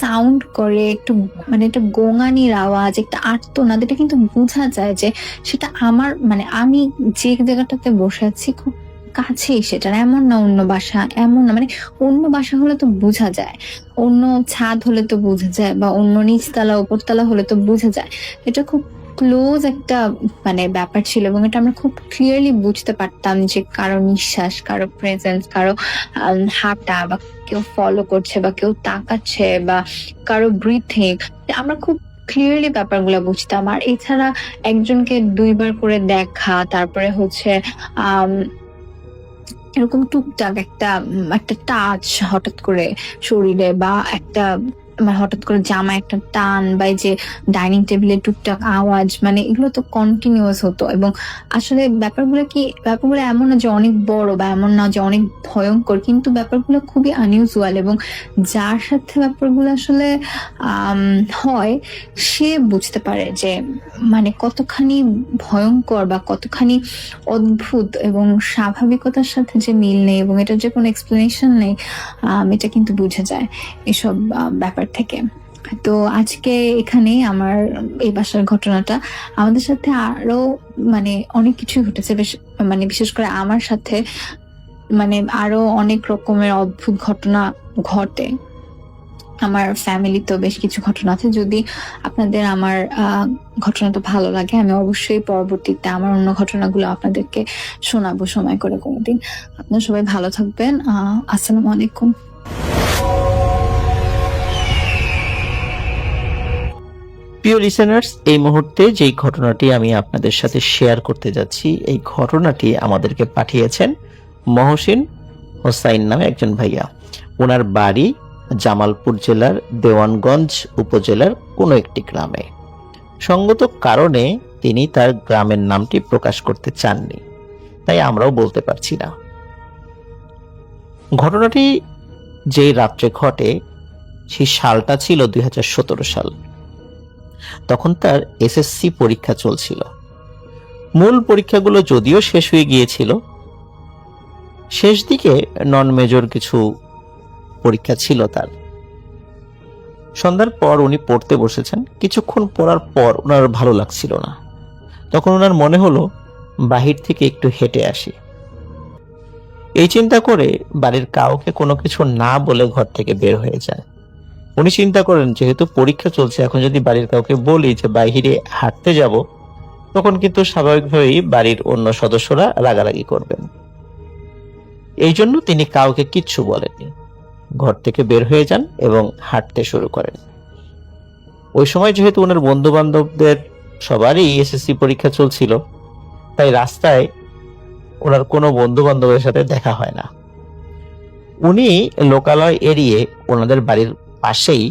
সাউন্ড করে, একটু মানে একটা গোঙানির আওয়াজ, একটা আর্তনাদ, এটা কিন্তু বোঝা যায় যে সেটা আমার, মানে আমি যে জায়গাটাতে বসে আছি খুব কাছেই সেটা, এমন না অন্য বাসা, এমন না, মানে অন্য বাসা হলে তো বোঝা যায়, অন্য ছাদ হলে তো বোঝা যায়, বা অন্য নিচতলা উপরতলা হলে তো বোঝা যায়। এটা খুব ক্লোজ একটা মানে ব্যাপার ছিল, এবং এটা আমরা খুব ক্লিয়ারলি বুঝতে পারতাম যে কারো নিঃশ্বাস, কারো প্রেজেন্স, কারো হাঁটা, বা কেউ ফলো করছে, বা কেউ তাকাচ্ছে, বা কারো ব্রিথিং, আমরা খুব ক্লিয়ারলি ব্যাপারগুলো বুঝতাম। আর এছাড়া একজনকে 2বার করে দেখা, তারপরে হচ্ছে এরকম টুকটাক একটা টাচ হঠাৎ করে শরীরে, বা একটা মানে হঠাৎ করে জামা একটা টান, বা এই যে ডাইনিং টেবিলে টুকটাক আওয়াজ, মানে এগুলো তো কন্টিনিউয়াস হতো। এবং আসলে ব্যাপারগুলো এমন না যে অনেক বড়, বা এমন না যে অনেক ভয়ঙ্কর, কিন্তু ব্যাপারগুলো খুবই আনইউজুয়াল, এবং যার সাথে ব্যাপারগুলো আসলে হয় সে বুঝতে পারে যে মানে কতখানি ভয়ঙ্কর বা কতখানি অদ্ভুত, এবং স্বাভাবিকতার সাথে যে মিল নেই, এবং এটার যে কোনো এক্সপ্লেনেশন নেই, এটা কিন্তু বোঝা যায় এসব ব্যাপার থেকে। তো আজকে এখানেই আমার এই বাসার ঘটনাটা। আমাদের সাথে আরো মানে অনেক কিছু ঘটেছে, মানে বিশেষ করে আমার সাথে মানে আরো অনেক রকমের অদ্ভুত ঘটনা ঘটে। আমার ফ্যামিলিতেও বেশ কিছু ঘটনা আছে। যদি আপনাদের আমার ঘটনাটা ভালো লাগে, আমি অবশ্যই পরবর্তীতে আমার অন্য ঘটনাগুলো আপনাদেরকে শোনাবো সময় করে কোনোদিন। আপনারা সবাই ভালো থাকবেন। আসসালামু আলাইকুম। প্রিয় লিসেনার্স, এই মুহূর্তে যেই ঘটনাটি আমি আপনাদের সাথে শেয়ার করতে যাচ্ছি, এই ঘটনাটি আমাদেরকে পাঠিয়েছেন মহসিন হোসাইন নামে একজন ভাইয়া। ওনার বাড়ি জামালপুর জেলার দেওয়ানগঞ্জ উপজেলার কোনো একটি গ্রামে। সঙ্গত কারণে তিনি তার গ্রামের নামটি প্রকাশ করতে চাননি, তাই আমরাও বলতে পারছি না। ঘটনাটি যেই রাত্রে ঘটে সেই সালটা ছিল 2017 সাল। তখন তার এসএসসি পরীক্ষা চলছিল। মূল পরীক্ষাগুলো যদিও শেষ হয়ে গিয়েছিল, শেষ দিকে নন মেজর কিছু পরীক্ষা ছিল তার। সন্ধ্যার পর উনি পড়তে বসেছেন। কিছুক্ষণ পড়ার পর ওনার ভালো লাগছিল না। তখন ওনার মনে হলো বাহির থেকে একটু হেঁটে আসি। এই চিন্তা করে বাড়ির কাউকে কোনো কিছু না বলে ঘর থেকে বের হয়ে যায়। উনি চিন্তা করেন যেহেতু পরীক্ষা চলছে, এখন যদি বাড়ির কাউকে বলি যে বাইরে হাঁটতে যাব, তখন কিন্তু স্বাভাবিকভাবেই বাড়ির অন্য সদস্যরা রাগারাগি করবেন। এই জন্য তিনি কাউকে কিচ্ছু বলেননি। ঘর থেকে বের হয়ে যান এবং হাঁটতে শুরু করেন। ওই সময় যেহেতু ওনার বন্ধু বান্ধবদের সবারই এসএসসি পরীক্ষা চলছিল, তাই রাস্তায় ওনার কোনো বন্ধু বান্ধবের সাথে দেখা হয় না। উনি লোকালয় এড়িয়ে ওনাদের বাড়ির পাশেই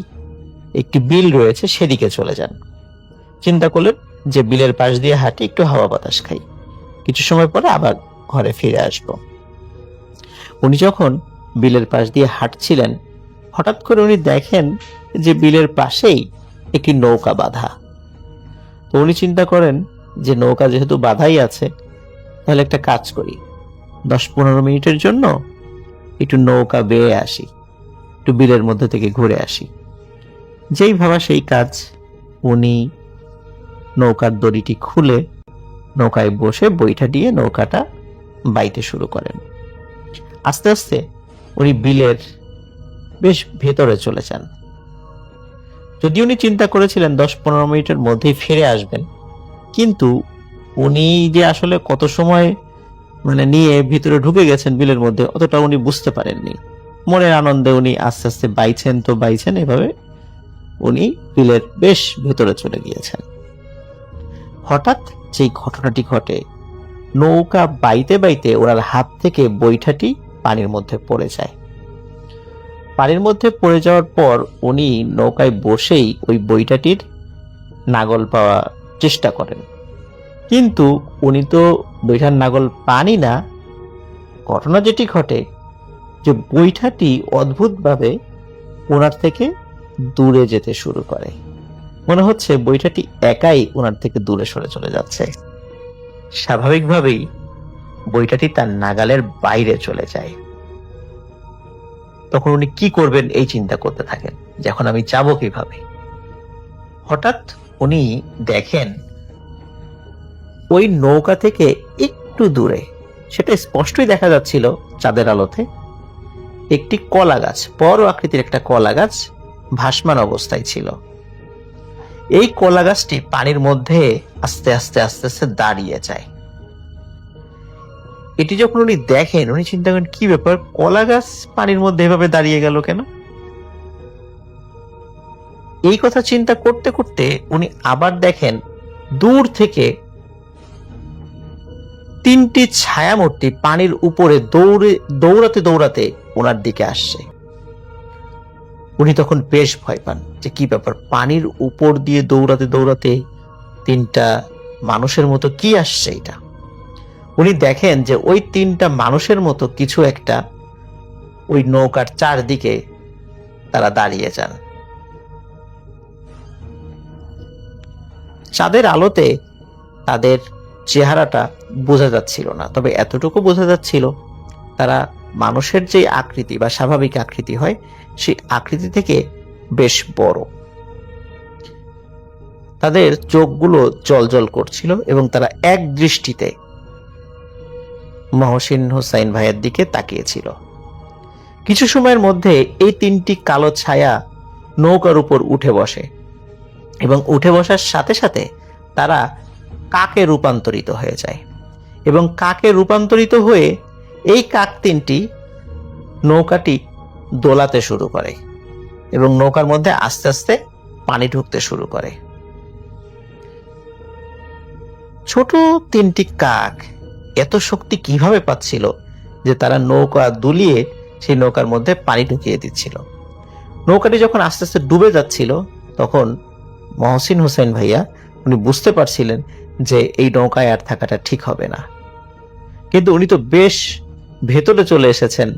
একটি বিল রয়েছে, সেদিকে চলে যান। চিন্তা করলেন যে বিলের পাশ দিয়ে হাঁটি, একটু হাওয়া বাতাস খাই, কিছু সময় পরে আবার ঘরে ফিরে আসব। উনি যখন বিলের পাশ দিয়ে হাঁটছিলেন, হঠাৎ করে উনি দেখেন যে বিলের পাশেই একটি নৌকা বাঁধা। তো উনি চিন্তা করেন যে নৌকা যেহেতু বাঁধাই আছে, তাহলে একটা কাজ করি, 10-15 মিনিটের জন্য একটু নৌকা বেয়ে আসি, একটু বিলের মধ্যে থেকে ঘুরে আসি। যেই ভাবা সেই কাজ। উনি নৌকার দড়িটি খুলে নৌকায় বসে বৈঠা দিয়ে নৌকাটা বাইতে শুরু করেন। আস্তে আস্তে উনি বিলের বেশ ভেতরে চলে যান। যদি উনি চিন্তা করেছিলেন 10-15 মিনিটের মধ্যেই ফিরে আসবেন, কিন্তু উনি যে আসলে কত সময় নিয়ে ভিতরে ঢুকে গেছেন বিলের মধ্যে, অতটা উনি বুঝতে পারেননি। মনের আনন্দে উনি আস্তে আস্তে বাইছেন, এভাবে উনি বিলের বেশ ভেতরে চলে গিয়েছেন। হঠাৎ যেই ঘটনাটি ঘটে, নৌকা বাইতে বাইতে ওনার হাত থেকে বৈঠাটি পানির মধ্যে পড়ে যায়। পানির মধ্যে পড়ে যাওয়ার পর উনি নৌকায় বসেই ওই বৈঠাটির নাগল পাওয়ার চেষ্টা করেন, কিন্তু উনি তো বৈঠার নাগল পানি না। ঘটনা যেটি ঘটে যে বৈঠাটি অদ্ভুতভাবে ওনার থেকে দূরে যেতে শুরু করে। মনে হচ্ছে বৈঠাটি একাই ওনার থেকে দূরে সরে চলে যাচ্ছে। স্বাভাবিকভাবেই বৈঠাটি তার নাগালের বাইরে চলে যায়। তখন উনি কি করবেন এই চিন্তা করতে থাকেন, যখন আমি যাবো কিভাবে। হঠাৎ উনি দেখেন ওই নৌকা থেকে একটু দূরে, সেটা স্পষ্টই দেখা যাচ্ছিল চাঁদের আলোতে, একটি কলা গাছ, বড় আকৃতির একটা কলা গাছ ভাসমান অবস্থায় ছিল। এই কলা গাছটি পানির মধ্যে আস্তে আস্তে আস্তে আস্তে দাঁড়িয়ে যায়। এটি যখন উনি দেখেন, উনি চিন্তা করেন কি ব্যাপার, কলা গাছ পানির মধ্যে এভাবে দাঁড়িয়ে গেল কেন। এই কথা চিন্তা করতে করতে উনি আবার দেখেন দূর থেকে 3টি ছায়ামূর্তি পানির উপরে দৌড়াতে দৌড়াতে ওনার দিকে আসছে। উনি তখন বেশ ভয় পান যে কি ব্যাপার, পানির উপর দিয়ে দৌড়াতে দৌড়াতে 3টা মানুষের মতো কি আসছে এটা। উনি দেখেন যে ওই 3টা মানুষের মতো কিছু একটা ওই নৌকার চারদিকে তারা দাঁড়িয়ে যান। চাঁদের আলোতে তাদের চেহারাটা বোঝা যাচ্ছিল না, তবে এতটুকু বোঝা যাচ্ছিল তারা মানুষের যে আকৃতি বা স্বাভাবিক আকৃতি হয়, সেই আকৃতি থেকে বেশ বড়। তাদের চোখগুলো জলজল করছিল এবং তারা এক দৃষ্টিতে মহসিন হুসাইন ভাইয়ের দিকে তাকিয়েছিল। কিছু সময়ের মধ্যে এই 3টি কালো ছায়া নৌকার উপর উঠে বসে এবং উঠে বসার সাথে সাথে তারা কাকে রূপান্তরিত হয়ে যায় এবং কাকে রূপান্তরিত হয়ে এই কাক 3টি নৌকাটি দোলাতে শুরু করে এবং নৌকার মধ্যে আস্তে আস্তে পানি ঢুকতে শুরু করে। ছোট 3টি কাক এত শক্তি কিভাবে পাচ্ছিল যে তারা নৌকা দুলিয়ে সেই নৌকার মধ্যে পানি ঢুকিয়ে দিচ্ছিল। নৌকাটি যখন আস্তে আস্তে ডুবে যাচ্ছিল, তখন মহসিন হুসাইন ভাইয়া উনি বুঝতে পারছিলেন যে এই নৌকায় আর থাকাটা ঠিক হবে না, কিন্তু উনি তো বেশ ভেতরে চলে এসেছেন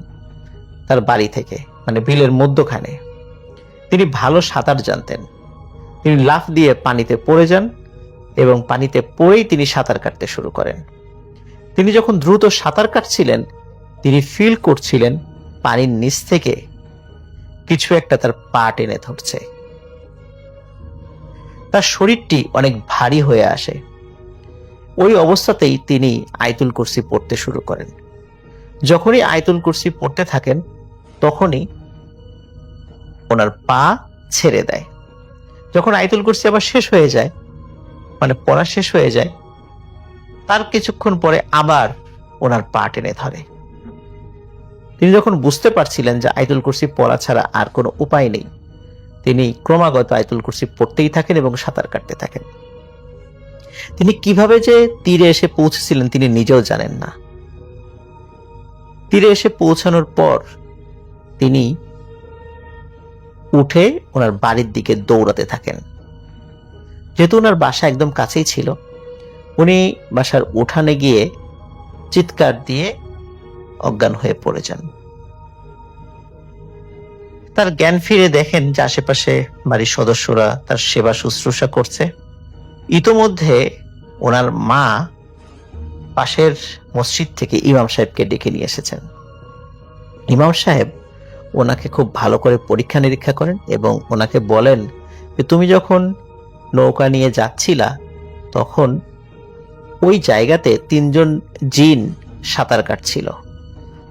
তার বাড়ি থেকে, বিলের মধ্যখানে। তিনি ভালো সাঁতার জানতেন। তিনি লাফ দিয়ে পানিতে পড়ে যান এবং পানিতে পড়েই তিনি সাঁতার কাটতে শুরু করেন। তিনি যখন দ্রুত সাঁতার কাটছিলেন, তিনি ফিল করছিলেন পানির নিচ থেকে কিছু একটা তার পা টেনে ধরছে। তার শরীরটি অনেক ভারী হয়ে আসে। ওই অবস্থাতেই তিনি আয়াতুল কুরসি পড়তে শুরু করেন। যখনই আয়াতুল কুরসি পড়তে থাকেন, তখনই ওনার পা ছেড়ে দেয়। যখন আয়াতুল কুরসি আবার শেষ হয়ে যায়, মানে পড়া শেষ হয়ে যায়, তার কিছুক্ষণ পরে আবার ওনার পা টেনে ধরে। তিনি যখন বুঝতে পারছিলেন যে আয়াতুল কুরসি পড়া ছাড়া আর কোনো উপায় নেই, তিনি ক্রমাগত আয়াতুল কুরসি পড়তেই থাকেন এবং সাঁতার কাটতে থাকেন। তিনি কিভাবে যে তীরে এসে পৌঁছেছিলেন তিনি নিজেও জানেন না। তীরে এসে পৌঁছানোর পর তিনি উঠে ওনার বাড়ির দিকে দৌড়াতে থাকেন। যেহেতু ওনার বাসা একদম কাছেই ছিল, উনি বাসার উঠানে গিয়ে চিৎকার দিয়ে অজ্ঞান হয়ে পড়ে যান। তার জ্ঞান ফিরে দেখেন যে আশেপাশে বাড়ির সদস্যরা তার সেবা শুশ্রূষা করছে। ইতোমধ্যে ওনার মা পাশের মসজিদ থেকে ইমাম সাহেবকে ডেকে নিয়ে এসেছেন। ইমাম সাহেব ওনাকে খুব ভালো করে পরীক্ষা নিরীক্ষা করেন এবং ওনাকে বলেন যে তুমি যখন নৌকা নিয়ে যাচ্ছিলা, তখন ওই জায়গাতে 3 জন জিন সাঁতার কাটছিল।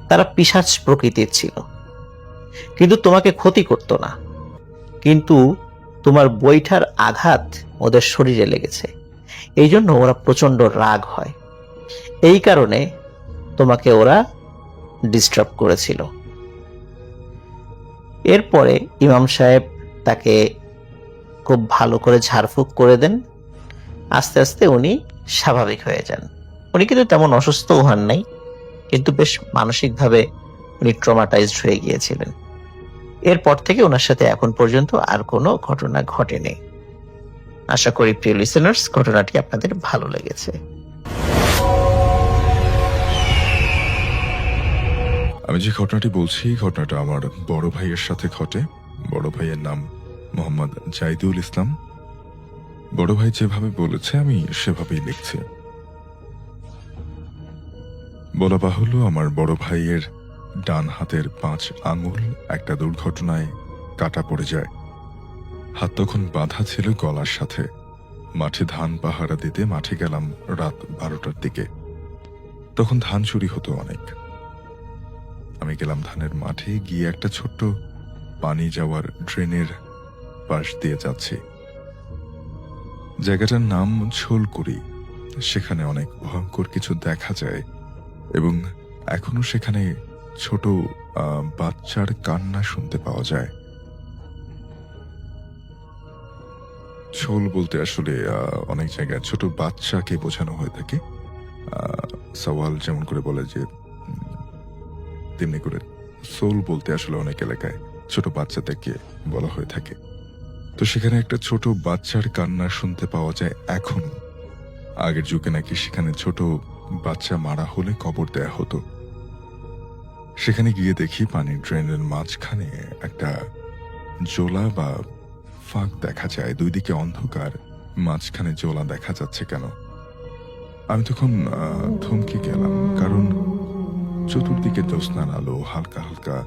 তারা পিশাচ প্রকৃতির ছিল, কিন্তু তোমাকে ক্ষতি করতো না। কিন্তু তোমার বৈঠার আঘাত ওদের শরীরে লেগেছে, এই জন্য ওরা প্রচন্ড রাগ হয়। এই কারণে তোমাকে ওরা ডিস্টার্ব করেছিল। এরপরে ইমাম সাহেব তাকে খুব ভালো করে ঝাড়ফুঁক করে দেন। আস্তে আস্তে উনি স্বাভাবিক হয়ে যান। উনি কিন্তু তেমন অসুস্থও হন নাই, কিন্তু বেশ মানসিকভাবে উনি ট্রমাটাইজড হয়ে গিয়েছিলেন। এরপর থেকে ওনার সাথে এখন পর্যন্ত আর কোনো ঘটনা ঘটেনি। আশা করি প্রিয় লিসেনার্স, ঘটনাটি আপনাদের ভালো লেগেছে। আমি যে ঘটনাটি বলছি, ঘটনাটা আমার বড় ভাইয়ের সাথে ঘটে। বড় ভাইয়ের নাম মোহাম্মদ জাইদুল ইসলাম। বড় ভাই যেভাবে বলেছে আমি সেভাবেই লিখছি। বলা বাহুল্য, আমার বড় ভাইয়ের ডান হাতের 5 আঙুল একটা দুর্ঘটনায় কাটা পড়ে যায়। হাত তখন বাঁধা ছিল গলার সাথে। মাঠে ধান পাহারা দিতে মাঠে গেলাম রাত 12টার দিকে। তখন ধান চুরি হতো অনেক। আমি গেলাম ধানের মাঠে, গিয়ে একটা ছোট্ট পানি যাওয়ার ড্রেনের পাশ দিয়ে যাচ্ছি। জায়গাটার নাম ছোলকুড়ি। সেখানে অনেক ভয়ঙ্কর কিছু দেখা যায় এবং এখনো সেখানে ছোট বাচ্চার কান্না শুনতে পাওয়া যায়। ছোল বলতে আসলে অনেক জায়গায় ছোট বাচ্চাকে বোঝানো হয়ে থাকে। সওয়াল যেমন করে বলে যে তেমনি করে সোল বলতে আসলে অনেক এলাকায় ছোট বাচ্চাদেরকে বলা হয়ে থাকে। তো সেখানে একটা ছোট বাচ্চার কান্না শুনতে পাওয়া যায় এখন। আগের যুগে নাকি সেখানে ছোট বাচ্চা মারা হলে কবর দেয়া হতো। সেখানে গিয়ে দেখি পানির ড্রেনের মাঝখানে একটা জোলা বা ফাঁক দেখা যায়। 2 দিকে অন্ধকার, মাঝখানে জোলা দেখা যাচ্ছে কেন? আমি তখন থমকে গেলাম, কারণ চতুর্দিকে জ্যোৎস্নার আলো হালকা হালকা,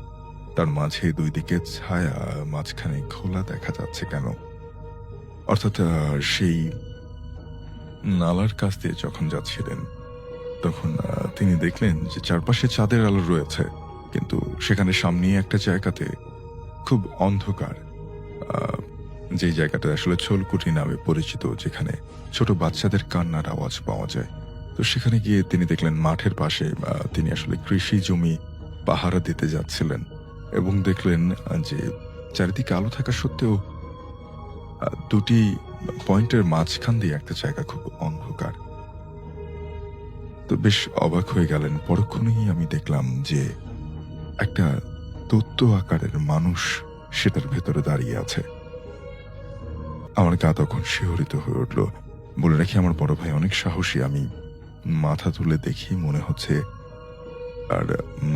তার মাঝে 2 দিকে ছায়া, মাঝখানে খোলা দেখা যাচ্ছে কেন? অর্থাৎ সেই নালার কাছ দিয়ে যখন যাচ্ছিলেন তখন তিনি দেখলেন যে চারপাশে চাঁদের আলো রয়েছে, কিন্তু সেখানে সামনে একটা জায়গাতে খুব অন্ধকার, যে জায়গাটা আসলে ছোলকুটি নামে পরিচিত, যেখানে ছোট বাচ্চাদের কান্নার আওয়াজ পাওয়া যায়। তো সেখানে গিয়ে তিনি দেখলেন মাঠের পাশে তিনি আসলে কৃষি জমি পাহারা দিতে যাচ্ছিলেন এবং দেখলেন যে চারিদিকে আলো থাকা সত্ত্বেও 2টি পয়েন্টের মাঝখান দিয়ে একটা জায়গা খুব অন্ধকার। তো বেশ অবাক হয়ে গেলেন। পরক্ষণেই আমি দেখলাম যে একটা দৈত্য আকারের মানুষ সেটার ভেতরে দাঁড়িয়ে আছে। আমার গা তখন শিহরিত হয়ে উঠল। বলে রাখি, আমার বড় ভাই অনেক সাহসী। আমি মাথা তুলে দেখি, মনে হচ্ছে আর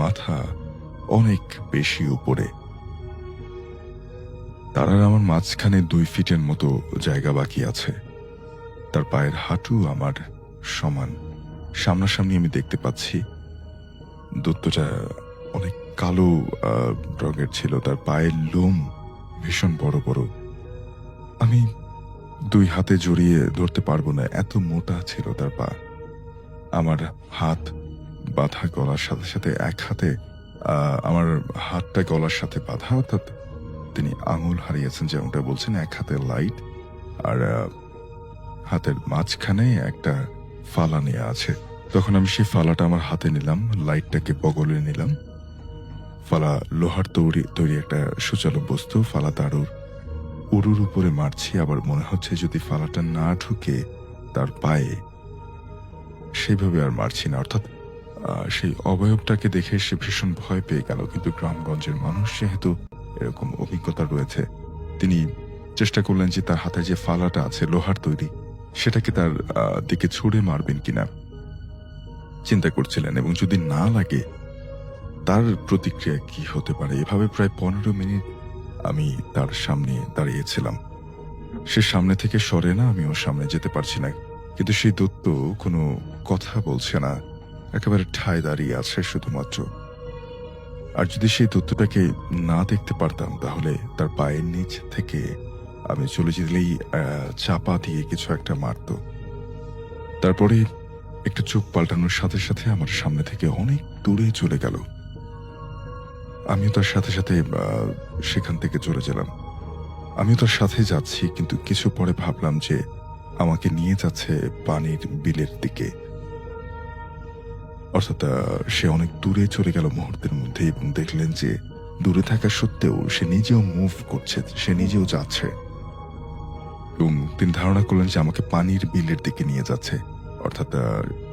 মাথা অনেক বেশি উপরে। তার আর আমার মাঝখানে 2 ফিটের মতো জায়গা বাকি আছে। তার পায়ের হাঁটু আমার সমান। সামনাসামনি আমি দেখতে পাচ্ছি। দৈত্যটা অনেক কালো রঙের ছিল। তার পায়ের লোম ভীষণ বড় বড়। আমি 2 হাতে জড়িয়ে ধরতে পারবো না, এত মোটা ছিল তার পা। আমার হাত বাঁধা গলার সাথে সাথে এক হাতে আমার হাতটা গলার সাথে বাঁধা, অর্থাৎ তিনি আঙুল হারিয়েছেন যেমনটা বলছেন। এক হাতে লাইট আর হাতের মাঝখানে একটা ফালা নেওয়া আছে। তখন আমি সেই ফালাটা আমার হাতে নিলাম, লাইটটাকে বগলে নিলাম। ফালা লোহার তৈরি একটা সুচালু বস্তু। ফালা তারুর উরুর উপরে মারছি, আবার মনে হচ্ছে যদি ফালাটা না ঢুকে তার পায়ে, সেইভাবে আর মারছি না। অর্থাৎ সেই অবয়বটাকে দেখে সে ভীষণ ভয় পেয়ে গেল। কিন্তু গ্রামগঞ্জের মানুষ যেহেতু এরকম অভিজ্ঞতা রয়েছে, তিনি চেষ্টা করলেন যে তার হাতে যে ফালাটা আছে লোহার তৈরি, সেটাকে তার দিকে ছুঁড়ে মারবেন কিনা চিন্তা করছিলেন, এবং যদি না লাগে তার প্রতিক্রিয়া কি হতে পারে। এভাবে প্রায় 15 মিনিট আমি তার সামনে দাঁড়িয়েছিলাম। সে সামনে থেকে সরে না, আমি ওর সামনে যেতে পারছি না। কিন্তু সেই দৈত্য কোনো কথা বলছে না, একেবারে ঠায় দাঁড়িয়ে আছে শুধুমাত্র। আর যদি সেই দৈত্যটাকে না দেখতে পারতাম, তাহলে তার পায়ের নিচ থেকে আমি চলে যেলেই চাপা দিয়ে কিছু একটা মারত। তারপরে একটু চোখ পাল্টানোর সাথে সাথে আমার সামনে থেকে অনেক দূরে চলে গেল। আমিও তার সাথে সাথে সেখান থেকে চলে গেলাম। আমিও তার সাথে যাচ্ছি, কিন্তু কিছু পরে ভাবলাম যে আমাকে নিয়ে যাচ্ছে পানির বিলের দিকে। অর্থাৎ সে অনেক দূরে চলে গেল মুহূর্তের মধ্যে, এবং দেখলেন যে দূরে থাকা সত্ত্বেও সে নিজেও মুভ করছে, সে নিজেও যাচ্ছে, এবং তিনি ধারণা করলেন যে আমাকে পানির বিলের দিকে নিয়ে যাচ্ছে। অর্থাৎ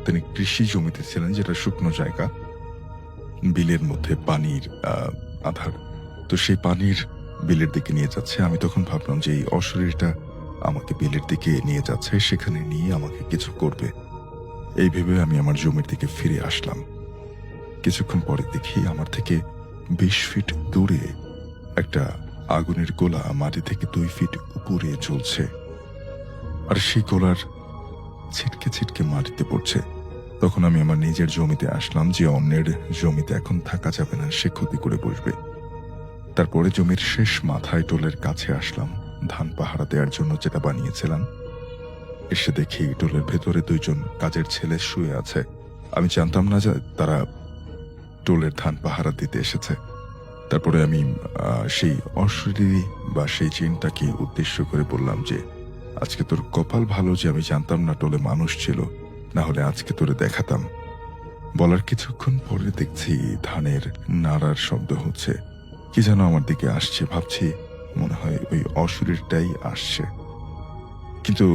তিনি কৃষি জমিতে ছিলেন, যেটা শুকনো জায়গা, বিলের মধ্যে পানির আধার। তো সেই পানির বিলের দিকে নিয়ে যাচ্ছে। আমি তখন ভাবলাম যে এই অশরীরটা আমাকে বিলের দিকে নিয়ে যাচ্ছে, সেখানে নিয়ে আমাকে কিছু করবে। এই ভেবে আমি আমার জমির দিকে ফিরে আসলাম। কিছুক্ষণ পরে দেখি আমার থেকে 20 ফিট দূরে একটা আগুনের গোলা মাটি থেকে 2 ফিট উপরে জ্বলছে, আর সেই গোলার ছিটকে ছিটকে মাটিতে পড়ছে। তখন আমি আমার নিজের জমিতে আসলাম, যে অন্যের জমিতে এখন থাকা যাবে না, সে ক্ষতি করে বসবে। তারপরে জমির শেষ মাথায় টোলের কাছে আসলাম ধান পাহারা দেওয়ার জন্য, যেটা বানিয়েছিলাম। এসে দেখি টোলের ভেতরে 2 জন কাজের ছেলে শুয়ে আছে। আমি জানতাম না যে তারা টোলের ধান পাহারা দিতে এসেছে। তারপরে আমি সেই অশরীরী বা সেই জিনটাকে উদ্দেশ্য করে বললাম যে আজকে তোর কপাল ভালো যে আমি জানতাম না টোলে মানুষ ছিল, না হলে আজকে তোরে দেখাতাম। বলার কিছুক্ষণ পরে দেখছি ধানের নাড়ার শব্দ হচ্ছে, কি যেন আমার দিকে আসছে। ভাবছি মনে হয় ওই অশরীরটাই আসছে, কিন্তু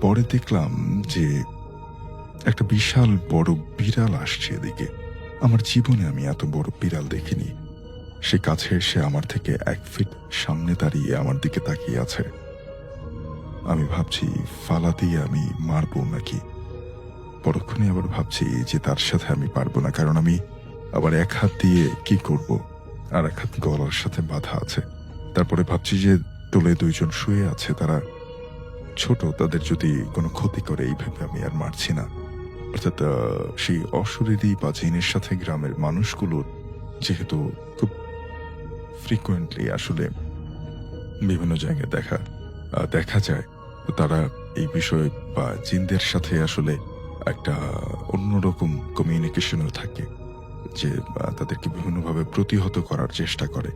পরে দেখলাম যে একটা বিশাল বড় বিড়াল আসছে এদিকে। আমার জীবনে আমি এত বড় বিড়াল দেখিনি। সে কাছে এসে আমার থেকে 1 ফিট সামনে দাঁড়িয়ে আমার দিকে তাকিয়ে আছে। আমি ভাবছি ফালা দিয়ে আমি মারবো নাকি। পরক্ষণে আবার ভাবছি যে তার সাথে আমি পারবো না, কারণ আমি আবার 1 হাত দিয়ে কি করব, আর 1 হাত গলার সাথে বাঁধা আছে। তারপরে ভাবছি যে টোলে 2 জন শুয়ে আছে, তারা ছোট, তাদের যদি কোনো ক্ষতি করে, এইভাবে আমি আর মারছি না। অর্থাৎ সেই অশরীরী বা জিনের সাথে গ্রামের মানুষগুলোর যেহেতু খুব ফ্রিকুয়েন্টলি আসলে বিভিন্ন জায়গায় দেখা যায়, তো তারা এই বিষয়ে বা জিনদের সাথে আসলে একটা অন্যরকম কমিউনিকেশনও থাকে, যে তাদেরকে বিভিন্নভাবে প্রতিহত করার চেষ্টা করে।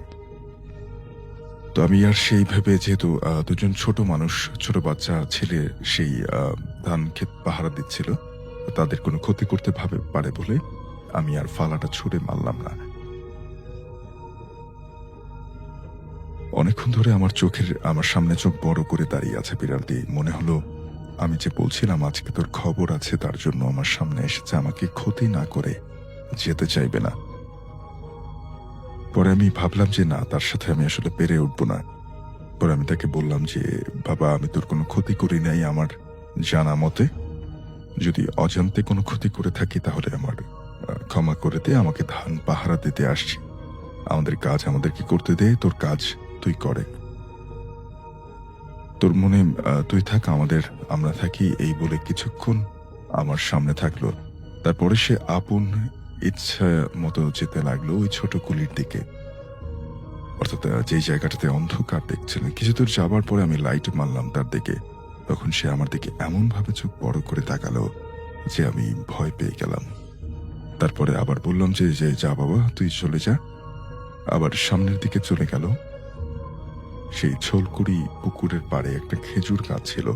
তো আমি আর সেই ভেবে, যেহেতু 2 জন ছোট মানুষ, ছোট বাচ্চা ছেলে সেই ধান ক্ষেত পাহারা দিচ্ছিল, তাদের কোনো ক্ষতি করতে পারে বলে আমি আর ফালাটা ছুঁড়ে মারলাম না। অনেকক্ষণ ধরে আমার সামনে চোখ বড় করে দাঁড়িয়ে আছে বিড়ালটি। মনে হলো আমি যে বলছিলাম আজকে তোর খবর আছে, তার জন্য আমার সামনে এসেছে, আমাকে ক্ষতি না করে যেতে চাইবে না। পরে আমি ভাবলাম যে না, তার সাথে আমি আসলে পেরে উঠবো না। পরে আমি তাকে বললাম যে বাবা, আমি তোর কোনো ক্ষতি করি নাই, আমার জানা মতে যদি অজান্তে কোনো ক্ষতি করে থাকি তাহলে আমার ক্ষমা করে দে। আমাকে ধান পাহারা দিতে আসছি, আমাদের কাজ আমাদেরকে করতে দে, তোর কাজ তুই করে। তোর মনে তুই থাক, আমরা থাকি, এই বলে কিছুক্ষণ আমার সামনে থাকলো। তারপরে সে আপন ইচ্ছা মতো যেতে লাগলো ওই ছোট কুলির দিকে, অর্থাৎ যেই জায়গাটাতে অন্ধকার দেখছিলেন। কিছু দূর যাবার পরে আমি লাইট মারলাম তার দিকে, তখন সে আমার দিকে এমন ভাবে চোখ বড় করে তাকালো যে আমি ভয় পেয়ে গেলাম। তারপরে আবার বললাম যে যে যা বাবা, তুই চলে যা। আবার সামনের দিকে চলে গেল। সেই ছোলকুড়ি পুকুরের পাড়ে একটা খেজুর গাছ ছিল,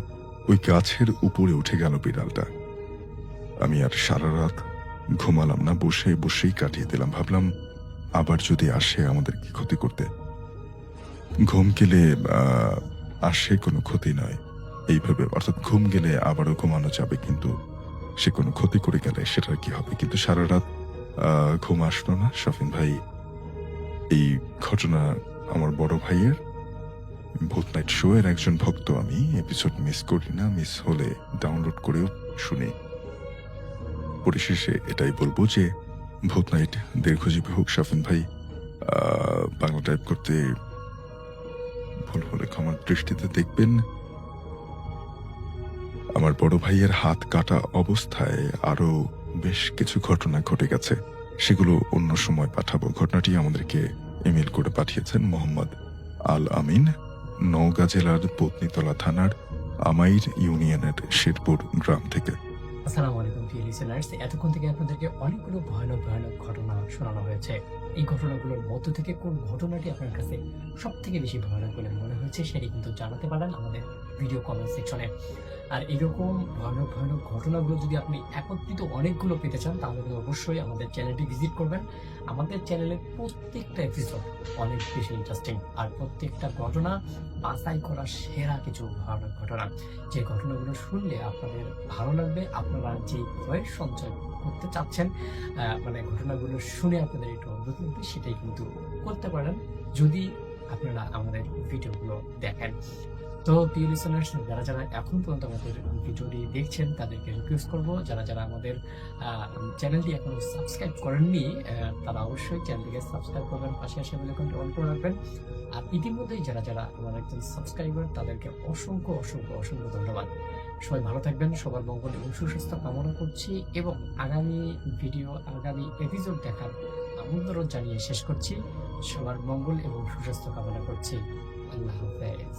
ওই গাছের উপরে উঠে গেল বিড়ালটা। আমি আর সারা রাত ঘুমালাম না, বসে বসেই কাটিয়ে দিলাম। ভাবলাম আবার যদি আসে আমাদের কি ক্ষতি করতে। ঘুম গেলে আসে কোনো ক্ষতি নয় এইভাবে, অর্থাৎ ঘুম গেলে আবারও ঘুমানো যাবে, কিন্তু সে কোনো ক্ষতি করে গেলে সেটার কি হবে। কিন্তু সারা রাত ঘুম আসলো না শফিন ভাই। এই ঘটনা আমার বড় ভাইয়ের ভূত নাইট শো এর একজন ভক্ত আমি। এপিসোড মিস করি না, মিস হলে ডাউনলোড করেও শুনি। পরিশেষে এটাই বলবো যে ভূত নাইট দীর্ঘজীবী হোক শফিন ভাই। বাংলা টাইপ করতে ভুল হলে ক্ষমার দৃষ্টিতে দেখবেন। আমার বড় ভাইয়ের হাত কাটা অবস্থায় আরো বেশ কিছু ঘটনা ঘটে গেছে, সেগুলো অন্য সময় পাঠাবো। ঘটনাটি আমাদেরকে ইমেল করে পাঠিয়েছেন মোহাম্মদ আল আমিন, নওগাঁ জেলার পত্নীতলা থানার আমাইর ইউনিয়নের শেরপুর গ্রাম থেকে। আসসালামু আলাইকুম প্রিয় লিসেনার্স, এতক্ষণ থেকে আপনাদেরকে অনেকগুলো ভয়ানক ভয়ানক ঘটনা শোনানো হয়েছে। এই ঘটনাগুলোর মধ্য থেকে কোন ঘটনাটি আপনার কাছে সব থেকে বেশি ভয়ানক বলে মনে হয়েছে সেটি কিন্তু জানাতে পারেন আমাদের ভিডিও কমেন্ট সেকশনে। আর এরকম ভয়ানক ভয়ানক ঘটনাগুলো যদি আপনি একত্রিত অনেকগুলো পেতে চান তাহলে কিন্তু অবশ্যই আমাদের চ্যানেলটি ভিজিট করবেন। আমাদের চ্যানেলের প্রত্যেকটা এপিসোড অনেক বেশি ইন্টারেস্টিং, আর প্রত্যেকটা ঘটনা বাছাই করা সেরা কিছু ভয়ানক ঘটনা, যে ঘটনাগুলো শুনলে আপনাদের ভালো লাগবে। আপনারা যে ভয়ের সঞ্চয় করতে চাচ্ছেন, মানে ঘটনাগুলো শুনে আপনাদের একটু অদ্ভুত লাগবে, সেটাই কিন্তু করতে পারেন যদি আপনারা আমাদের ভিডিওগুলো দেখেন। তো প্রিয় লিসেনার্স, যারা যারা এখন পর্যন্ত আমাদের ভিডিওটি দেখছেন তাদেরকে রিকোয়েস্ট করব, যারা যারা আমাদের চ্যানেলটি এখনো সাবস্ক্রাইব করেননি তারা অবশ্যই চ্যানেলটিকে সাবস্ক্রাইব করবেন, পাশে আসে বেল আইকনটি অন করে রাখবেন। আর ইতিমধ্যেই যারা যারা আমার একজন সাবস্ক্রাইবার তাদেরকে অসংখ্য অসংখ্য অসংখ্য ধন্যবাদ। সবাই ভালো থাকবেন, সবার মঙ্গল এবং সুস্বাস্থ্য কামনা করছি, এবং আগামী ভিডিও আগামী এপিসোড দেখার আমন্ত্রণ জানিয়ে শেষ করছি। সবার মঙ্গল এবং সুস্বাস্থ্য কামনা করছি। আল্লাহ হাফেজ।